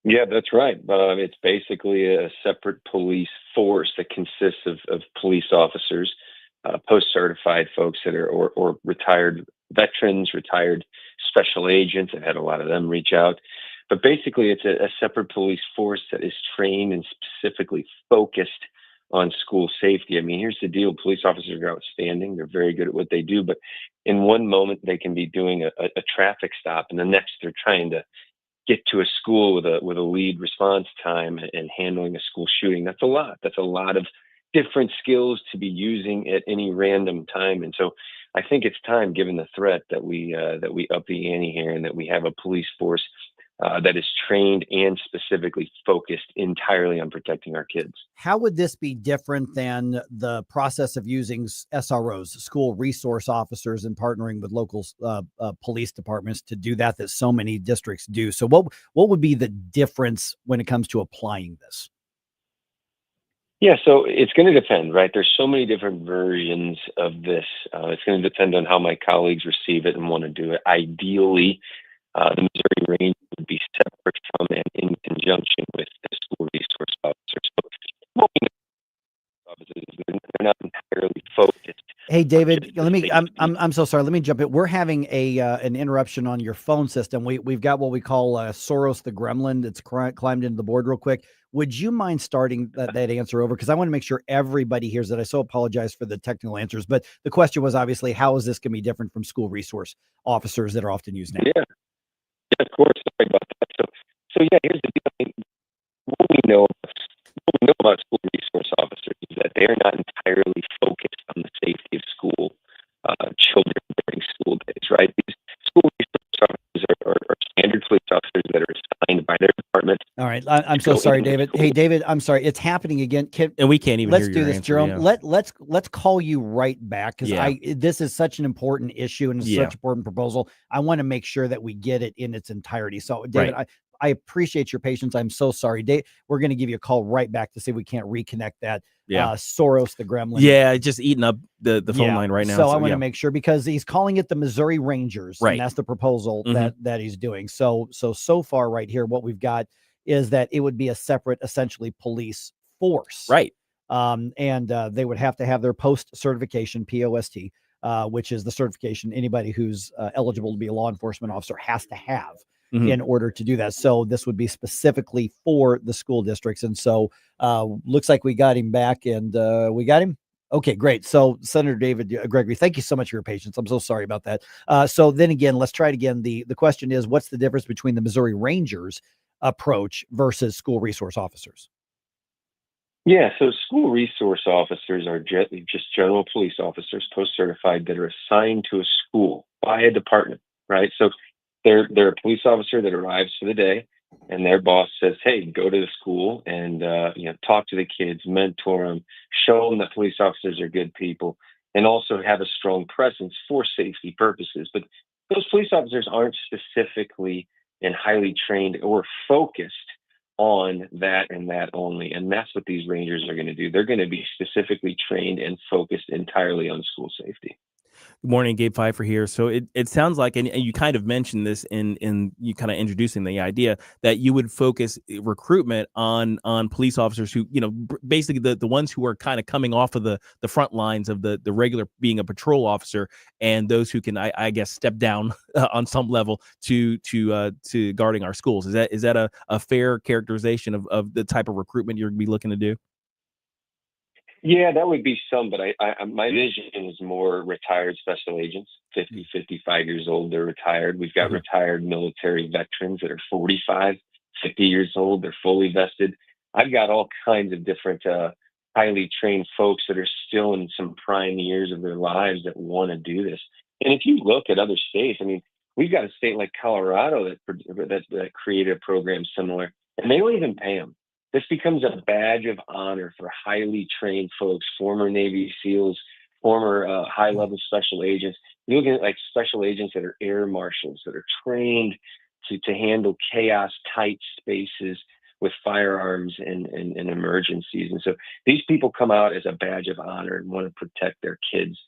Yeah, that's right. It's basically a separate police force that consists of police officers, post-certified folks that are or retired veterans, retired special agents. I've had a lot of them reach out. But basically, it's a separate police force that is trained and specifically focused on school safety. I mean, here's the deal. Police officers are outstanding. They're very good at what they do. But in one moment, they can be doing a traffic stop, and the next they're trying to get to a school with a lead response time and handling a school shooting. That's a lot. That's a lot of different skills to be using at any random time. And so I think it's time, given the threat, that we up the ante here and that we have a police force that is trained and specifically focused entirely on protecting our kids. How would this be different than the process of using SROs, school resource officers, and partnering with local police departments to do that so many districts do? So what would be the difference when it comes to applying this? Yeah, so it's going to depend, right? There's so many different versions of this. It's going to depend on how my colleagues receive it and want to do it. Ideally, the Missouri Range would be separate from and in conjunction with the school resource officers. So, they're not entirely focused. Hey, David, I'm so sorry. Let me jump in. We're having an interruption on your phone system. We've got what we call Soros the Gremlin that's climbed into the board real quick. Would you mind starting that answer over? Because I want to make sure everybody hears that. I so apologize for the technical answers, but the question was obviously, how is this going to be different from school resource officers that are often used now? Yeah, of course. Sorry about that. So yeah, here's the deal. I mean, what we know about school resource officers is that they are not entirely focused on the safety of school children during school days, right? These school resource officers are standard police officers that are assigned by their department. All right, I'm so sorry, David. Hey, David, I'm sorry. It's happening again. And we can't even let's hear do your this, answer, Jerome. yeah. Let's call you right back, because this is such an important issue and it's such an important proposal. I want to make sure that we get it in its entirety. So, David, I appreciate your patience. I'm so sorry, Dave. We're going to give you a call right back to see if we can't reconnect that. Soros the Gremlin. Yeah, just eating up the phone line right now. So I want to make sure, because he's calling it the Missouri Rangers, right? And that's the proposal that he's doing. So far right here, what we've got is that it would be a separate, essentially, police force, right? And they would have to have their post certification, POST, which is the certification anybody who's eligible to be a law enforcement officer has to have in order to do that. So this would be specifically for the school districts. And so looks like we got him back, and we got him. Okay, great. So Senator David Gregory, thank you so much for your patience. I'm so sorry about that. So then again, let's try it again. The question is, what's the difference between the Missouri Rangers approach versus school resource officers? Yeah, so school resource officers are just general police officers, post-certified, that are assigned to a school by a department, right? So they're a police officer that arrives for the day. and their boss says, hey, go to the school and talk to the kids, mentor them, show them that police officers are good people, and also have a strong presence for safety purposes. But those police officers aren't specifically and highly trained or focused on that and that only. And that's what these Rangers are going to do. They're going to be specifically trained and focused entirely on school safety. Good morning, Gabe Phifer here. So it sounds like, and you kind of mentioned this in you kind of introducing the idea that you would focus recruitment on police officers who, basically the ones who are kind of coming off of the front lines of the regular being a patrol officer, and those who can, I guess, step down on some level to guarding our schools. Is that a fair characterization of the type of recruitment you're going to be looking to do? Yeah, that would be some, but my vision is more retired special agents, 50, 55 years old. They're retired. We've got retired military veterans that are 45, 50 years old. They're fully vested. I've got all kinds of different highly trained folks that are still in some prime years of their lives that want to do this. And if you look at other states, I mean, we've got a state like Colorado that created a program similar, and they don't even pay them. This becomes a badge of honor for highly trained folks, former Navy SEALs, former high-level special agents. You're looking at like special agents that are air marshals that are trained to handle chaos-tight spaces with firearms and emergencies. And so these people come out as a badge of honor and want to protect their kids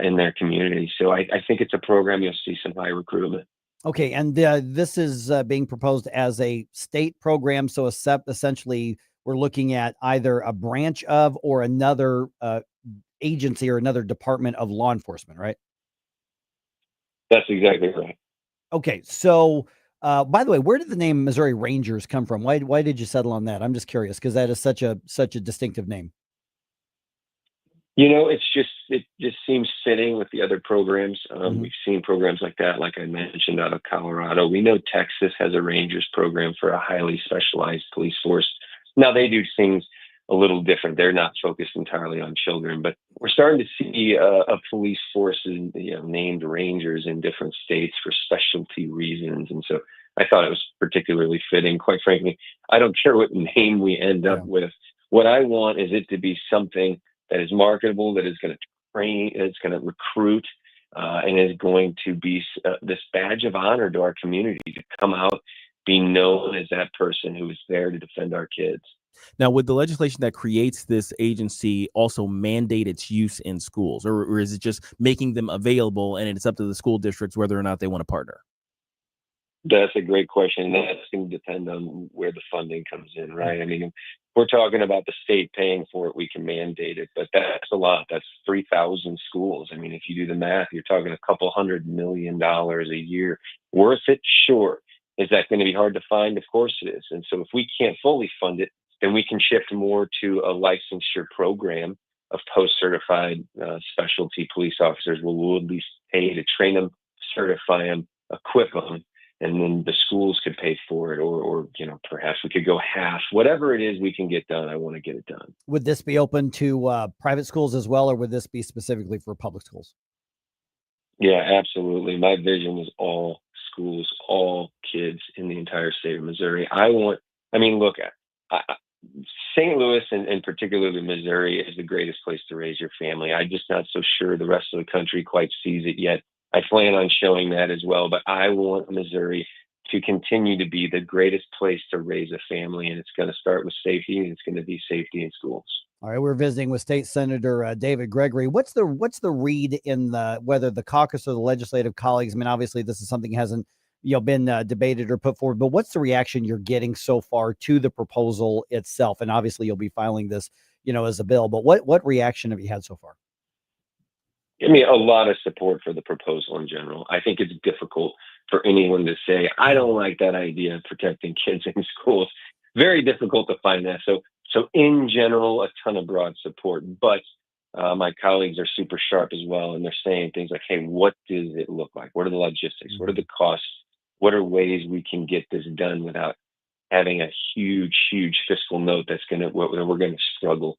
in their community. So I think it's a program you'll see some high recruitment. Okay, and this is being proposed as a state program. So essentially, we're looking at either a branch of or another agency or another department of law enforcement, right? That's exactly right. Okay, so by the way, where did the name Missouri Rangers come from? Why did you settle on that? I'm just curious because that is such a distinctive name. It just seems fitting with the other programs. We've seen programs like that, like I mentioned, out of Colorado. We know Texas has a Rangers program for a highly specialized police force. Now they do things a little different. They're not focused entirely on children, but we're starting to see a police force named Rangers in different states for specialty reasons. And so I thought it was particularly fitting. Quite frankly, I don't care what name we end up with. What I want is it to be something that is marketable, that is going to train, it's going to recruit, and is going to be this badge of honor to our community to come out, be known as that person who is there to defend our kids. Now, would the legislation that creates this agency also mandate its use in schools, or is it just making them available and it's up to the school districts whether or not they want to partner? That's a great question. That's going to depend on where the funding comes in, right? I mean, if we're talking about the state paying for it, we can mandate it, but that's a lot. That's 3,000 schools. I mean, if you do the math, you're talking a couple $100 million a year. Worth it? Sure. Is that going to be hard to find? Of course it is. And so if we can't fully fund it, then we can shift more to a licensure program of post-certified specialty police officers. We'll at least pay to train them, certify them, equip them, and then the schools could pay for it, or perhaps we could go half. Whatever it is we can get done, I want to get it done. Would this be open to private schools as well, or would this be specifically for public schools? Yeah, absolutely. My vision is all schools, all kids in the entire state of Missouri. Look, St. Louis and particularly Missouri is the greatest place to raise your family. I'm just not so sure the rest of the country quite sees it yet. I plan on showing that as well, but I want Missouri to continue to be the greatest place to raise a family, and it's going to start with safety, and it's going to be safety in schools. All right, we're visiting with State Senator David Gregory. What's the read in whether the caucus or the legislative colleagues? I mean, obviously, this is something that hasn't been debated or put forward, but what's the reaction you're getting so far to the proposal itself? And obviously, you'll be filing this, as a bill. But what reaction have you had so far? I mean, a lot of support for the proposal in general. I think it's difficult for anyone to say, I don't like that idea of protecting kids in schools. Very difficult to find that. So in general, a ton of broad support. But my colleagues are super sharp as well. And they're saying things like, hey, what does it look like? What are the logistics? What are the costs? What are ways we can get this done without having a huge fiscal note we're going to struggle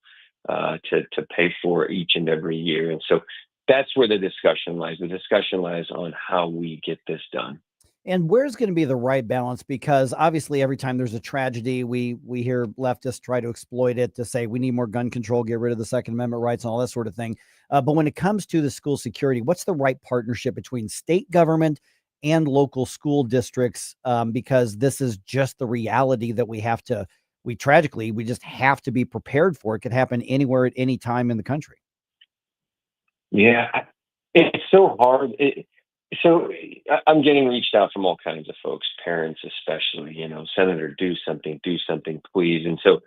to pay for each and every year? And so that's where the discussion lies. The discussion lies on how we get this done. And where's going to be the right balance? Because obviously every time there's a tragedy, we hear leftists try to exploit it to say we need more gun control, get rid of the Second Amendment rights and all that sort of thing. But when it comes to the school security, what's the right partnership between state government and local school districts? Because this is just the reality that we just have to be prepared for. It could happen anywhere at any time in the country. Yeah, it's so hard. So I'm getting reached out from all kinds of folks, parents especially, Senator, do something, please. And so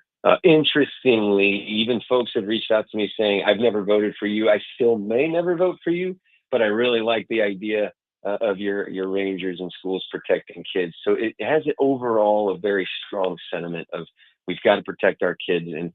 interestingly, even folks have reached out to me saying, I've never voted for you. I still may never vote for you, but I really like the idea of your Rangers and schools protecting kids. So it has overall a very strong sentiment of we've got to protect our kids. And,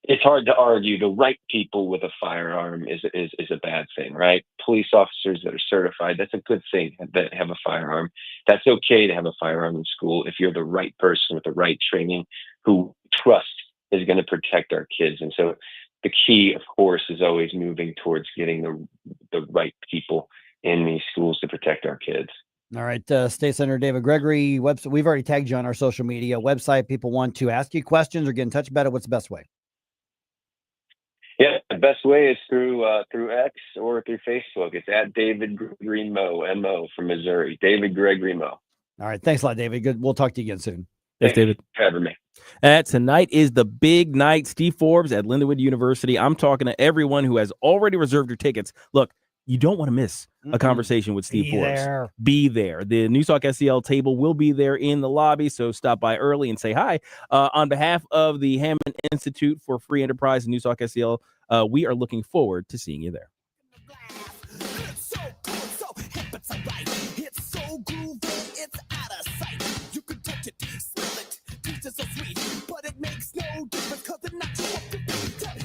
it's hard to argue the right people with a firearm is a bad thing, right? Police officers that are certified, that's a good thing that have a firearm. That's okay to have a firearm in school if you're the right person with the right training who trust is going to protect our kids. And so the key, of course, is always moving towards getting the right people in these schools to protect our kids. All right, State Senator David Gregory, website. We've already tagged you on our social media website. People want to ask you questions or get in touch about it. What's the best way? Yeah, the best way is through X or through Facebook. It's at David Gregory Mo, M-O from Missouri. David Gregory Mo. All right. Thanks a lot, David. Good. We'll talk to you again soon. Thanks, David. For having me. Tonight is the big night. Steve Forbes at Lindenwood University. I'm talking to everyone who has already reserved your tickets. Look, you don't want to miss a conversation with Steve Forbes. Be there. The NewsTalk STL table will be there in the lobby, so stop by early and say hi. On behalf of the Hammond Institute for Free Enterprise and NewsTalk STL, we are looking forward to seeing you there.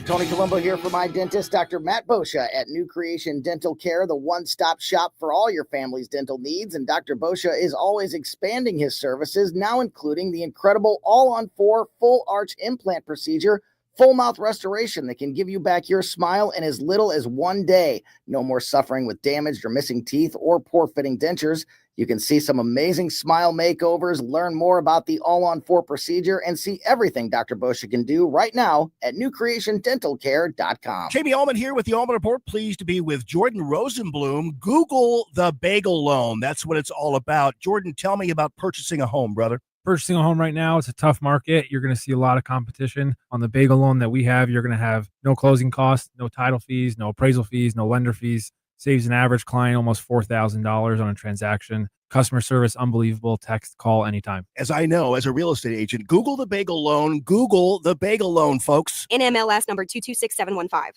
Tony Colombo here for my dentist, Dr. Matt Boscia at New Creation Dental Care, the one-stop shop for all your family's dental needs. And Dr. Boscia is always expanding his services, now including the incredible all-on-4 full arch implant procedure, full mouth restoration that can give you back your smile in as little as 1 day. No more suffering with damaged or missing teeth or poor fitting dentures. You can see some amazing smile makeovers, learn more about the all-on-4 procedure, and see everything Dr. Boscia can do right now at newcreationdentalcare.com. Jamie Allman here with the Allman Report. Pleased to be with Jordan Rosenblum. Google the bagel loan. That's what it's all about. Jordan, tell me about purchasing a home, brother. Purchasing a home right now, it's a tough market. You're going to see a lot of competition. On the bagel loan that we have, you're going to have no closing costs, no title fees, no appraisal fees, no lender fees. Saves an average client almost $4,000 on a transaction. Customer service, unbelievable. Text, call anytime. As I know, as a real estate agent, Google the bagel loan. Google the bagel loan, folks. NMLS number 226715.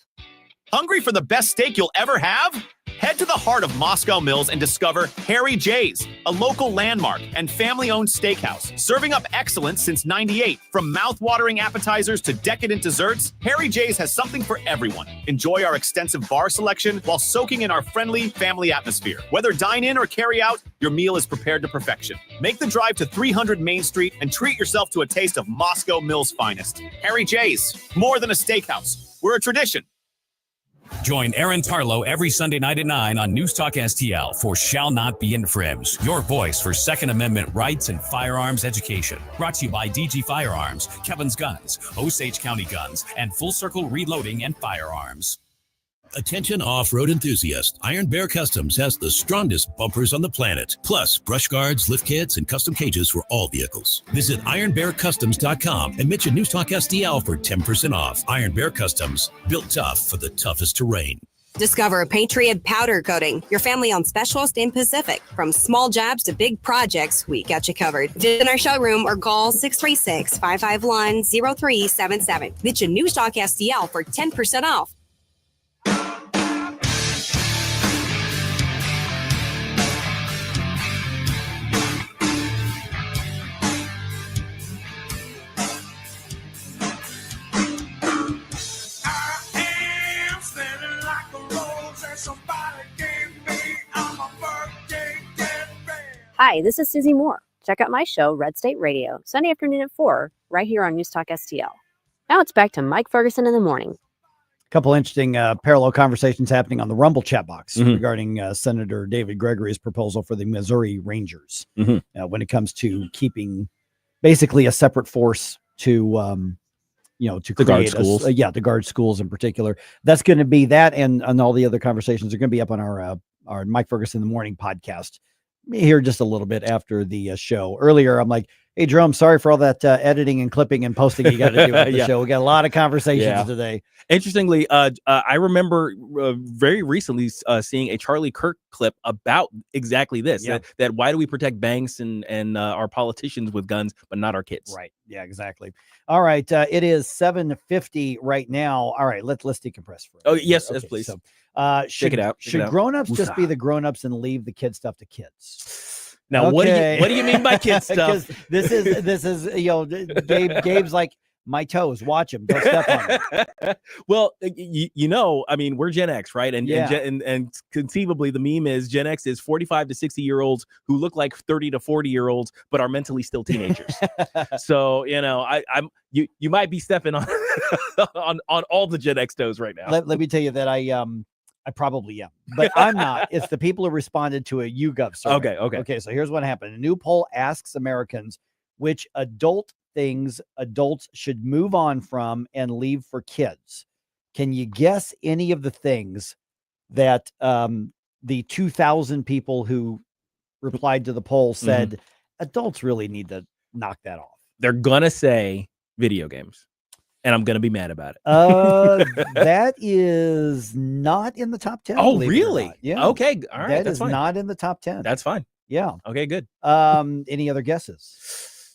Hungry for the best steak you'll ever have? Head to the heart of Moscow Mills and discover Harry J's, a local landmark and family-owned steakhouse, serving up excellence since '98. From mouth-watering appetizers to decadent desserts, Harry J's has something for everyone. Enjoy our extensive bar selection while soaking in our friendly family atmosphere. Whether dine in or carry out, your meal is prepared to perfection. Make the drive to 300 Main Street and treat yourself to a taste of Moscow Mills' finest. Harry J's, more than a steakhouse. We're a tradition. Join Aaron Tarlow every Sunday night at 9 on Newstalk STL for Shall Not Be Infringed, your voice for Second Amendment rights and firearms education. Brought to you by DG Firearms, Kevin's Guns, Osage County Guns, and Full Circle Reloading and Firearms. Attention off-road enthusiasts. Iron Bear Customs has the strongest bumpers on the planet. Plus, brush guards, lift kits, and custom cages for all vehicles. Visit ironbearcustoms.com and mention Newstalk STL for 10% off. Iron Bear Customs, built tough for the toughest terrain. Discover Patriot Powder Coating, your family-owned specialist in Pacific. From small jobs to big projects, we got you covered. Visit our showroom or call 636-551-0377. Mention Newstalk STL for 10% off. Hi, this is Susie Moore. Check out my show, Red State Radio, Sunday afternoon at 4, right here on NewsTalk STL. Now it's back to Mike Ferguson in the morning. couple interesting parallel conversations happening on the Rumble chat box Mhm. regarding Senator David Gregory's proposal for the Missouri Rangers Mhm. when it comes to keeping basically a separate force to to To guard create schools. to guard schools in particular. That's going to be that, and all the other conversations are going to be up on our Mike Ferguson in the Morning podcast here just a little bit after the show. Earlier, I'm like, hey, Jerome, sorry for all that editing and clipping and posting you got to do at the Yeah. show. We got a lot of conversations Yeah. today. Interestingly, I remember very recently seeing a Charlie Kirk clip about exactly this. Yeah. That why do we protect banks and our politicians with guns, but not our kids? Right. Yeah, exactly. All right. It is 7:50 right now. All right. Let's decompress for a Oh, minute yes, here. yes, please. So, Shake it out. Shake it should out. grown-ups just Woosah. be the grown-ups and leave the kid stuff to kids? Now, what do you mean by kid stuff? 'Cause this is Gabe's like, my toes, watch him, don't step on him. Well, I mean, we're Gen X, right? And Yeah. and conceivably, the meme is Gen X is 45 to 60-year-olds who look like 30 to 40-year-olds, but are mentally still teenagers. So, you might be stepping on on all the Gen X toes right now. Let me tell you that I probably am, but I'm not. It's the people who responded to a YouGov survey. Okay. So here's what happened. A new poll asks Americans which adult things adults should move on from and leave for kids. Can you guess any of the things that the 2,000 people who replied to the poll said adults really need to knock that off? They're gonna say video games, and I'm gonna be mad about it. That is not in the top 10. Oh, believe it or really? not. Yeah. Okay. All right. That That's is fine. not in the top 10. That's fine. Yeah. Okay. Good. Any other guesses?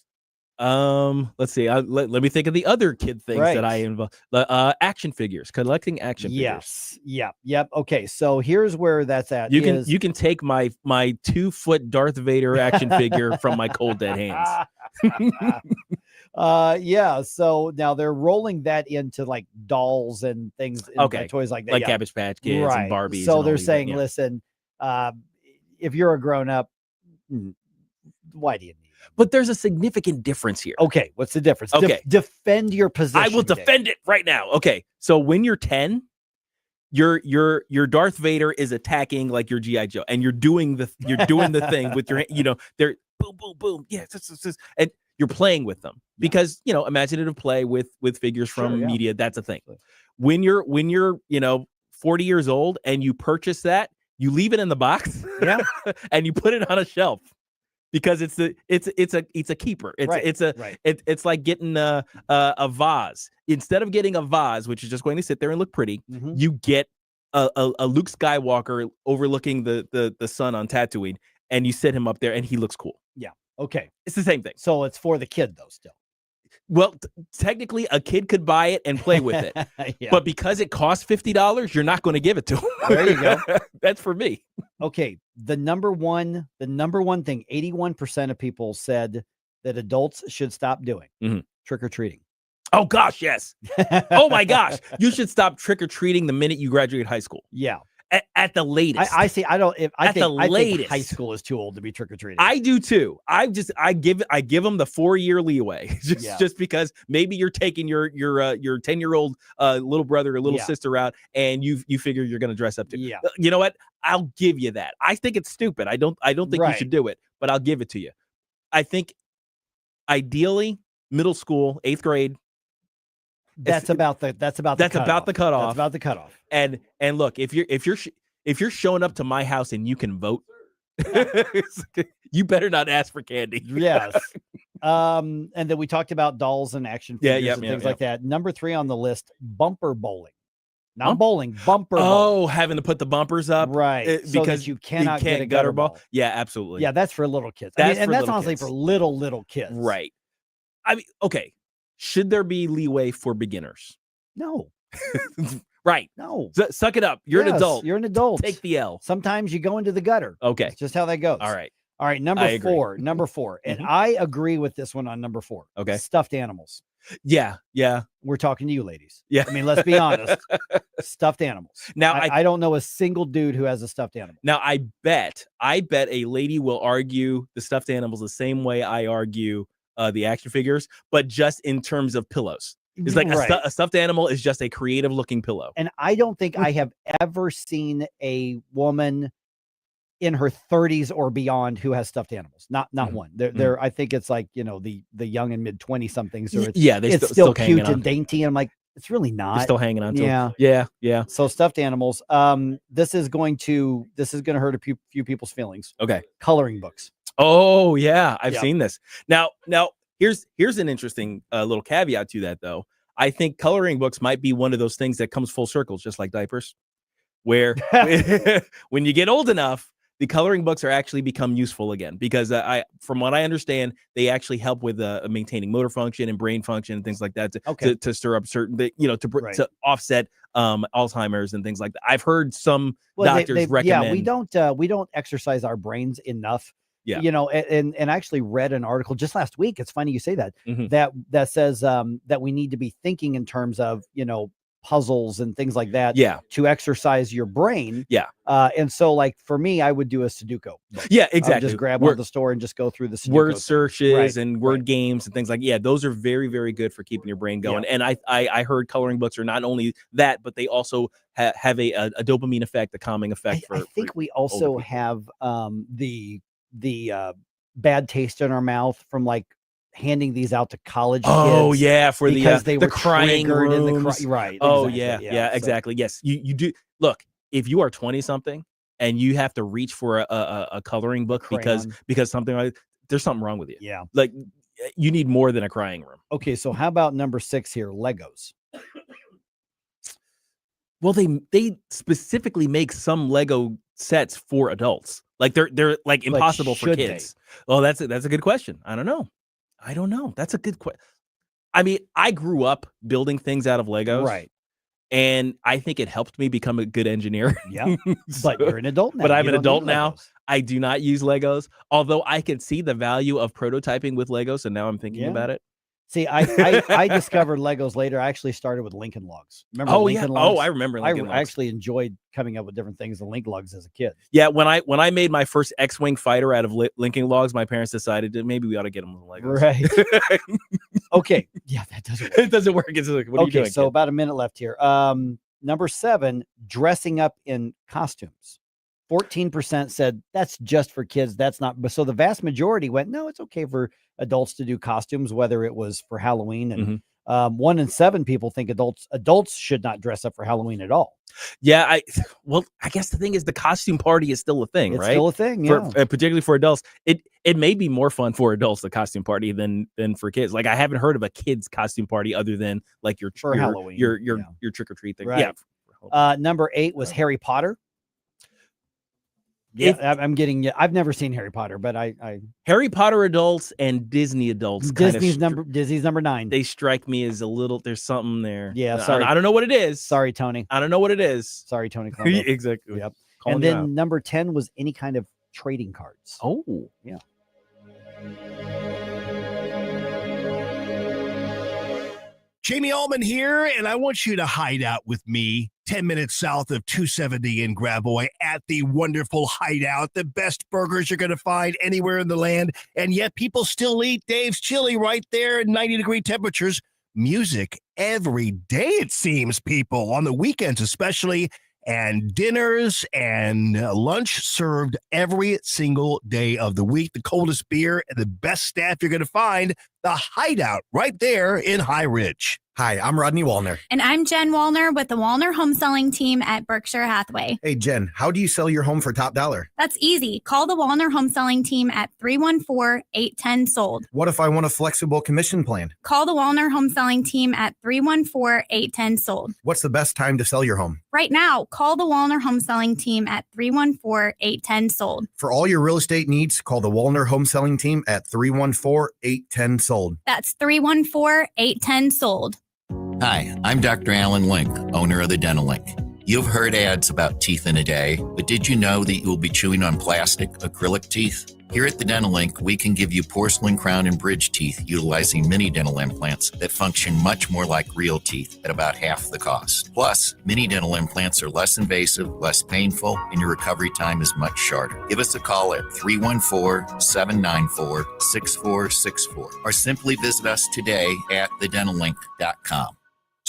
Let's see. Let me think of the other kid things that I involve. Action figures, collecting action figures. Yes. Yeah. Yep. Okay. So here's where that's at. You can take my 2-foot Darth Vader action figure from my cold dead hands. Yeah. So now they're rolling that into like dolls and things, and toys like that, like yeah. Cabbage Patch Kids and Barbies. So and all they're these, saying, yeah. listen, if you're a grown up, why do you need? But there's a significant difference here. Okay, what's the difference? Okay. Defend your position. I will defend it right now. Okay, so when you're 10, your Darth Vader is attacking like your GI Joe, and you're doing the thing with your, they're boom, boom, boom, yeah, and you're playing with them because imaginative play with figures from media. That's a thing. When you're 40 years old and you purchase that, you leave it in the box, and you put it on a shelf. Because it's a keeper. It's like getting a vase. Instead of getting a vase, which is just going to sit there and look pretty, you get a Luke Skywalker overlooking the sun on Tatooine, and you sit him up there, and he looks cool. Yeah. Okay. It's the same thing. So it's for the kid though, still. Well, technically, a kid could buy it and play with it, but because it costs $50, you're not going to give it to him. There you go. That's for me. Okay, the number one thing, 81% of people said that adults should stop doing trick or treating. Oh gosh, yes. Oh my gosh, you should stop trick or treating the minute you graduate high school. Yeah. At the latest. I see. I think latest. high school is too old to be trick or treating. I do too. I give them the 4-year leeway just because maybe you're taking your 10-year-old little brother or little sister out, and you figure you're going to dress up too. Yeah. You know what? I'll give you that. I think it's stupid. I don't think you should do it, but I'll give it to you. I think ideally middle school, 8th grade. That's about the cutoff. That's about the cutoff. And look, if you're showing up to my house and you can vote, you better not ask for candy. Yes. And then we talked about dolls and action figures and things like that. Number 3 on the list, bumper bowling. Not bowling, bumper bowling. Having to put the bumpers up. Right. So because that you cannot get a gutter ball. Yeah, absolutely. Yeah, that's for little kids. That's honestly for little kids. Right. I mean, okay. Should there be leeway for beginners? No. Right. No. Suck it up. You're an adult. You're an adult. Take the L. Sometimes you go into the gutter. Okay. That's just how that goes. All right. All right. Number 4. And I agree with this one on number 4. Okay. Stuffed animals. Yeah. We're talking to you ladies. Yeah. I mean, let's be honest. Stuffed animals. Now, I don't know a single dude who has a stuffed animal. Now, I bet a lady will argue the stuffed animals the same way I argue the action figures, but just in terms of pillows. It's like Right. a stuffed animal is just a creative looking pillow. And I don't think I have ever seen a woman in her 30s or beyond who has stuffed animals. Not one. They're I think it's like, the young and mid 20 somethings, or it's, Yeah, they're it's still still hanging cute on. and dainty. I'm like, it's really not. They're still hanging on to Yeah. them. Yeah. So stuffed animals. This is going to hurt a few people's feelings. Okay. Coloring books. Oh yeah, I've Yep. seen this. Now here's an interesting little caveat to that though. I think coloring books might be one of those things that comes full circle, just like diapers, where when you get old enough, the coloring books are actually become useful again, because from what I understand, they actually help with maintaining motor function and brain function and things like that to stir up certain, to offset Alzheimer's and things like that. I've heard some doctors recommend. Yeah, we don't exercise our brains enough. Yeah. And I actually read an article just last week. It's funny you say that, Mhm. that says that we need to be thinking in terms of, puzzles and things like that. Yeah. To exercise your brain. Yeah. And so like for me, I would do a Sudoku. Yeah, I would exactly. just grab one at the store and just go through the Sudoku Word thing. searches Right, and word games and things like those are very, very good for keeping your brain going. Yeah. And I heard coloring books are not only that, but they also have a dopamine effect, a calming effect. I think we also have the bad taste in our mouth from like handing these out to college kids. Oh yeah, for because the they were crying triggered in the rooms. right. Oh exactly, yeah, so- exactly. Yes, you do. Look, if you are 20 something and you have to reach for a coloring book crayon. because something like, there's something wrong with you. Yeah. Like you need more than a crying room. Okay, so how about number 6 here? Legos. Well, they specifically make some Lego sets for adults. Like they're like impossible for should kids. Well, that's a good question. I don't know. That's a good question. I mean, I grew up building things out of Legos. Right. And I think it helped me become a good engineer. Yeah. But you're an adult now. But I'm You an don't adult need now. Legos. I do not use Legos, although I can see the value of prototyping with Legos. And now I'm thinking Yeah. about it. See, I discovered Legos later. I actually started with Lincoln Logs. Remember Lincoln Logs? Oh, I remember Lincoln I Logs. actually enjoyed coming up with different things in Lincoln Logs as a kid. Yeah, when I made my first X-wing fighter out of Lincoln Logs, my parents decided that maybe we ought to get them with Legos. Right. Okay. Yeah, that doesn't work. It doesn't work. It's like, what are you doing? So kid? about a minute left here. Number 7, dressing up in costumes. 14% said that's just for kids. That's not. So the vast majority went, no, it's okay for adults to do costumes, whether it was for Halloween. And 1 in 7 people think adults should not dress up for Halloween at all. Yeah, I guess the thing is the costume party is still a thing, It's right? still a thing, For, yeah. particularly for adults. It may be more fun for adults, the costume party, than for kids. Like I haven't heard of a kids costume party other than like your Halloween, your trick or treat thing. Right. Yeah. Number 8 was Harry Potter. Yeah, I'm getting you. I've never seen Harry Potter, but I Harry Potter adults and Disney adults. Disney's number 9. They strike me as a little. There's something there. Yeah, sorry. I don't know what it is. Sorry, Tony. I don't know what it is. Sorry, Tony. Colombo. Exactly. Yep. Calling And you then out. number 10 was any kind of trading cards. Oh, yeah. Jamie Allman here, and I want you to hide out with me 10 minutes south of 270 in Gravois at the wonderful Hideout, the best burgers you're going to find anywhere in the land, and yet people still eat Dave's Chili right there at 90-degree temperatures. Music every day, it seems, people, on the weekends especially, and dinners and lunch served every single day of the week. The coldest beer and the best staff you're going to find, the Hideout right there in High Ridge. Hi, I'm Rodney Wallner. And I'm Jen Wallner with the Wallner Home Selling Team at Berkshire Hathaway. Hey, Jen, how do you sell your home for top dollar? That's easy. Call the Wallner Home Selling Team at 314-810-SOLD. What if I want a flexible commission plan? Call the Wallner Home Selling Team at 314-810-SOLD. What's the best time to sell your home? Right now, call the Wallner Home Selling Team at 314-810-SOLD. For all your real estate needs, call the Wallner Home Selling Team at 314-810-SOLD. That's 314-810-SOLD. Hi, I'm Dr. Alan Link, owner of the Dental Link. You've heard ads about teeth in a day, but did you know that you will be chewing on plastic, acrylic teeth? Here at the Dental Link, we can give you porcelain crown and bridge teeth utilizing mini dental implants that function much more like real teeth at about half the cost. Plus, mini dental implants are less invasive, less painful, and your recovery time is much shorter. Give us a call at 314-794-6464 or simply visit us today at thedentallink.com.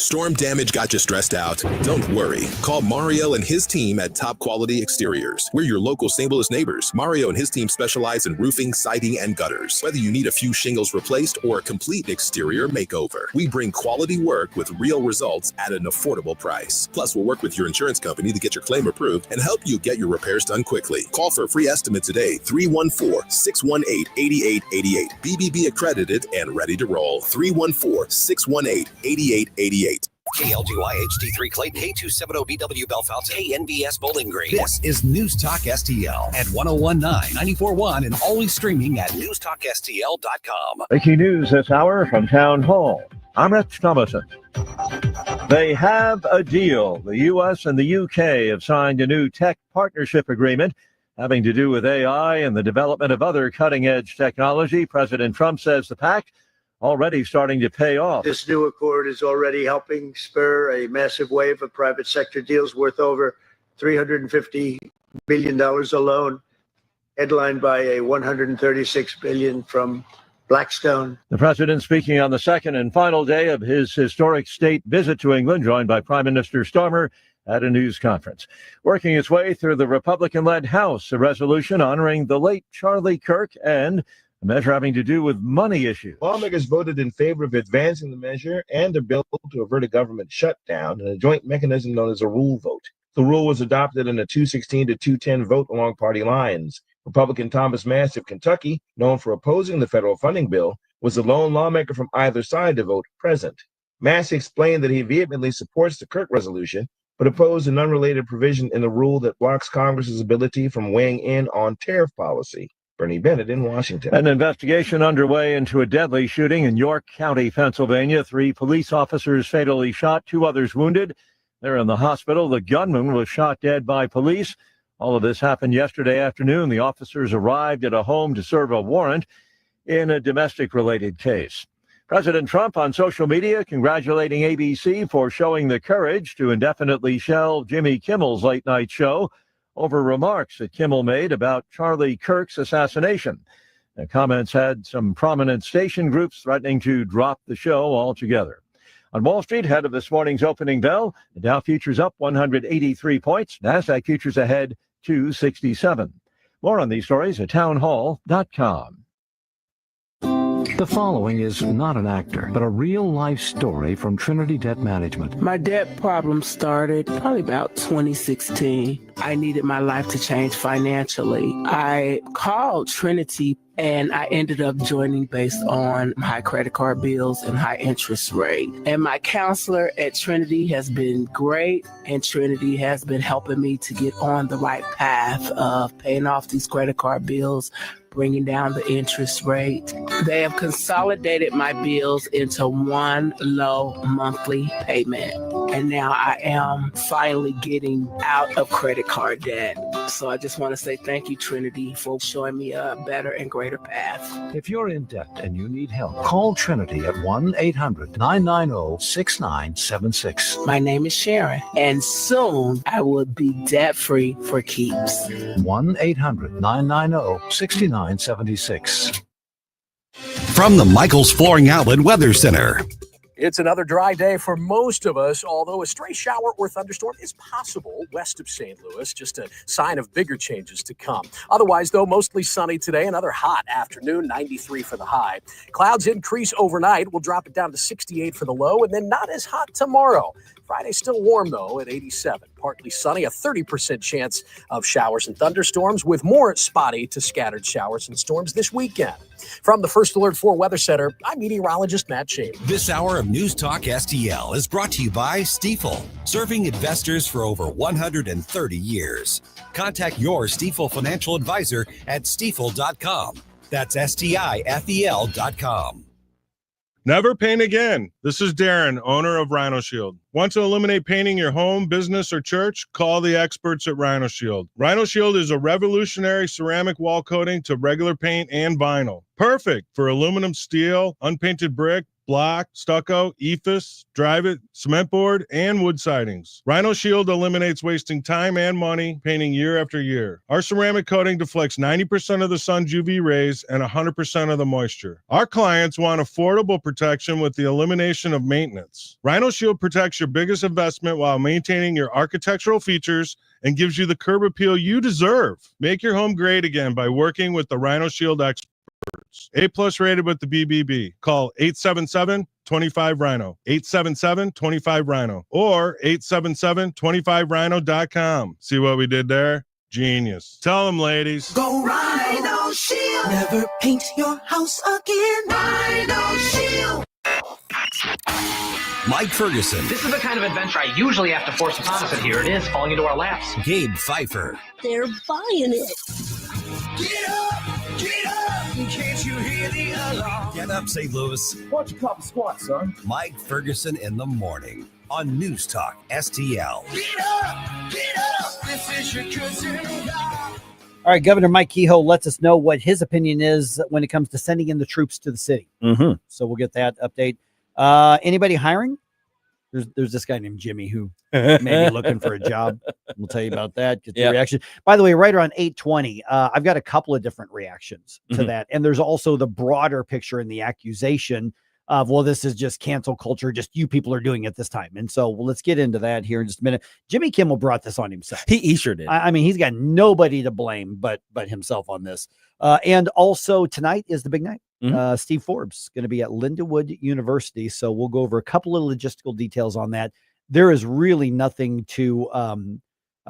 Storm damage got you stressed out? Don't worry. Call Mario and his team at Top Quality Exteriors. We're your local St. Louis neighbors. Mario and his team specialize in roofing, siding, and gutters. Whether you need a few shingles replaced or a complete exterior makeover, we bring quality work with real results at an affordable price. Plus, we'll work with your insurance company to get your claim approved and help you get your repairs done quickly. Call for a free estimate today, 314-618-8888. BBB accredited and ready to roll. 314-618-8888. KLGY HD3 Clayton, K270BW Belfast, KNBS Bowling Green. This is News Talk STL at 1019, 94.1, and always streaming at NewsTalkSTL.com. Breaking news this hour from Town Hall. I'm Rich Thomason. They have a deal. The U.S. and the U.K. have signed a new tech partnership agreement having to do with AI and the development of other cutting-edge technology. President Trump says the pact already starting to pay off. This new accord is already helping spur a massive wave of private sector deals worth over $350 billion alone, headlined by a $136 billion from Blackstone. The president speaking on the second and final day of his historic state visit to England, joined by Prime Minister Starmer at a news conference. Working its way through the Republican-led House, a resolution honoring the late Charlie Kirk and a measure having to do with money issues. Lawmakers voted in favor of advancing the measure and a bill to avert a government shutdown in a joint mechanism known as a rule vote. The rule was adopted in a 216 to 210 vote along party lines. Republican Thomas Mass of Kentucky, known for opposing the federal funding bill, was the lone lawmaker from either side to vote present. Mass explained that he vehemently supports the Kirk resolution, but opposed an unrelated provision in the rule that blocks Congress's ability from weighing in on tariff policy. Bernie Bennett in Washington. An investigation underway into a deadly shooting in York County, Pennsylvania. 3 police officers fatally shot, 2 others wounded. They're in the hospital. The gunman was shot dead by police. All of this happened yesterday afternoon. The officers arrived at a home to serve a warrant in a domestic-related case. President Trump on social media congratulating ABC for showing the courage to indefinitely shelve Jimmy Kimmel's late-night show over remarks that Kimmel made about Charlie Kirk's assassination. The comments had some prominent station groups threatening to drop the show altogether. On Wall Street, ahead of this morning's opening bell, the Dow futures up 183 points. NASDAQ futures ahead 267. More on these stories at townhall.com. The following is not an actor, but a real-life story from Trinity Debt Management. My debt problem started probably about 2016. I needed my life to change financially. I called Trinity and I ended up joining based on high credit card bills and high interest rate. And my counselor at Trinity has been great, and Trinity has been helping me to get on the right path of paying off these credit card bills, bringing down the interest rate. They have consolidated my bills into one low monthly payment. And now I am finally getting out of credit card debt. So I just want to say thank you, Trinity, for showing me a better and greater path. If you're in debt and you need help, call Trinity at 1-800-990-6976. My name is Sharon, and soon I will be debt-free for keeps. 1-800-990-6976. From the Michaels Flooring Outlet Weather Center. It's another dry day for most of us, although a stray shower or thunderstorm is possible west of St. Louis, just a sign of bigger changes to come. Otherwise, though, mostly sunny today, another hot afternoon, 93 for the high. Clouds increase overnight. We'll drop it down to 68 for the low, and then not as hot tomorrow. Friday still warm, though, at 87. Partly sunny, a 30% chance of showers and thunderstorms, with more spotty to scattered showers and storms this weekend. From the First Alert 4 Weather Center, I'm meteorologist Matt Shane. This hour of News Talk STL is brought to you by Stifel, serving investors for over 130 years. Contact your Stifel financial advisor at stifel.com. That's STIFEL.com. Never paint again. This is Darren, owner of Rhino Shield. Want to eliminate painting your home, business, or church? Call the experts at Rhino Shield. Rhino Shield is a revolutionary ceramic wall coating to regular paint and vinyl. Perfect for aluminum, steel, unpainted brick, block, stucco, ephes, drive-it, cement board, and wood sidings. Rhino Shield eliminates wasting time and money painting year after year. Our ceramic coating deflects 90% of the sun's UV rays and 100% of the moisture. Our clients want affordable protection with the elimination of maintenance. Rhino Shield protects your biggest investment while maintaining your architectural features and gives you the curb appeal you deserve. Make your home great again by working with the Rhino Shield experts. A+ rated with the BBB. Call 877-25-RHINO, 877-25-RHINO, or 877-25rhino.com. See what we did there? Genius. Tell them, ladies. Go Rhino Shield. Never paint your house again. Rhino Shield. Mike Ferguson. This is the kind of adventure I usually have to force upon us, and here it is, falling into our laps. Gabe Phifer. They're buying it. Get up! Get up! Can't you hear the alarm? Get up, St. Louis. Watch you pop a squat, son. Mike Ferguson in the morning on News Talk STL. Get up! Get up! This is your cousin. All right, Governor Mike Kehoe lets us know what his opinion is when it comes to sending in the troops to the city. Mm-hmm. So we'll get that update. Anybody hiring? There's this guy named Jimmy who may be looking for a job. We'll tell you about that. Get the reaction. By the way, right around 8:20, I've got a couple of different reactions to that. And there's also the broader picture and the accusation of, well, this is just cancel culture. Just you people are doing it this time. And so let's get into that here in just a minute. Jimmy Kimmel brought this on himself. He sure did. I mean, he's got nobody to blame but himself on this. And also tonight is the big night. Steve Forbes going to be at Lindenwood University. So we'll go over a couple of logistical details on that. There is really nothing to,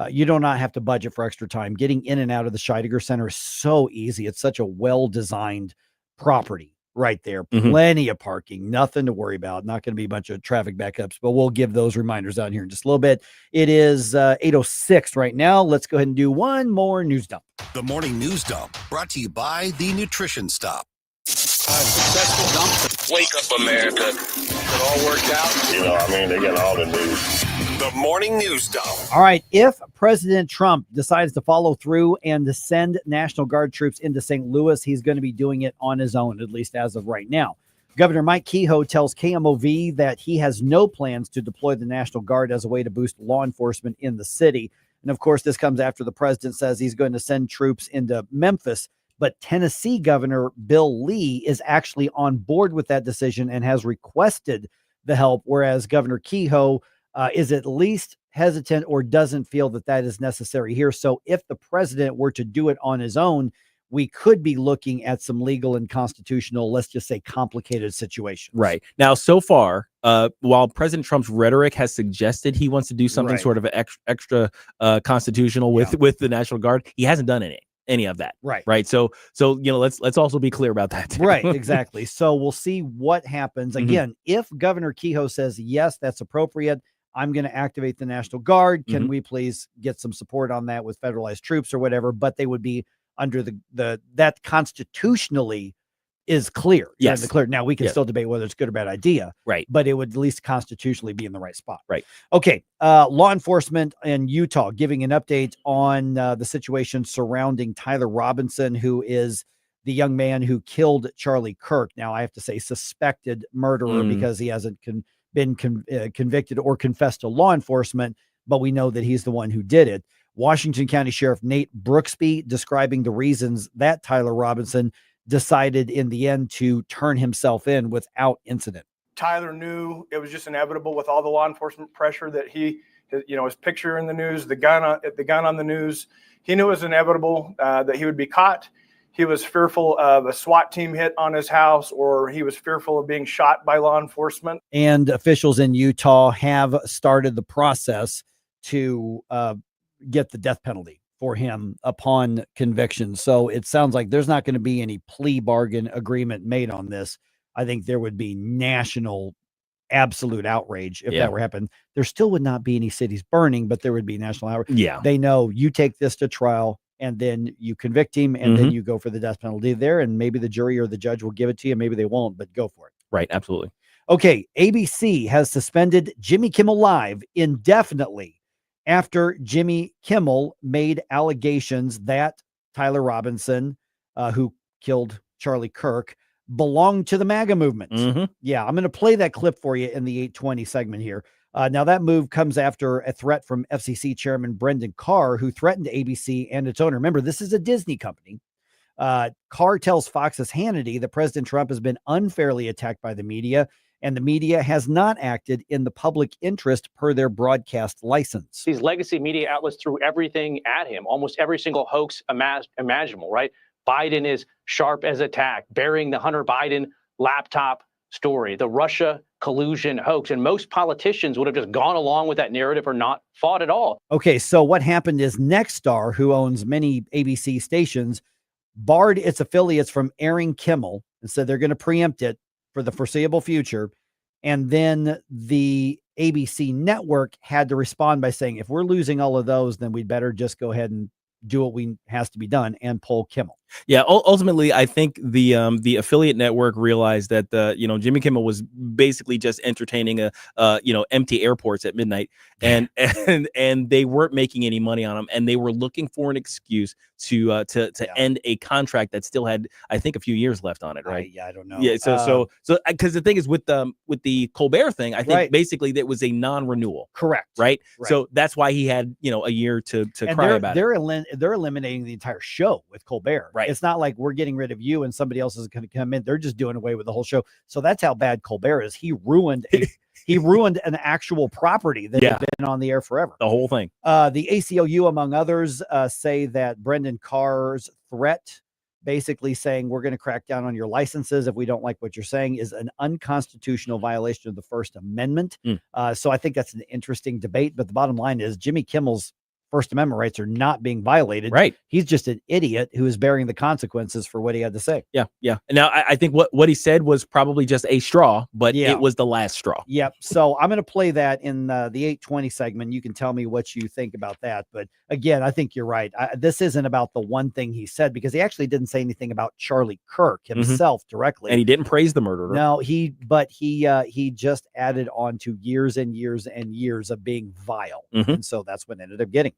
you do not have to budget for extra time. Getting in and out of the Scheidegger Center is so easy. It's such a well-designed property right there. Plenty of parking, nothing to worry about. Not going to be a bunch of traffic backups, but we'll give those reminders out here in just a little bit. It is 8:06 right now. Let's go ahead and do one more news dump. The morning news dump brought to you by the Nutrition Stop. Successful dump. Wake up, America. It all worked out. You know, I mean, they got all the news. The morning news dump. All right. If President Trump decides to follow through and to send National Guard troops into St. Louis, he's going to be doing it on his own, at least as of right now. Governor Mike Kehoe tells KMOV that he has no plans to deploy the National Guard as a way to boost law enforcement in the city. And of course, this comes after the president says he's going to send troops into Memphis. But Tennessee Governor Bill Lee is actually on board with that decision and has requested the help, whereas Governor Kehoe is at least hesitant or doesn't feel that that is necessary here. So if the president were to do it on his own, we could be looking at some legal and constitutional, let's just say complicated situations. Right. Now, so far, while President Trump's rhetoric has suggested he wants to do something sort of extra constitutional with the National Guard, he hasn't done any of that. Right. So, let's also be clear about that too. Right. Exactly. So we'll see what happens. Again, if Governor Kehoe says, yes, that's appropriate, I'm going to activate the National Guard. Can we please get some support on that with federalized troops or whatever? But they would be under that constitutionally is clear. Yes. Clear. Now we can still debate whether it's good or bad idea. Right. But it would at least constitutionally be in the right spot. Right. Okay. Law enforcement in Utah giving an update on the situation surrounding Tyler Robinson, who is the young man who killed Charlie Kirk. Now I have to say suspected murderer because he hasn't been convicted or confessed to law enforcement, but we know that he's the one who did it. Washington County Sheriff Nate Brooksby describing the reasons that Tyler Robinson decided in the end to turn himself in without incident. Tyler knew it was just inevitable with all the law enforcement pressure that his picture in the news, the gun on the news. He knew it was inevitable that he would be caught. He was fearful of a SWAT team hit on his house, or he was fearful of being shot by law enforcement. And officials in Utah have started the process to get the death penalty for him upon conviction. So it sounds like there's not going to be any plea bargain agreement made on this. I think there would be national absolute outrage if that were happening. There still would not be any cities burning, but there would be national outrage. Yeah. They know you take this to trial and then you convict him and then you go for the death penalty there. And maybe the jury or the judge will give it to you. Maybe they won't, but go for it. Right. Absolutely. Okay, ABC has suspended Jimmy Kimmel Live indefinitely after Jimmy Kimmel made allegations that Tyler Robinson, who killed Charlie Kirk, belonged to the MAGA movement. Yeah, I'm going to play that clip for you in the 820 segment here. Now, that move comes after a threat from FCC Chairman Brendan Carr, who threatened ABC and its owner. Remember, this is a Disney company. Carr tells Fox's Hannity that President Trump has been unfairly attacked by the media, and the media has not acted in the public interest per their broadcast license. These legacy media outlets threw everything at him, almost every single hoax imaginable, right? Biden is sharp as a tack, burying the Hunter Biden laptop story, the Russia collusion hoax. And most politicians would have just gone along with that narrative or not fought at all. Okay, so what happened is Nexstar, who owns many ABC stations, barred its affiliates from airing Kimmel and said they're going to preempt it for the foreseeable future. And then the ABC network had to respond by saying, if we're losing all of those, then we'd better just go ahead and do what has to be done and pull Kimmel. Yeah, ultimately, I think the affiliate network realized that Jimmy Kimmel was basically just entertaining empty airports at midnight, and they weren't making any money on them, and they were looking for an excuse to end a contract that still had, I think, a few years left on it, right? I don't know. Yeah, so because the thing is with the Colbert thing, I think basically that was a non-renewal. Correct. Right. So that's why he had a year to cry about it. They're eliminating the entire show with Colbert. Right. It's not like we're getting rid of you and somebody else is going to come in. They're just doing away with the whole show. So that's how bad Colbert is. He ruined an actual property that had been on the air forever. The whole thing. The ACLU, among others, say that Brendan Carr's threat, basically saying we're going to crack down on your licenses if we don't like what you're saying, is an unconstitutional violation of the First Amendment. So I think that's an interesting debate. But the bottom line is Jimmy Kimmel's First Amendment rights are not being violated. Right. He's just an idiot who is bearing the consequences for what he had to say. Yeah. And now I think what he said was probably just a straw, but it was the last straw. Yep. So I'm going to play that in the 820 segment. You can tell me what you think about that. But again, I think you're right. This isn't about the one thing he said, because he actually didn't say anything about Charlie Kirk himself directly. And he didn't praise the murderer. No, he just added on to years and years and years of being vile. And so that's what ended up getting.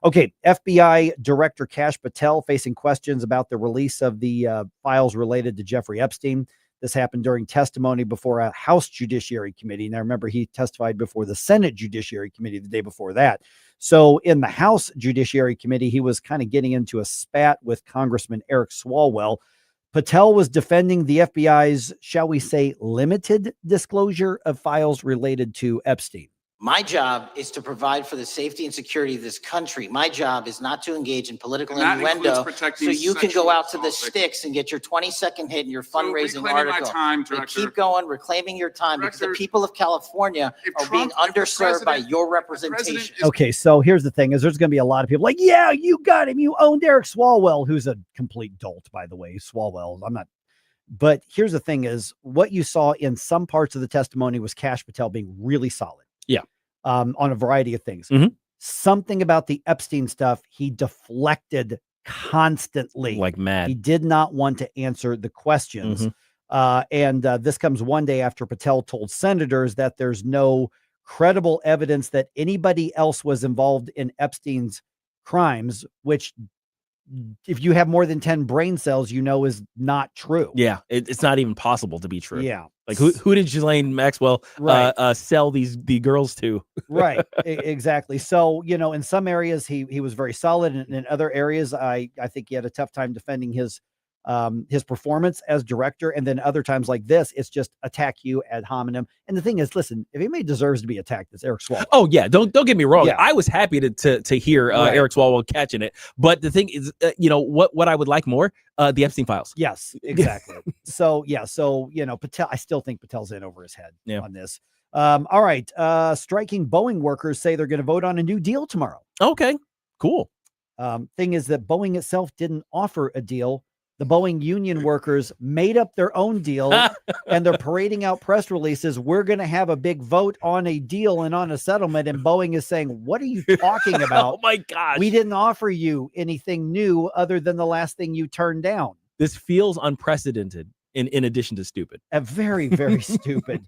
Okay, FBI Director Kash Patel facing questions about the release of the files related to Jeffrey Epstein. This happened during testimony before a House Judiciary Committee. Now, remember, he testified before the Senate Judiciary Committee the day before that. So in the House Judiciary Committee, he was kind of getting into a spat with Congressman Eric Swalwell. Patel was defending the FBI's, shall we say, limited disclosure of files related to Epstein. My job is to provide for the safety and security of this country. My job is not to engage in political innuendo so you can go out to the sticks and get your 20-second hit in your fundraising article. And keep going, reclaiming your time, because the people of California are being underserved by your representation. Okay, so here's the thing, is there's going to be a lot of people like, yeah, you got him. You owned Eric Swalwell, who's a complete dolt, by the way. Swalwell, but here's the thing is, what you saw in some parts of the testimony was Kash Patel being really solid. Yeah. On a variety of things. Something about the Epstein stuff, he deflected constantly. Like mad. He did not want to answer the questions. And this comes one day after Patel told senators that there's no credible evidence that anybody else was involved in Epstein's crimes, which, if you have more than 10 brain cells, is not true. Yeah, it's not even possible to be true. Yeah. Like who did Ghislaine Maxwell sell the girls to? Right. Exactly. So, in some areas he was very solid, and in other areas I think he had a tough time defending his performance as director. And then other times like this, it's just attack you ad hominem. And the thing is, listen, if anybody deserves to be attacked, it's Eric Swalwell. Oh yeah, don't get me wrong. Yeah. I was happy to hear Eric Swalwell catching it. But the thing is, what I would like more, the Epstein files. Yes, exactly. So Patel, I still think Patel's in over his head on this. All right. Striking Boeing workers say they're going to vote on a new deal tomorrow. Okay, cool. Thing is that Boeing itself didn't offer a deal. The Boeing union workers made up their own deal, and they're parading out press releases. We're going to have a big vote on a deal and on a settlement. And Boeing is saying, what are you talking about? Oh my gosh. We didn't offer you anything new other than the last thing you turned down. This feels unprecedented. in addition to stupid. Very, very stupid.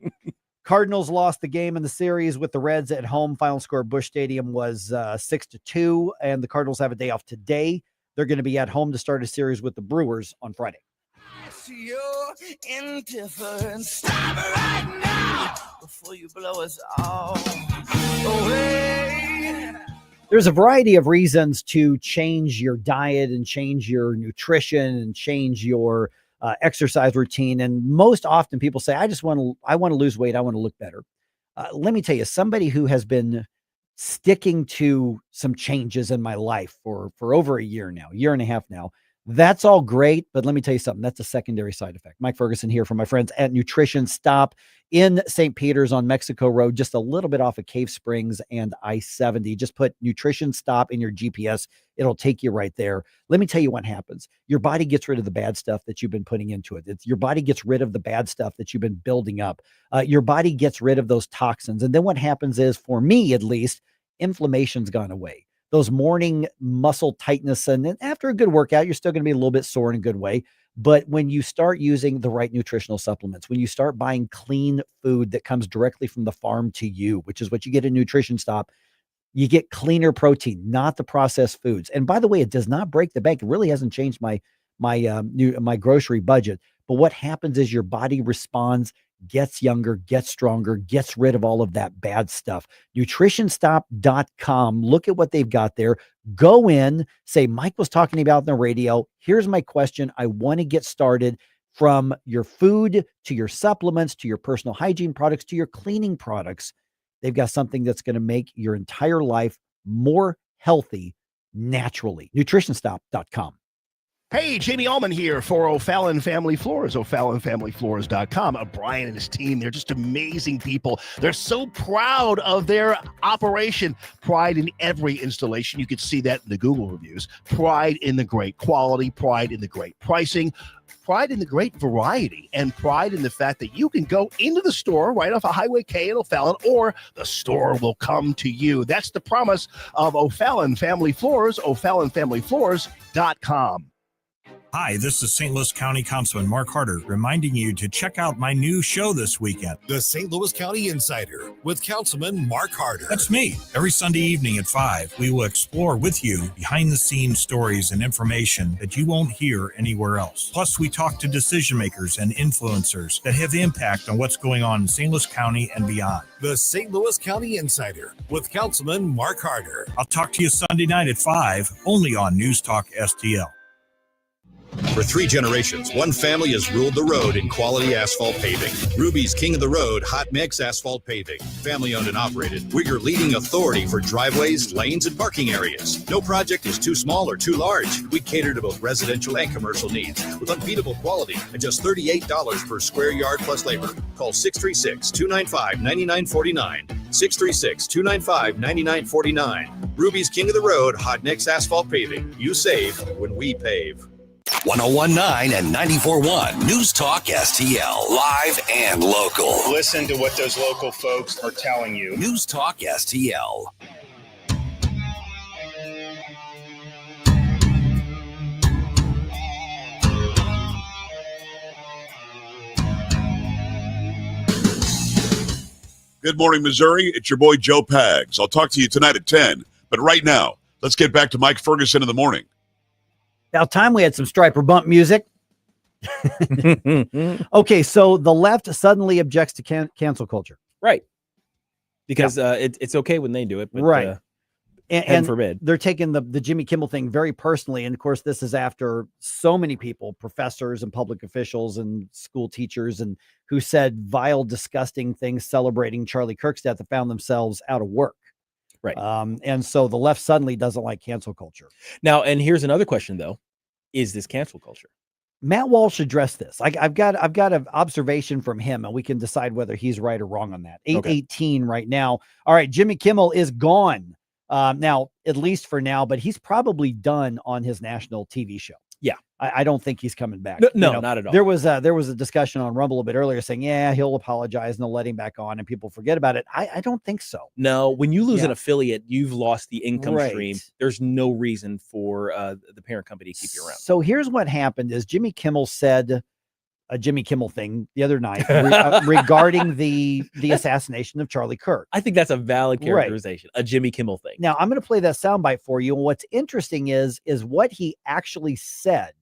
Cardinals lost the game in the series with the Reds at home. Final score at Busch Stadium was 6-2, and the Cardinals have a day off today. They're going to be at home to start a series with the Brewers on Friday. Your indifference. Stop it right now before you blow us all away. There's a variety of reasons to change your diet and change your nutrition and change your exercise routine. And most often people say, I want to lose weight. I want to look better. Let me tell you, somebody who has been sticking to some changes in my life for over a year and a half now, that's all great. But let me tell you something, that's a secondary side effect. Mike Ferguson here from my friends at Nutrition Stop in St. Peter's on Mexico Road, just a little bit off of Cave Springs and I-70. Just put Nutrition Stop in your GPS. It'll take you right there. Let me tell you what happens. Your body gets rid of the bad stuff that you've been putting into it. Your body gets rid of the bad stuff that you've been building up. Your body gets rid of those toxins. And then what happens is, for me at least, inflammation's gone away. Those morning muscle tightness, and then after a good workout, you're still going to be a little bit sore in a good way. But when you start using the right nutritional supplements, when you start buying clean food that comes directly from the farm to you, which is what you get in Nutrition Stop, you get cleaner protein, not the processed foods. And by the way, it does not break the bank. It really hasn't changed my grocery budget. But what happens is your body responds, gets younger, gets stronger, gets rid of all of that bad stuff. Nutritionstop.com. Look at what they've got there. Go in, say, Mike was talking about on the radio. Here's my question. I want to get started. From your food to your supplements, to your personal hygiene products, to your cleaning products. They've got something that's going to make your entire life more healthy naturally. Nutritionstop.com. Hey, Jamie Allman here for O'Fallon Family Floors, O'FallonFamilyFloors.com. Brian and his team, they're just amazing people. They're so proud of their operation. Pride in every installation. You can see that in the Google reviews. Pride in the great quality, pride in the great pricing, pride in the great variety, and pride in the fact that you can go into the store right off of Highway K in O'Fallon, or the store will come to you. That's the promise of O'Fallon Family Floors, O'FallonFamilyFloors.com. Hi, this is St. Louis County Councilman Mark Harder, reminding you to check out my new show this weekend. The St. Louis County Insider with Councilman Mark Harder. That's me. Every Sunday evening at 5, we will explore with you behind-the-scenes stories and information that you won't hear anywhere else. Plus, we talk to decision makers and influencers that have impact on what's going on in St. Louis County and beyond. The St. Louis County Insider with Councilman Mark Harder. I'll talk to you Sunday night at 5, only on News Talk STL. For 3 generations, one family has ruled the road in quality asphalt paving. Ruby's King of the Road Hot Mix Asphalt Paving. Family owned and operated. We're your leading authority for driveways, lanes, and parking areas. No project is too small or too large. We cater to both residential and commercial needs with unbeatable quality at just $38 per square yard plus labor. Call 636-295-9949. 636-295-9949. Ruby's King of the Road Hot Mix Asphalt Paving. You save when we pave. 101.9 and 94.1 News Talk STL, live and local. Listen to what those local folks are telling you. News Talk STL. Good morning, Missouri. It's your boy Joe Pags. I'll talk to you tonight at 10. But right now, let's get back to Mike Ferguson in the morning. About time we had some striper bump music. Okay, so the left suddenly objects to cancel culture. Right. Because it's okay when they do it. But, right. And forbid. They're taking the Jimmy Kimmel thing very personally. And of course, this is after so many people, professors and public officials and school teachers, and who said vile, disgusting things celebrating Charlie Kirk's death, that found themselves out of work. Right. And so the left suddenly doesn't like cancel culture. Now, and here's another question, though. Is this cancel culture? Matt Walsh addressed this. I've got an observation from him, and we can decide whether he's right or wrong on that. 8:18 right now. All right, Jimmy Kimmel is gone. Now, at least for now, but he's probably done on his national TV show. Yeah. I don't think he's coming back. No, not at all. There was a discussion on Rumble a bit earlier saying, yeah, he'll apologize and they'll let him back on and people forget about it. I don't think so. No, when you lose an affiliate, you've lost the income stream. There's no reason for the parent company to keep you around. So here's what happened is Jimmy Kimmel said a Jimmy Kimmel thing the other night regarding the assassination of Charlie Kirk. I think that's a valid characterization, a Jimmy Kimmel thing. Now, I'm going to play that soundbite for you. And what's interesting is what he actually said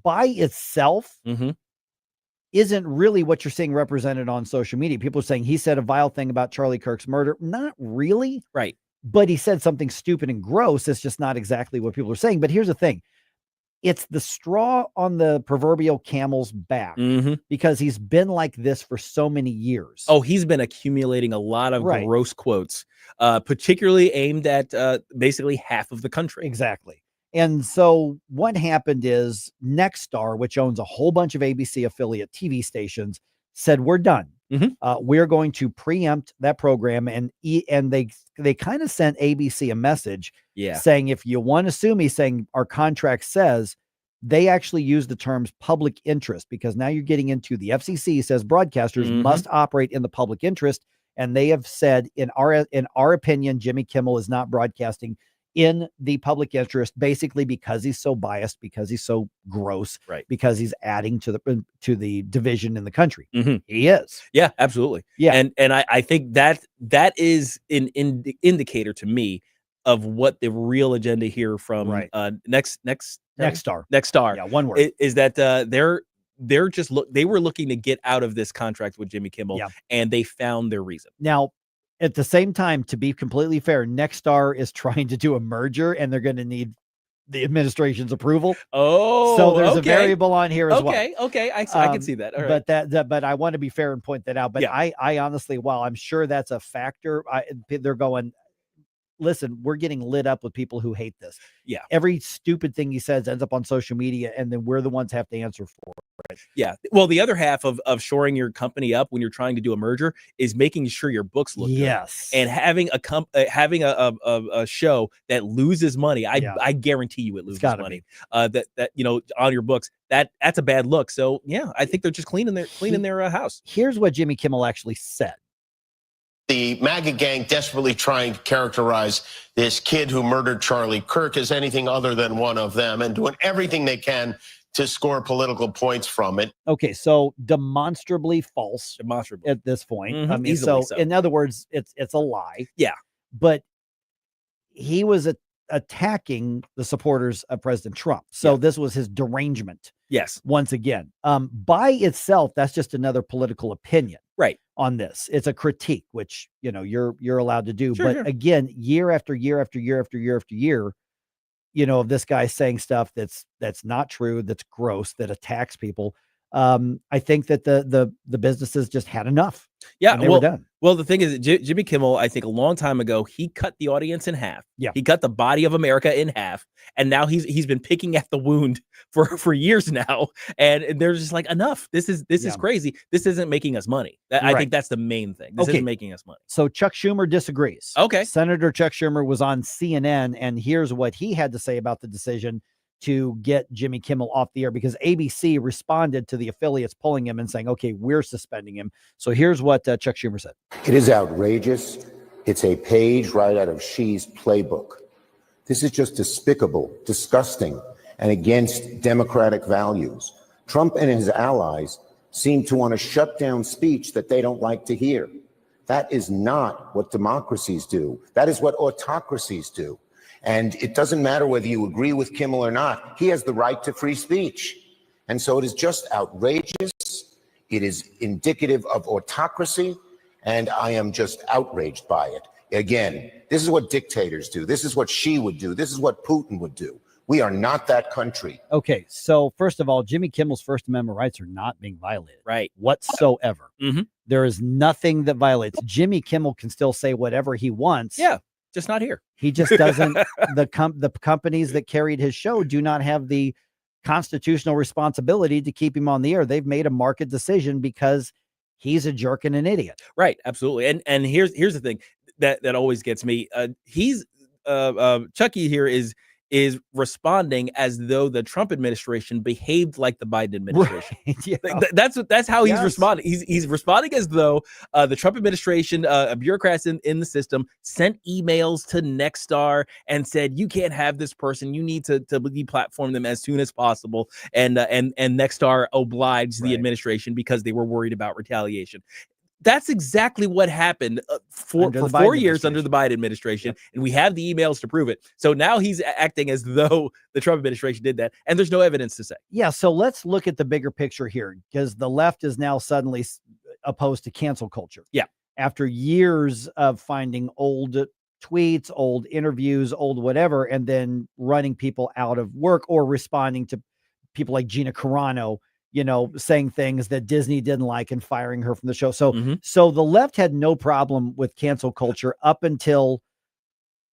by itself isn't really what you're seeing represented on social media. People are saying he said a vile thing about Charlie Kirk's murder. Not really. Right. But he said something stupid and gross. It's just not exactly what people are saying. But here's the thing. It's the straw on the proverbial camel's back because he's been like this for so many years. Oh, he's been accumulating a lot of gross quotes, particularly aimed at basically half of the country. Exactly. And so what happened is Nexstar, which owns a whole bunch of ABC affiliate TV stations, said, we're done. We're going to preempt that program. And they kind of sent ABC a message saying, if you want to sue me, saying our contract says, they actually use the terms public interest, because now you're getting into the FCC says broadcasters must operate in the public interest. And they have said, in our opinion, Jimmy Kimmel is not broadcasting in the public interest, basically because he's so biased, because he's so gross, because he's adding to the division in the country. He is. Yeah, absolutely. Yeah. And I think that is an indicator to me of what the real agenda here from Nexstar. Yeah, one word. Is that they were looking to get out of this contract with Jimmy Kimmel, and they found their reason. Now, at the same time, to be completely fair, Nexstar is trying to do a merger, and they're going to need the administration's approval. Oh, so there's a variable on here as well. Okay, I can see that. All right. But I want to be fair and point that out. But I honestly, while I'm sure that's a factor, they're going, listen, we're getting lit up with people who hate this. Yeah. Every stupid thing he says ends up on social media, and then we're the ones have to answer for it. Yeah. Well, the other half of shoring your company up when you're trying to do a merger is making sure your books look good. And having a show that loses money. I guarantee you it loses money. That on your books, that's a bad look. So yeah, I think they're just cleaning their house. Here's what Jimmy Kimmel actually said. The MAGA gang desperately trying to characterize this kid who murdered Charlie Kirk as anything other than one of them, and doing everything they can to score political points from it. Okay, so demonstrably false. At this point. I mean, so in other words, it's a lie. Yeah. But he was attacking the supporters of President Trump. So this was his derangement. Yes. Once again, by itself, that's just another political opinion. Right. On this, it's a critique, which you're allowed to do. Sure, but sure. again, year after year after year after year after year, of this guy saying stuff that's not true, that's gross, that attacks people. I think that the businesses just had enough. Yeah, they were done. Well, the thing is, Jimmy Kimmel, I think a long time ago, he cut the audience in half. Yeah, he cut the body of America in half, and now he's been picking at the wound for years now, and they're just like, enough. This is crazy. This isn't making us money. I think that's the main thing. This isn't making us money. So Chuck Schumer disagrees. Okay, Senator Chuck Schumer was on CNN, and here's what he had to say about the decision to get Jimmy Kimmel off the air, because ABC responded to the affiliates pulling him and saying, okay, we're suspending him. So here's what Chuck Schumer said. It is outrageous. It's a page right out of Xi's playbook. This is just despicable, disgusting, and against democratic values. Trump and his allies seem to want to shut down speech that they don't like to hear. That is not what democracies do. That is what autocracies do. And it doesn't matter whether you agree with Kimmel or not. He has the right to free speech. And so it is just outrageous. It is indicative of autocracy. And I am just outraged by it. Again, this is what dictators do. This is what Xi would do. This is what Putin would do. We are not that country. Okay, so first of all, Jimmy Kimmel's First Amendment rights are not being violated. Right. Whatsoever. There is nothing that violates. Jimmy Kimmel can still say whatever he wants. Yeah. Just not here. He just doesn't. The companies that carried his show do not have the constitutional responsibility to keep him on the air. They've made a market decision because he's a jerk and an idiot. Right. Absolutely. And here's the thing that always gets me. Chucky here is is responding as though the Trump administration behaved like the Biden administration. Right, yeah. That's how he's Yes. responding. He's responding as though the Trump administration, bureaucrats in the system, sent emails to Nexstar and said, you can't have this person. You need to deplatform them as soon as possible. And Nexstar obliged the administration because they were worried about retaliation. That's exactly what happened for 4 years under the Biden administration. And we have the emails to prove it. So now he's acting as though the Trump administration did that. And there's no evidence to say. Yeah. So let's look at the bigger picture here, because the left is now suddenly opposed to cancel culture. Yeah. After years of finding old tweets, old interviews, old whatever, and then running people out of work or responding to people like Gina Carano, saying things that Disney didn't like and firing her from the show. So, so the left had no problem with cancel culture up until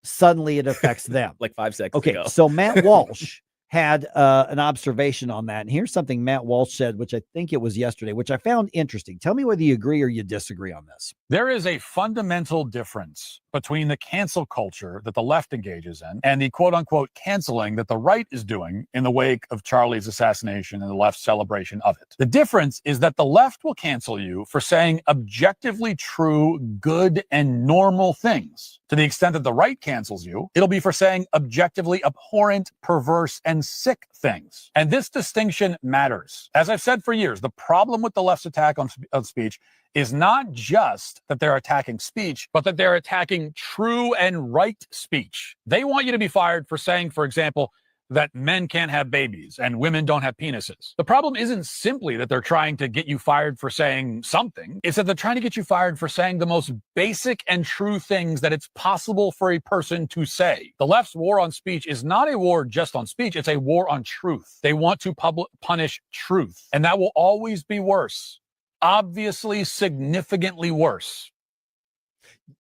suddenly it affects them. Like 5 seconds Okay. ago. So Matt Walsh had an observation on that. And here's something Matt Walsh said, which I think it was yesterday, which I found interesting. Tell me whether you agree or you disagree on this. There is a fundamental difference between the cancel culture that the left engages in and the quote unquote canceling that the right is doing in the wake of Charlie's assassination and the left's celebration of it. The difference is that the left will cancel you for saying objectively true, good, and normal things. To the extent that the right cancels you, it'll be for saying objectively abhorrent, perverse, and sick things. And this distinction matters. As I've said for years, the problem with the left's attack on speech is not just that they're attacking speech, but that they're attacking true and right speech. They want you to be fired for saying, for example, that men can't have babies and women don't have penises. The problem isn't simply that they're trying to get you fired for saying something. It's that they're trying to get you fired for saying the most basic and true things that it's possible for a person to say. The left's war on speech is not a war just on speech. It's a war on truth. They want to punish truth, and that will always be worse. Obviously, significantly worse.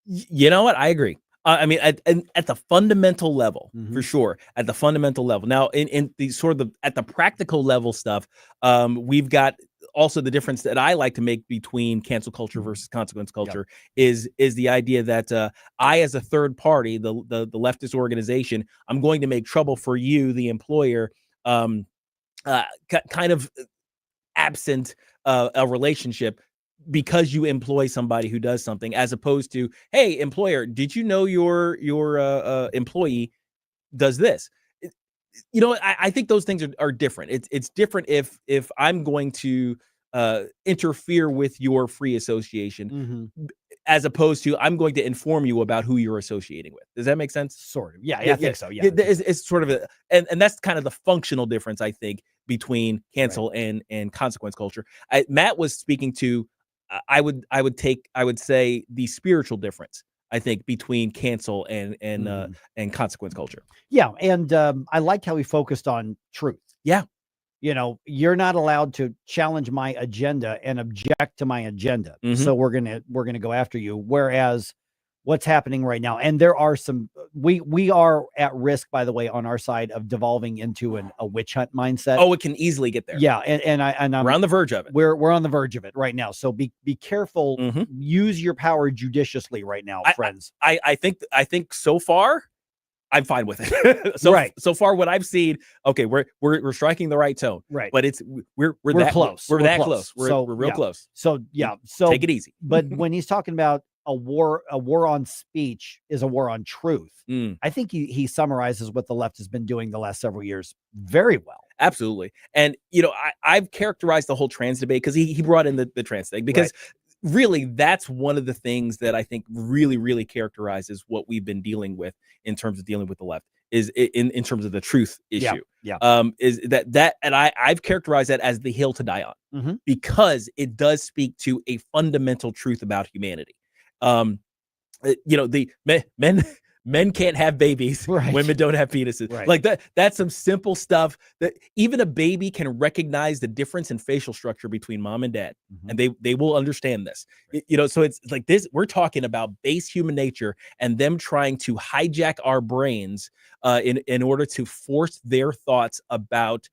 You know what? I agree. I mean, at the fundamental level, for sure, at the fundamental level. Now, in the sort of at the practical level stuff, we've got also the difference that I like to make between cancel culture versus consequence culture is the idea that I, as a third party, the leftist organization, I'm going to make trouble for you, the employer, kind of absent a relationship because you employ somebody who does something, as opposed to, hey, employer, did you know your employee does this? I think those things are different. It's different if I'm going to interfere with your free association, as opposed to I'm going to inform you about who you're associating with. Does that make sense? Sort of. Yeah, I think so. Yeah, it's sort of and that's kind of the functional difference, I think, between cancel and consequence culture. Matt was speaking to, I would say the spiritual difference, I think, between cancel and consequence culture. Yeah, and I liked how he focused on truth. Yeah. You're not allowed to challenge my agenda and object to my agenda. So we're gonna go after you. Whereas what's happening right now, and there are some, we are at risk, by the way, on our side of devolving into a witch hunt mindset. Oh, it can easily get there. Yeah, and we're on the verge of it. We're on the verge of it right now. So be careful. Use your power judiciously right now, friends. I think so far, I'm fine with it. So far, what I've seen, okay, we're striking the right tone, right? But we're that close. We're that close. We're real close. So yeah, so take it easy. But when he's talking about a war on speech is a war on truth, I think he summarizes what the left has been doing the last several years very well. Absolutely. And I've characterized the whole trans debate because he brought in the trans thing, because really, that's one of the things that I think really, really characterizes what we've been dealing with in terms of dealing with the left, is in terms of the truth issue. Is that and I've characterized that as the hill to die on, because it does speak to a fundamental truth about humanity. The men can't have babies. Women don't have penises. Like that's some simple stuff that even a baby can recognize the difference in facial structure between mom and dad. And they will understand this. So it's like this, we're talking about base human nature and them trying to hijack our brains in order to force their thoughts about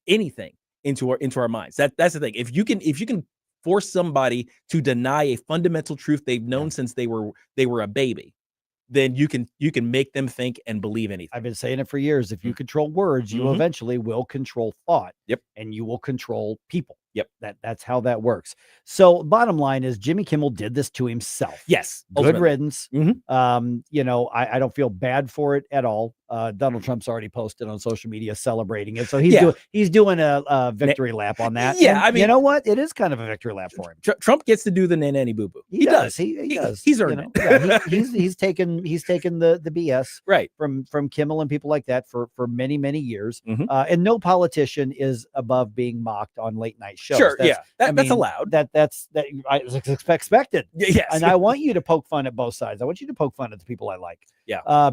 anything into our minds. That's the thing. If you can force somebody to deny a fundamental truth they've known since they were a baby, then you can make them think and believe anything. I've been saying it for years. If you control words, you eventually will control thought. Yep. And you will control people. Yep. That's how that works. So bottom line is Jimmy Kimmel did this to himself. Yes. Good ultimately. riddance. I don't feel bad for it at all. Donald Trump's already posted on social media celebrating it. So he's doing a victory lap on that. Yeah. And I mean, you know what? It is kind of a victory lap for him. Trump gets to do the nanny boo boo. He does. He does. He's earned it. Yeah, he's taken the BS right from Kimmel and people like that for many, many years. And no politician is above being mocked on late night shows. Sure. That's allowed. That's expected. Yes. And I want you to poke fun at both sides. I want you to poke fun at the people I like. Yeah.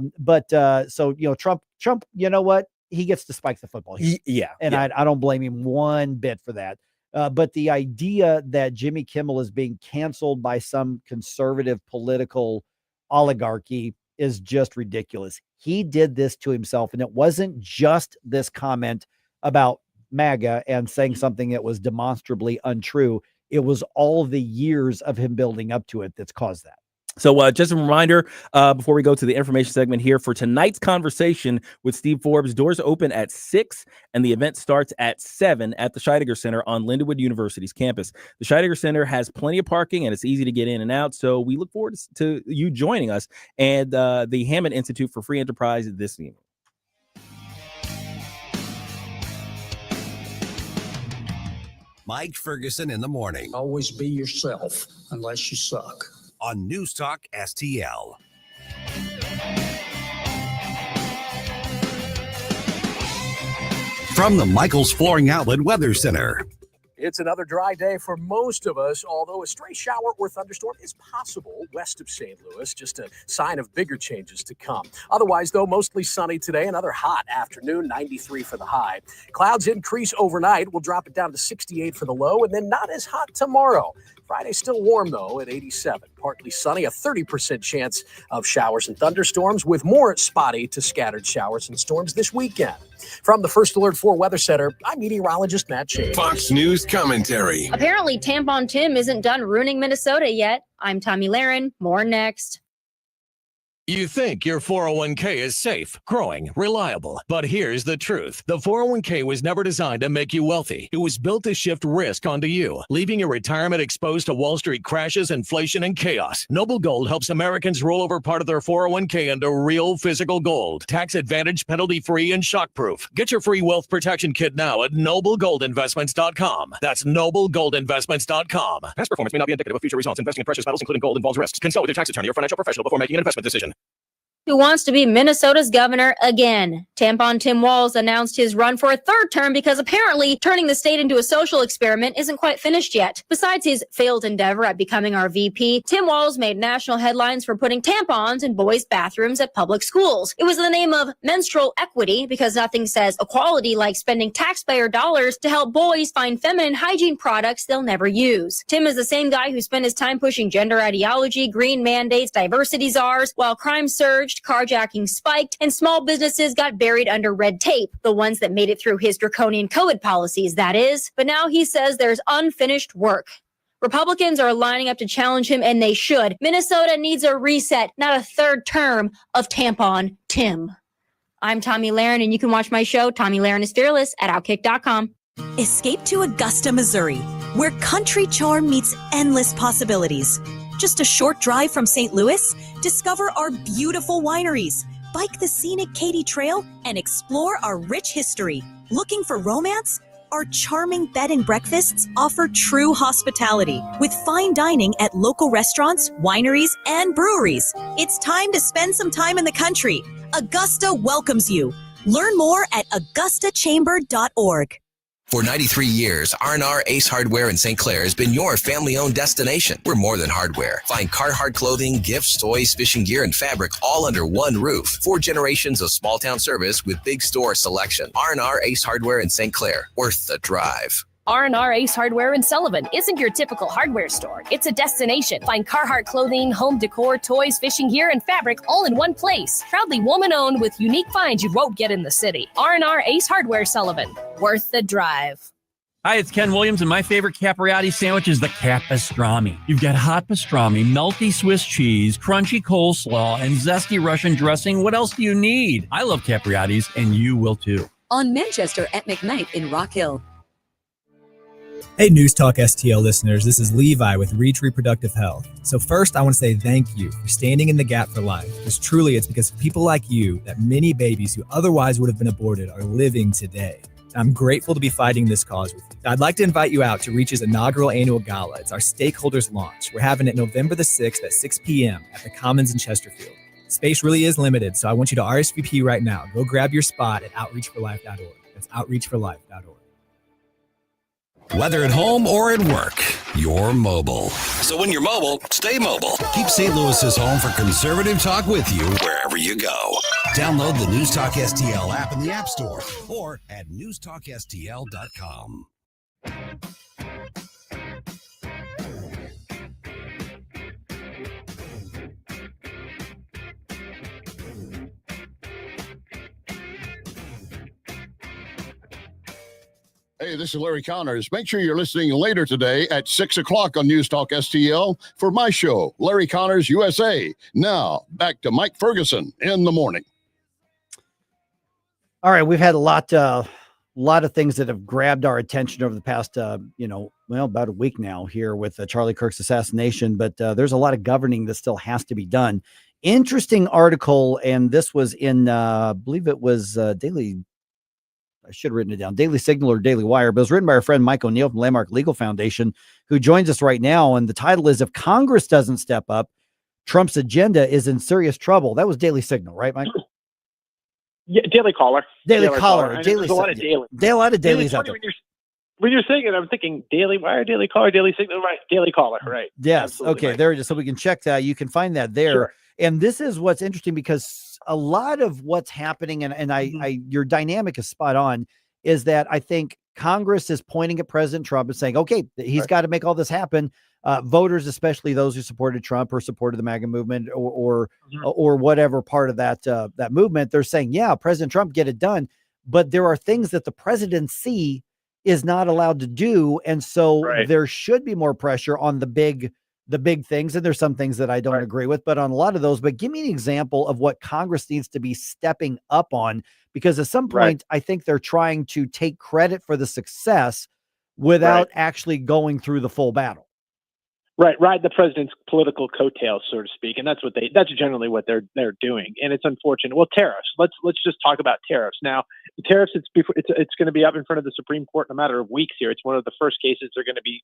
So Trump, you know what? He gets to spike the football here. And I don't blame him one bit for that. But the idea that Jimmy Kimmel is being canceled by some conservative political oligarchy is just ridiculous. He did this to himself. And it wasn't just this comment about MAGA and saying something that was demonstrably untrue. It was all the years of him building up to it that's caused that. So just a reminder, before we go to the information segment here for tonight's conversation with Steve Forbes, doors open at 6 and the event starts at 7 at the Scheidegger Center on Lindenwood University's campus. The Scheidegger Center has plenty of parking and it's easy to get in and out. So we look forward to you joining us and the Hammond Institute for Free Enterprise this evening. Mike Ferguson in the morning. Always be yourself unless you suck. On NewsTalkSTL. From the Michaels Flooring Outlet Weather Center. It's another dry day for most of us, although a stray shower or thunderstorm is possible west of St. Louis, just a sign of bigger changes to come. Otherwise, though, mostly sunny today, another hot afternoon, 93 for the high. Clouds increase overnight. We'll drop it down to 68 for the low, and then not as hot tomorrow. Friday still warm, though, at 87. Partly sunny, a 30% chance of showers and thunderstorms, with more spotty to scattered showers and storms this weekend. From the First Alert 4 Weather Center, I'm meteorologist Matt Shea. Fox News commentary. Apparently, Tampon Tim isn't done ruining Minnesota yet. I'm Tommy Lahren. More next. You think your 401k is safe, growing, reliable. But here's the truth. The 401k was never designed to make you wealthy. It was built to shift risk onto you, leaving your retirement exposed to Wall Street crashes, inflation, and chaos. Noble Gold helps Americans roll over part of their 401k into real physical gold. Tax advantage, penalty-free, and shockproof. Get your free wealth protection kit now at noblegoldinvestments.com. That's noblegoldinvestments.com. Past performance may not be indicative of future results. Investing in precious metals, including gold, involves risks. Consult with your tax attorney or financial professional before making an investment decision. Who wants to be Minnesota's governor again? Tampon Tim Walz announced his run for a third term because apparently turning the state into a social experiment isn't quite finished yet. Besides his failed endeavor at becoming our VP, Tim Walz made national headlines for putting tampons in boys' bathrooms at public schools. It was in the name of menstrual equity because nothing says equality like spending taxpayer dollars to help boys find feminine hygiene products they'll never use. Tim is the same guy who spent his time pushing gender ideology, green mandates, diversity czars, while crime surged, carjacking spiked, and small businesses got buried under red tape. The ones that made it through his draconian COVID policies, that is. But now he says there's unfinished work. Republicans are lining up to challenge him, and they should. Minnesota needs a reset, not a third term of Tampon Tim. I'm Tommy Lahren, and you can watch my show, Tommy Lahren is Fearless, at Outkick.com. Escape to Augusta, Missouri, where country charm meets endless possibilities. Just a short drive from St. Louis, discover our beautiful wineries, bike the scenic Katy Trail, and explore our rich history. Looking for romance? Our charming bed and breakfasts offer true hospitality with fine dining at local restaurants, wineries, and breweries. It's time to spend some time in the country. Augusta welcomes you. Learn more at augustachamber.org. For 93 years, R&R Ace Hardware in St. Clair has been your family-owned destination. We're more than hardware. Find Carhartt clothing, gifts, toys, fishing gear, and fabric all under one roof. 4 generations of small-town service with big store selection. R&R Ace Hardware in St. Clair. Worth the drive. R&R Ace Hardware in Sullivan isn't your typical hardware store. It's a destination. Find Carhartt clothing, home decor, toys, fishing gear, and fabric all in one place. Proudly woman-owned with unique finds you won't get in the city. R&R Ace Hardware Sullivan. Worth the drive. Hi, it's Ken Williams, and my favorite Capriati sandwich is the Capistrami. You've got hot pastrami, melty Swiss cheese, crunchy coleslaw, and zesty Russian dressing. What else do you need? I love Capriati's, and you will too. On Manchester at McKnight in Rock Hill. Hey, News Talk STL listeners, this is Levi with Reach Reproductive Health. So first, I want to say thank you for standing in the gap for life, because truly it's because of people like you that many babies who otherwise would have been aborted are living today. I'm grateful to be fighting this cause with you. I'd like to invite you out to Reach's inaugural annual gala. It's our stakeholders launch. We're having it November the 6th at 6 p.m. at the Commons in Chesterfield. Space really is limited, so I want you to RSVP right now. Go grab your spot at outreachforlife.org. That's outreachforlife.org. Whether at home or at work, you're mobile. So when you're mobile, stay mobile. Keep St. Louis's home for conservative talk with you wherever you go. Download the NewsTalk STL app in the App Store or at NewsTalkSTL.com. Hey, this is Larry Connors. Make sure you're listening later today at 6 o'clock on News Talk STL for my show, Larry Connors USA. Now, back to Mike Ferguson in the morning. All right, we've had a lot of things that have grabbed our attention over the past, about a week now here with Charlie Kirk's assassination, but there's a lot of governing that still has to be done. Interesting article, and this was in, I believe it was I should have written it down, Daily Signal or Daily Wire, but it was written by our friend Mike O'Neill from Landmark Legal Foundation, who joins us right now. And the title is, "If Congress Doesn't Step Up, Trump's Agenda is in Serious Trouble." That was Daily Signal, right, Mike? Yeah, Daily Caller. Daily Caller. There's a lot of daily. A lot of dailies out there. When you're saying it, I'm thinking Daily Wire, Daily Caller, Daily Signal, right? Daily Caller, right? Yes. Absolutely Okay. right. There it is. So we can check that. You can find that there. Sure. And this is what's interesting, because a lot of what's happening, and your dynamic is spot on, is that I think Congress is pointing at President Trump and saying, okay, he's got to make all this happen. Voters, especially those who supported Trump or supported the MAGA movement or whatever part of that movement, they're saying, yeah, President Trump, get it done. But there are things that the presidency is not allowed to do. And so there should be more pressure on the big things. And there's some things that I don't agree with, but on a lot of those. But give me an example of what Congress needs to be stepping up on, because at some point, I think they're trying to take credit for the success without actually going through the full battle. Right, ride the president's political coattails, so to speak, and that's generally what they're doing, and it's unfortunate. Well, tariffs. Let's just talk about tariffs now. The tariffs, it's going to be up in front of the Supreme Court in a matter of weeks. Here, it's one of the first cases they're going to be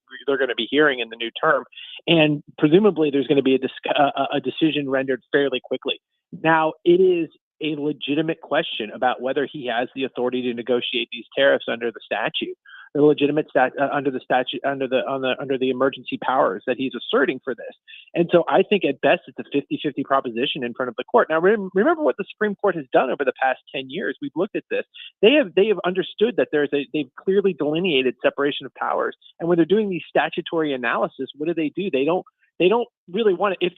hearing in the new term, and presumably there's going to be a decision rendered fairly quickly. Now, it is a legitimate question about whether he has the authority to negotiate these tariffs under the statute. The legitimate under the emergency powers that he's asserting for this. And so I think at best it's a 50-50 proposition in front of the court. Now, remember what the Supreme Court has done over the past 10 years. We've looked at this. They have understood that they've clearly delineated separation of powers. And when they're doing these statutory analysis, what do? They don't really want to, if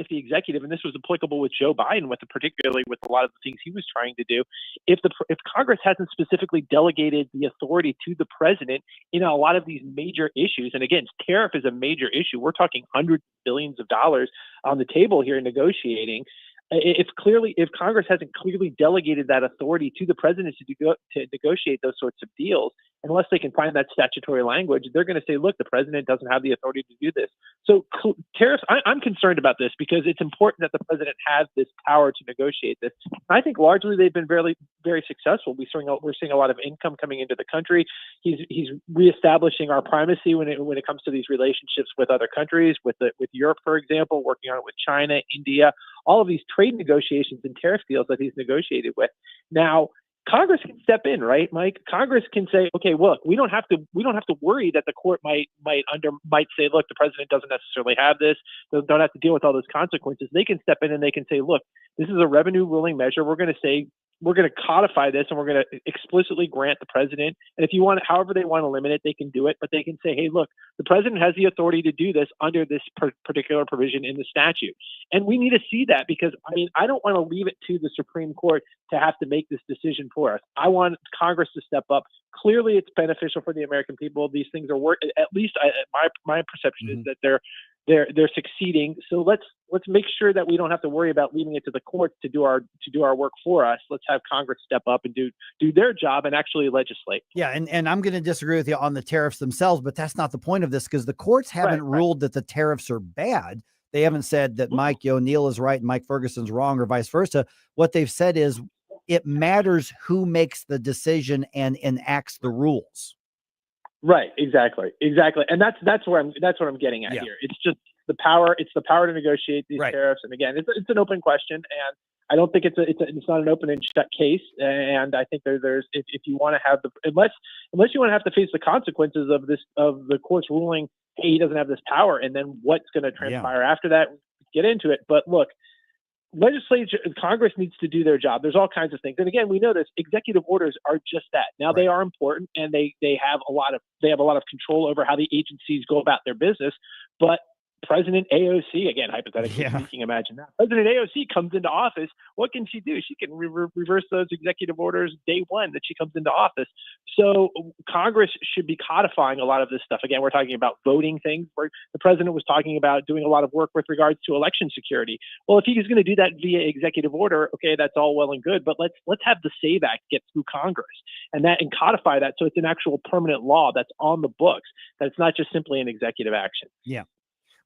the executive, and this was applicable with Joe Biden, particularly with a lot of the things he was trying to do, if Congress hasn't specifically delegated the authority to the president in a lot of these major issues, and again, tariff is a major issue. We're talking hundreds of billions of dollars on the table here negotiating. If Congress hasn't clearly delegated that authority to the president to negotiate those sorts of deals, unless they can find that statutory language, they're going to say, look, the president doesn't have the authority to do this. So tariffs, I'm concerned about this because it's important that the president has this power to negotiate this. I think largely they've been very, very successful. We're seeing a lot of income coming into the country. He's reestablishing our primacy when it comes to these relationships with other countries, with Europe, for example, working on it with China, India, all of these trade negotiations and tariff deals that he's negotiated with. Now, Congress can step in, right, Mike? Congress can say, okay, look, we don't have to worry that the court might say, look, the president doesn't necessarily have this. They don't have to deal with all those consequences. They can step in and they can say, look, this is a revenue ruling measure. We're going to say codify this, and we're going to explicitly grant the president. And if you want, however they want to limit it, they can do it. But they can say, hey, look, the president has the authority to do this under this particular provision in the statute. And we need to see that, because I don't want to leave it to the Supreme Court to have to make this decision for us. I want Congress to step up. Clearly, it's beneficial for the American people. These things are working. At least my perception is that they're succeeding. So let's make sure that we don't have to worry about leaving it to the courts to do our work for us. Let's have Congress step up and do their job and actually legislate. Yeah, and I'm going to disagree with you on the tariffs themselves, but that's not the point of this, because the courts haven't ruled that the tariffs are bad. They haven't said that Mike O'Neill is right and Mike Ferguson's wrong, or vice versa. What they've said is it matters who makes the decision and enacts the rules. Right, exactly. And that's what I'm getting at here. It's just the power. It's the power to negotiate these tariffs. And again, it's an open question, and I don't think it's not an open and shut case. And I think there's if you want to have unless you want to have to face the consequences of the court's ruling, hey, he doesn't have this power, and then what's going to transpire after that, get into it. But look, Congress needs to do their job. There's all kinds of things. And again, we know this, executive orders are just that. Now they are important, and they have a lot of control over how the agencies go about their business. But President AOC, again, hypothetically speaking, imagine that. President AOC comes into office. What can she do? She can reverse those executive orders day one that she comes into office. So Congress should be codifying a lot of this stuff. Again, we're talking about voting things. Where the president was talking about doing a lot of work with regards to election security. Well, if he's going to do that via executive order, okay, that's all well and good. But let's have the SAVE Act get through Congress and codify that so it's an actual permanent law that's on the books. That's not just simply an executive action. Yeah.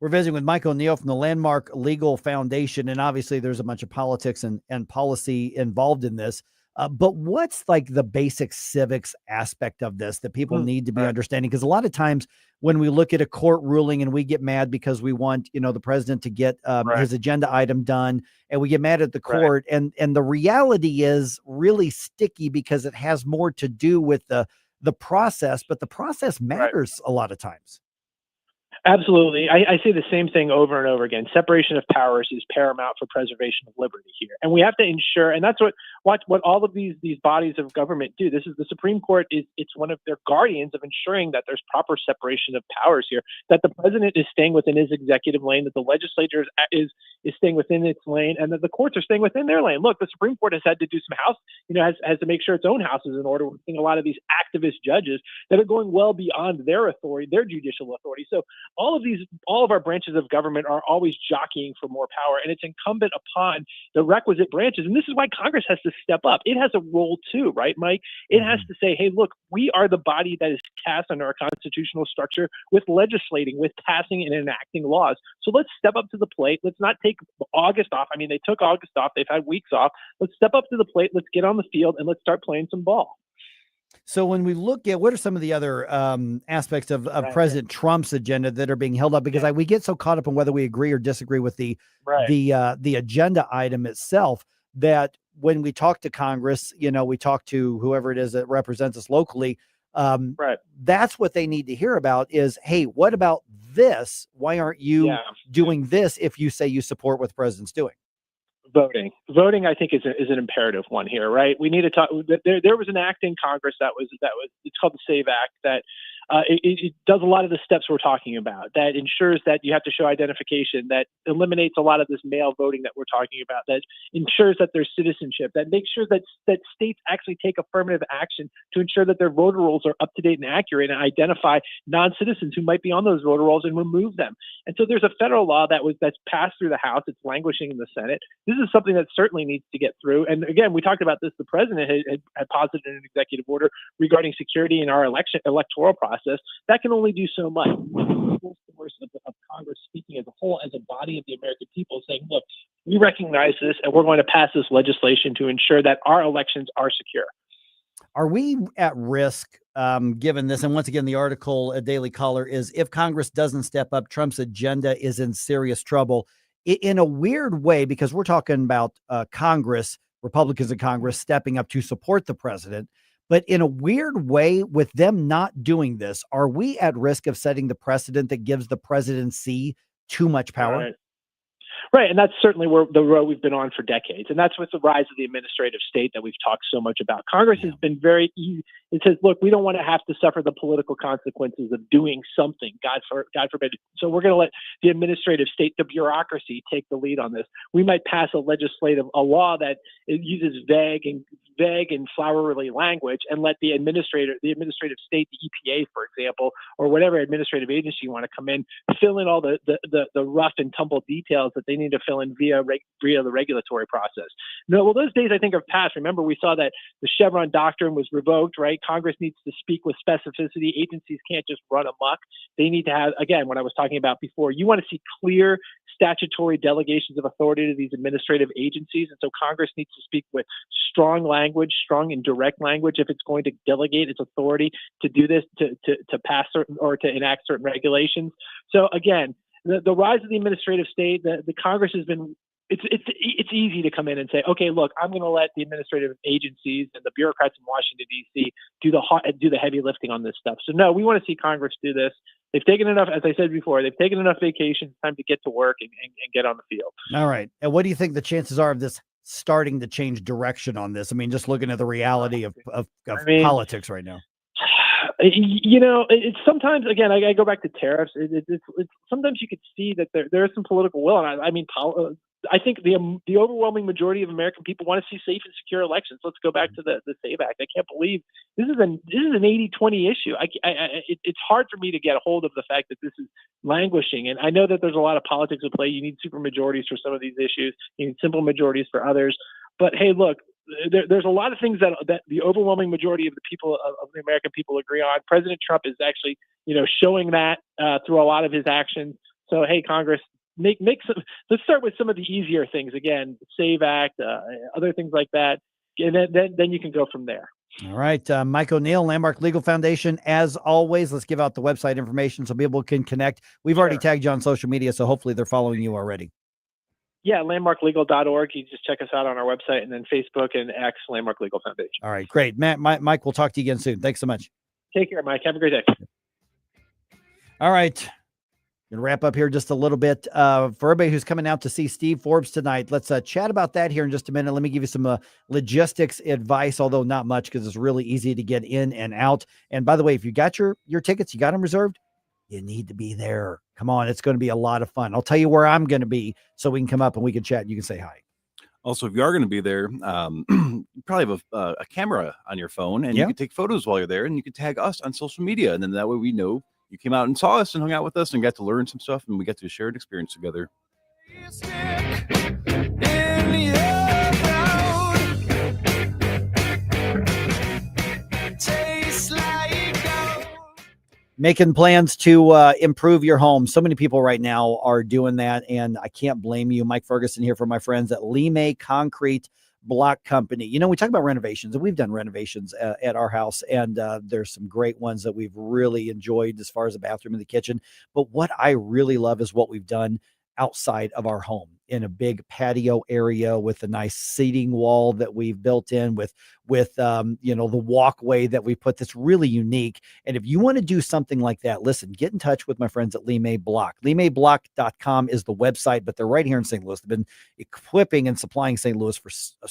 We're visiting with Mike O'Neill from the Landmark Legal Foundation, and obviously there's a bunch of politics and policy involved in this. But what's like the basic civics aspect of this that people need to be understanding? Because a lot of times when we look at a court ruling and we get mad because we want, the president to get his agenda item done, and we get mad at the court, and the reality is really sticky because it has more to do with the process, but the process matters a lot of times. Absolutely. I say the same thing over and over again. Separation of powers is paramount for preservation of liberty here. And we have to ensure, and that's what all of these bodies of government do. This is the Supreme Court it's one of their guardians of ensuring that there's proper separation of powers here, that the president is staying within his executive lane, that the legislature is staying within its lane, and that the courts are staying within their lane. Look, the Supreme Court has had to do some has to make sure its own house is in order. We're seeing a lot of these activist judges that are going well beyond their authority, their judicial authority. So all of our branches of government are always jockeying for more power, and it's incumbent upon the requisite branches. And this is why Congress has to step up. It has a role too, right, Mike? It has to say, hey, look, we are the body that is cast under our constitutional structure with legislating, with passing and enacting laws. So let's step up to the plate. Let's not take August off. I mean, they took August off. They've had weeks off. Let's step up to the plate. Let's get on the field and let's start playing some ball. So when we look at what are some of the other aspects of President Trump's agenda that are being held up, because we get so caught up in whether we agree or disagree with the agenda item itself, that when we talk to Congress, we talk to whoever it is that represents us locally. That's what they need to hear about is, hey, what about this? Why aren't you doing this if you say you support what the president's doing? Voting, I think is an imperative one here, right? We need to talk. There was an act in Congress that was it's called the SAVE Act that it does a lot of the steps we're talking about. That ensures that you have to show identification. That eliminates a lot of this mail voting that we're talking about. That ensures that there's citizenship. That makes sure that states actually take affirmative action to ensure that their voter rolls are up to date and accurate, and identify non-citizens who might be on those voter rolls and remove them. And so there's a federal law that's passed through the House. It's languishing in the Senate. This is something that certainly needs to get through. And again, we talked about this. The president had posited an executive order regarding security in our electoral process. That can only do so much. Of Congress speaking as a whole, as a body of the American people, saying, look, we recognize this and we're going to pass this legislation to ensure that our elections are secure. Are we at risk, given this? And once again, the article at Daily Caller is, if Congress doesn't step up, Trump's agenda is in serious trouble. In a weird way, because we're talking about Congress, Republicans in Congress stepping up to support the president. But in a weird way, with them not doing this, are we at risk of setting the precedent that gives the presidency too much power? Right, and that's certainly where the road we've been on for decades, and that's with the rise of the administrative state that we've talked so much about. Congress has been very easy. It says, look, we don't want to have to suffer the political consequences of doing something, God forbid. So we're going to let the administrative state, the bureaucracy, take the lead on this. We might pass a law that uses vague and flowery language, and let the administrative state, the EPA, for example, or whatever administrative agency you want to come in, fill in all the rough and tumble details that they need to fill in via the regulatory process. No, well, those days I think have passed. Remember, we saw that the Chevron doctrine was revoked, right? Congress needs to speak with specificity. Agencies can't just run amok. They need to have, again, what I was talking about before, you want to see clear statutory delegations of authority to these administrative agencies. And so Congress needs to speak with strong language, strong and direct language, if it's going to delegate its authority to do this, to pass certain or to enact certain regulations. So again, the rise of the administrative state, the Congress has been, it's easy to come in and say, okay, look, I'm going to let the administrative agencies and the bureaucrats in Washington, D.C. do the heavy lifting on this stuff. So no, we want to see Congress do this. They've taken enough, as I said before, they've taken enough vacation. It's time to get to work and get on the field. All right. And what do you think the chances are of this starting to change direction on this? I mean, just looking at the reality of politics right now. You know, it's sometimes, again, I go back to tariffs. It's sometimes you could see that there is some political will. And I think the overwhelming majority of American people want to see safe and secure elections. Let's go back to the SAVE Act. I can't believe this is an 80-20 issue. It's hard for me to get a hold of the fact that this is languishing. And I know that there's a lot of politics at play. You need super majorities for some of these issues. You need simple majorities for others. But hey, look, there's a lot of things that the overwhelming majority of the people of the American people agree on. President Trump is actually, showing that through a lot of his actions. So hey, Congress, make some. Let's start with some of the easier things. Again, SAVE Act, other things like that, and then you can go from there. All right, Mike O'Neill, Landmark Legal Foundation. As always, let's give out the website information so people can connect. We've already tagged you on social media, so hopefully they're following you already. Yeah, landmarklegal.org. You just check us out on our website, and then Facebook and X, Landmark Legal Foundation. All right, great. Mike, we'll talk to you again soon. Thanks so much. Take care, Mike. Have a great day. All right. Going to wrap up here just a little bit. For everybody who's coming out to see Steve Forbes tonight, let's chat about that here in just a minute. Let me give you some logistics advice, although not much because it's really easy to get in and out. And by the way, if you got your tickets, you got them reserved, you need to be there. Come on, it's going to be a lot of fun. I'll tell you where I'm going to be so we can come up and we can chat and you can say hi. Also, if you are going to be there, you probably have a camera on your phone and you can take photos while you're there and you can tag us on social media. And then that way we know you came out and saw us and hung out with us and got to learn some stuff and we got to share an experience together. Making plans to improve your home. So many people right now are doing that, and I can't blame you. Mike Ferguson here for my friends at Niemerg Concrete Block Company. We talk about renovations, and we've done renovations at our house, and there's some great ones that we've really enjoyed as far as the bathroom and the kitchen. But what I really love is what we've done outside of our home in a big patio area with a nice seating wall that we've built in with the walkway that we put that's really unique. And if you want to do something like that, listen, get in touch with my friends at Niemerg Block. NiemergBlock.com is the website, but they're right here in St. Louis. They've been equipping and supplying St. Louis for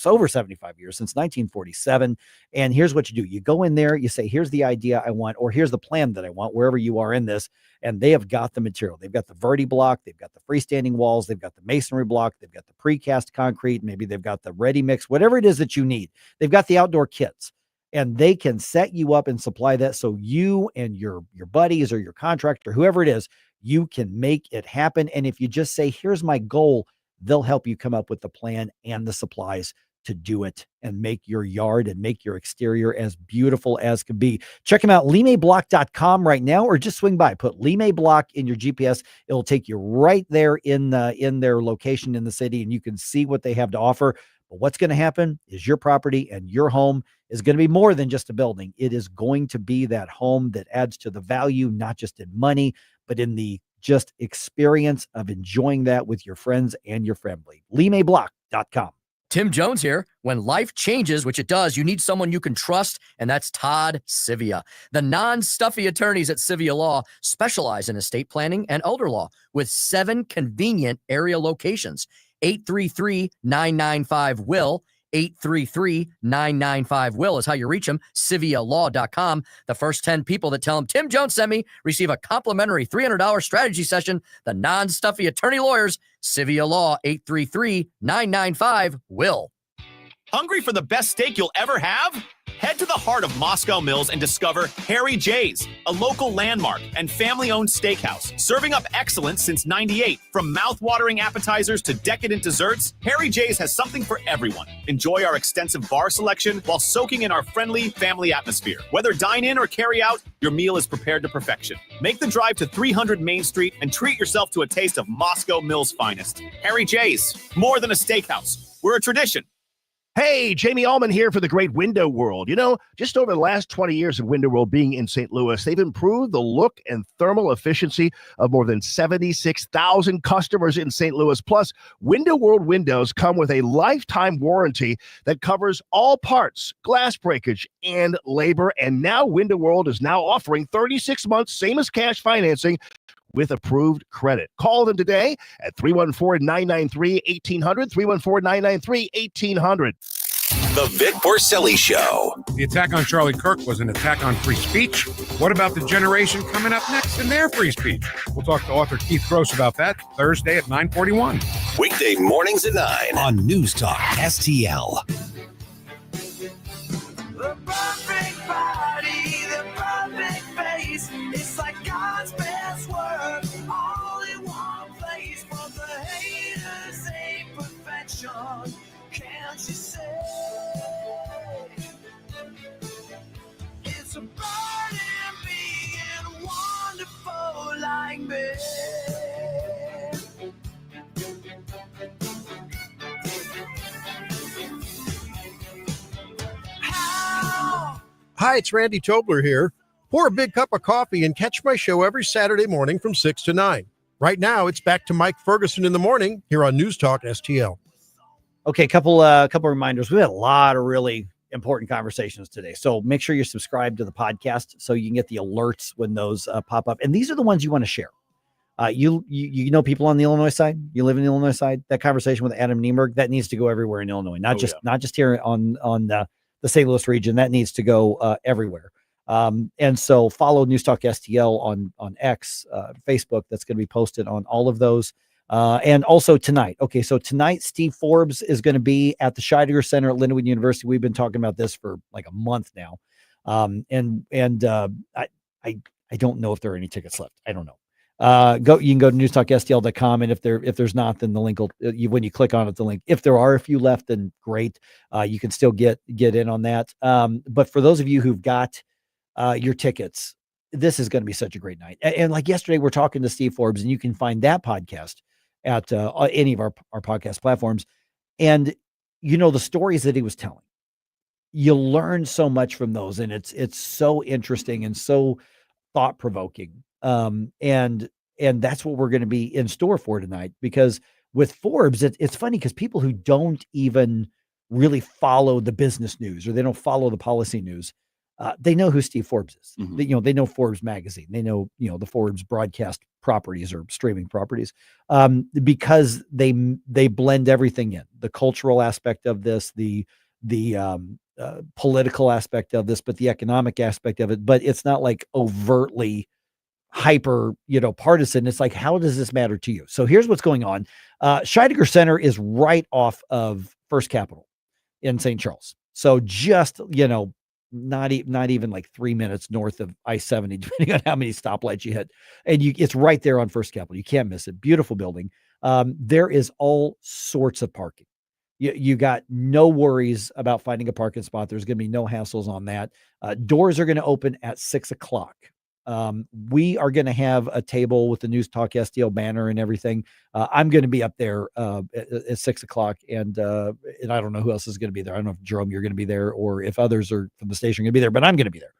over 75 years, since 1947. And here's what you do. You go in there, you say, here's the idea I want, or here's the plan that I want, wherever you are in this. And they have got the material. They've got the Verdi block. They've got the freestanding walls. They've got the masonry block. They've got the precast concrete. Maybe they've got the ready mix, whatever it is that you need. They've got the outdoor kits, and they can set you up and supply that. So you and your buddies or your contractor, whoever it is, you can make it happen. And if you just say, here's my goal, they'll help you come up with the plan and the supplies to do it and make your yard and make your exterior as beautiful as can be. Check them out, NiemergBlock.com right now, or just swing by, put Niemerg Block in your GPS. It'll take you right there in their location in the city, and you can see what they have to offer. But what's going to happen is your property and your home is going to be more than just a building. It is going to be that home that adds to the value, not just in money, but in the just experience of enjoying that with your friends and your family. NiemergBlock.com. Tim Jones here. When life changes, which it does, you need someone you can trust, and that's Todd Sivia. The non-stuffy attorneys at Sivia Law specialize in estate planning and elder law with 7 convenient area locations. 833-995-WILL. 833-995-WILL is how you reach them. CiviaLaw.com. The first 10 people that tell them Tim Jones sent me receive a complimentary $300 strategy session. The non-stuffy attorney lawyers, Civia Law, 833-995-WILL. Hungry for the best steak you'll ever have? Head to the heart of Moscow Mills and discover Harry J's, a local landmark and family-owned steakhouse, serving up excellence since '98. From mouth-watering appetizers to decadent desserts, Harry J's has something for everyone. Enjoy our extensive bar selection while soaking in our friendly family atmosphere. Whether dine-in or carry-out, your meal is prepared to perfection. Make the drive to 300 Main Street and treat yourself to a taste of Moscow Mills' finest. Harry J's, more than a steakhouse. We're a tradition. Hey, Jamie Allman here for the Great Window World. You know, just over the last 20 years of Window World being in St. Louis, they've improved the look and thermal efficiency of more than 76,000 customers in St. Louis. Plus, Window World windows come with a lifetime warranty that covers all parts, glass breakage, and labor. And now Window World is now offering 36 months, same as cash financing, with approved credit. Call them today at 314-993-1800, 314-993-1800. The Vic Porcelli Show. The attack on Charlie Kirk was an attack on free speech. What about the generation coming up next in their free speech? We'll talk to author Keith Gross about that Thursday at 9:41. Weekday mornings at 9 on News Talk STL. The perfect body, the perfect face. It's like God's best work, all in one place. From the haters, ain't perfection. Can't you say it's a burden being wonderful like me? Hi, it's Randy Tobler here. Pour a big cup of coffee and catch my show every Saturday morning from 6 to 9. Right now, it's back to Mike Ferguson in the morning here on News Talk STL. Okay, couple reminders. We had a lot of really important conversations today. So make sure you're subscribed to the podcast so you can get the alerts when those pop up. And these are the ones you want to share. You know people on the Illinois side. You live in the Illinois side. That conversation with Adam Niemerg, that needs to go everywhere in Illinois, not just here on the St. Louis region. That needs to go everywhere. And so follow News Talk STL on X, Facebook. That's going to be posted on all of those. And also tonight. Okay, so tonight, Steve Forbes is going to be at the Scheidegger Center at Lindenwood University. We've been talking about this for like a month now. I don't know if there are any tickets left. I don't know. You can go to newstalkstl.com, and if there's not, then the link will, when you click on it, the link. If there are a few left, then great. You can still get in on that. But for those of you who've got your tickets, this is going to be such a great night. And like yesterday, we're talking to Steve Forbes, and you can find that podcast at any of our podcast platforms. And you know the stories that he was telling. You learn so much from those, and it's so interesting and so thought provoking. And that's what we're going to be in store for tonight, because with Forbes, it's funny because people who don't even really follow the business news or they don't follow the policy news, they know who Steve Forbes is. Mm-hmm. They know Forbes magazine. They know, the Forbes broadcast properties or streaming properties, because they blend everything in: the cultural aspect of this, the political aspect of this, but the economic aspect of it. But it's not like overtly hyper, partisan. It's like, how does this matter to you? So here's what's going on. Scheidegger Center is right off of First Capitol in St. Charles. So just, not even like 3 minutes north of I-70, depending on how many stoplights you hit. And it's right there on First Capitol. You can't miss it. Beautiful building. There is all sorts of parking. You got no worries about finding a parking spot. There's going to be no hassles on that. Doors are going to open at 6:00. We are going to have a table with the News Talk STL banner and everything. I'm going to be up there at 6:00, and I don't know who else is going to be there. I don't know if Jerome, you're going to be there, or if others are from the station are going to be there, but I'm going to be there.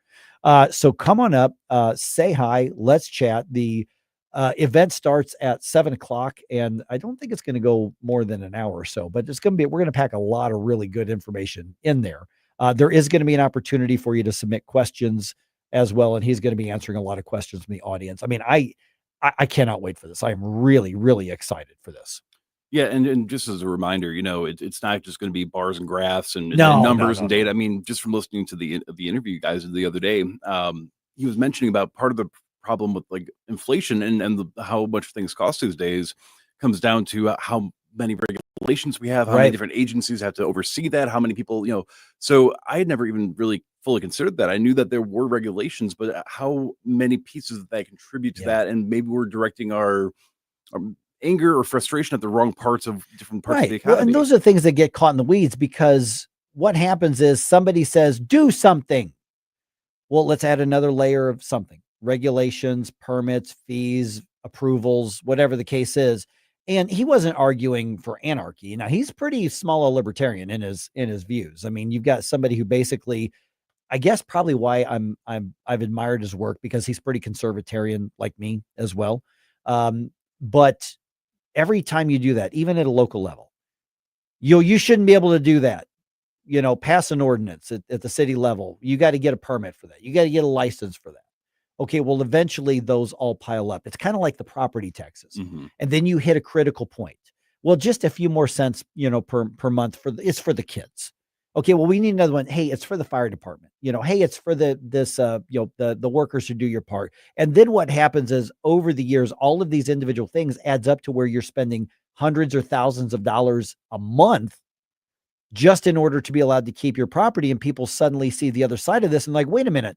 So come on up, say hi, let's chat. The Event starts at 7:00, and I don't think it's going to go more than an hour or so, but we're going to pack a lot of really good information in there. There is going to be an opportunity for you to submit questions as well, and he's going to be answering a lot of questions from the audience. I mean, I cannot wait for this. I'm really, really excited for this. Yeah, and just as a reminder, it's not just going to be bars and graphs and No, numbers no, and data. I mean, just from listening to the interview guys the other day, he was mentioning about part of the problem with like inflation and how much things cost these days comes down to how many regulations we have, how many different agencies have to oversee that, how many people, So I had never even really fully considered that. I knew that there were regulations, but how many pieces that contribute to that, and maybe we're directing our anger or frustration at the wrong parts of different parts of the economy. Well, and those are things that get caught in the weeds, because what happens is somebody says, do something. Well, let's add another layer of something. Regulations, permits, fees, approvals, whatever the case is. And he wasn't arguing for anarchy. Now, he's pretty small a libertarian in his views. I mean, you've got somebody who basically, I guess probably why I've admired his work, because he's pretty conservatarian like me as well. But every time you do that, even at a local level, you shouldn't be able to do that. Pass an ordinance at the city level. You got to get a permit for that. You got to get a license for that. Okay, well, eventually those all pile up. It's kind of like the property taxes. And then you hit a critical point. Well, just a few more cents, per month it's for the kids. Okay, well, we need another one. Hey, it's for the fire department. Hey, it's for the workers who do your part. And then what happens is, over the years, all of these individual things adds up to where you're spending hundreds or thousands of dollars a month just in order to be allowed to keep your property. And people suddenly see the other side of this and like, wait a minute,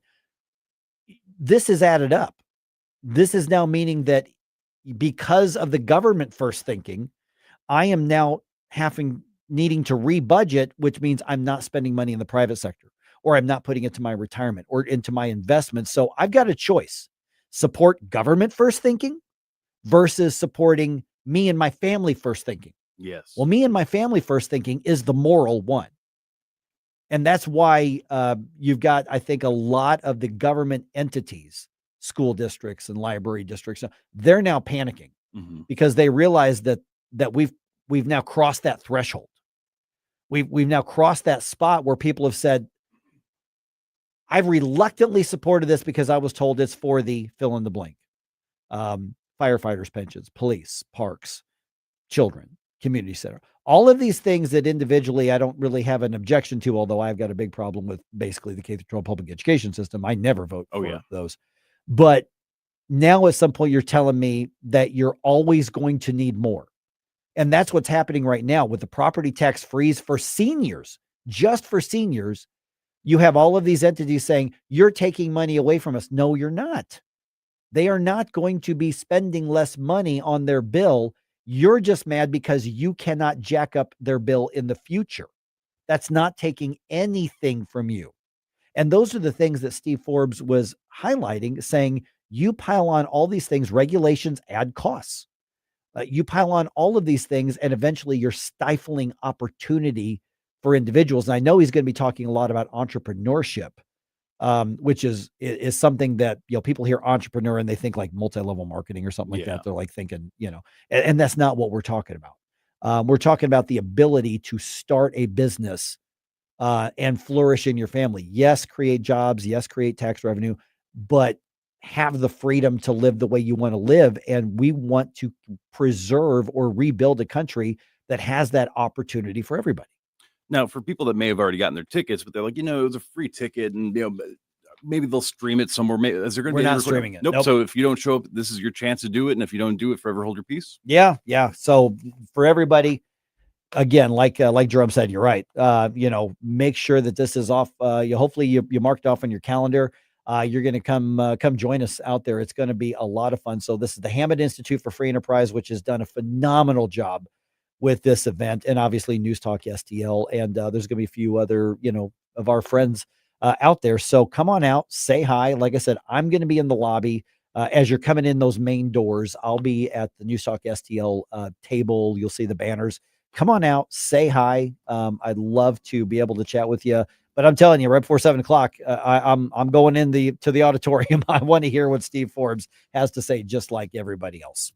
this is added up. This is now meaning that because of the government first thinking, I am now needing to rebudget, which means I'm not spending money in the private sector, or I'm not putting it to my retirement or into my investments. So I've got a choice: support government first thinking versus supporting me and my family first thinking. Yes. Well, me and my family first thinking is the moral one. And that's why you've got, I think, a lot of the government entities, school districts and library districts, they're now panicking because they realize that we've now crossed that threshold. We've now crossed that spot where people have said, I've reluctantly supported this because I was told it's for the fill in the blank. Firefighters' pensions, police, parks, children, community center. All of these things that individually I don't really have an objection to, although I've got a big problem with basically the K-12 public education system. I never vote for those. But now at some point you're telling me that you're always going to need more. And that's what's happening right now with the property tax freeze for seniors. Just for seniors, you have all of these entities saying, you're taking money away from us. No, you're not. They are not going to be spending less money on their bill. You're just mad because you cannot jack up their bill in the future. That's not taking anything from you. And those are the things that Steve Forbes was highlighting, saying you pile on all these things, regulations add costs. You pile on all of these things, and eventually you're stifling opportunity for individuals. And I know he's going to be talking a lot about entrepreneurship, which is something that, people hear entrepreneur and they think like multi-level marketing or something like that. They're like thinking, and that's not what we're talking about. We're talking about the ability to start a business and flourish in your family. Yes, create jobs. Yes, create tax revenue, but have the freedom to live the way you want to live. And we want to preserve or rebuild a country that has that opportunity for everybody. Now, for people that may have already gotten their tickets, but they're like, it was a free ticket, and maybe they'll stream it somewhere. Maybe, is there going to be? We're not streaming it. Nope. So if you don't show up, this is your chance to do it, and if you don't do it, forever hold your peace. Yeah. So for everybody, again, like Jerome said, you're right. Make sure that this is off. Hopefully you marked off on your calendar. You're going to come join us out there. It's going to be a lot of fun. So this is the Hammond Institute for Free Enterprise, which has done a phenomenal job with this event, and obviously News Talk STL. And there's going to be a few other, of our friends out there. So come on out, say hi. Like I said, I'm going to be in the lobby as you're coming in those main doors. I'll be at the News Talk STL table. You'll see the banners. Come on out, say hi. I'd love to be able to chat with you. But I'm telling you, right before 7 o'clock, I'm going to the auditorium. I want to hear what Steve Forbes has to say, just like everybody else.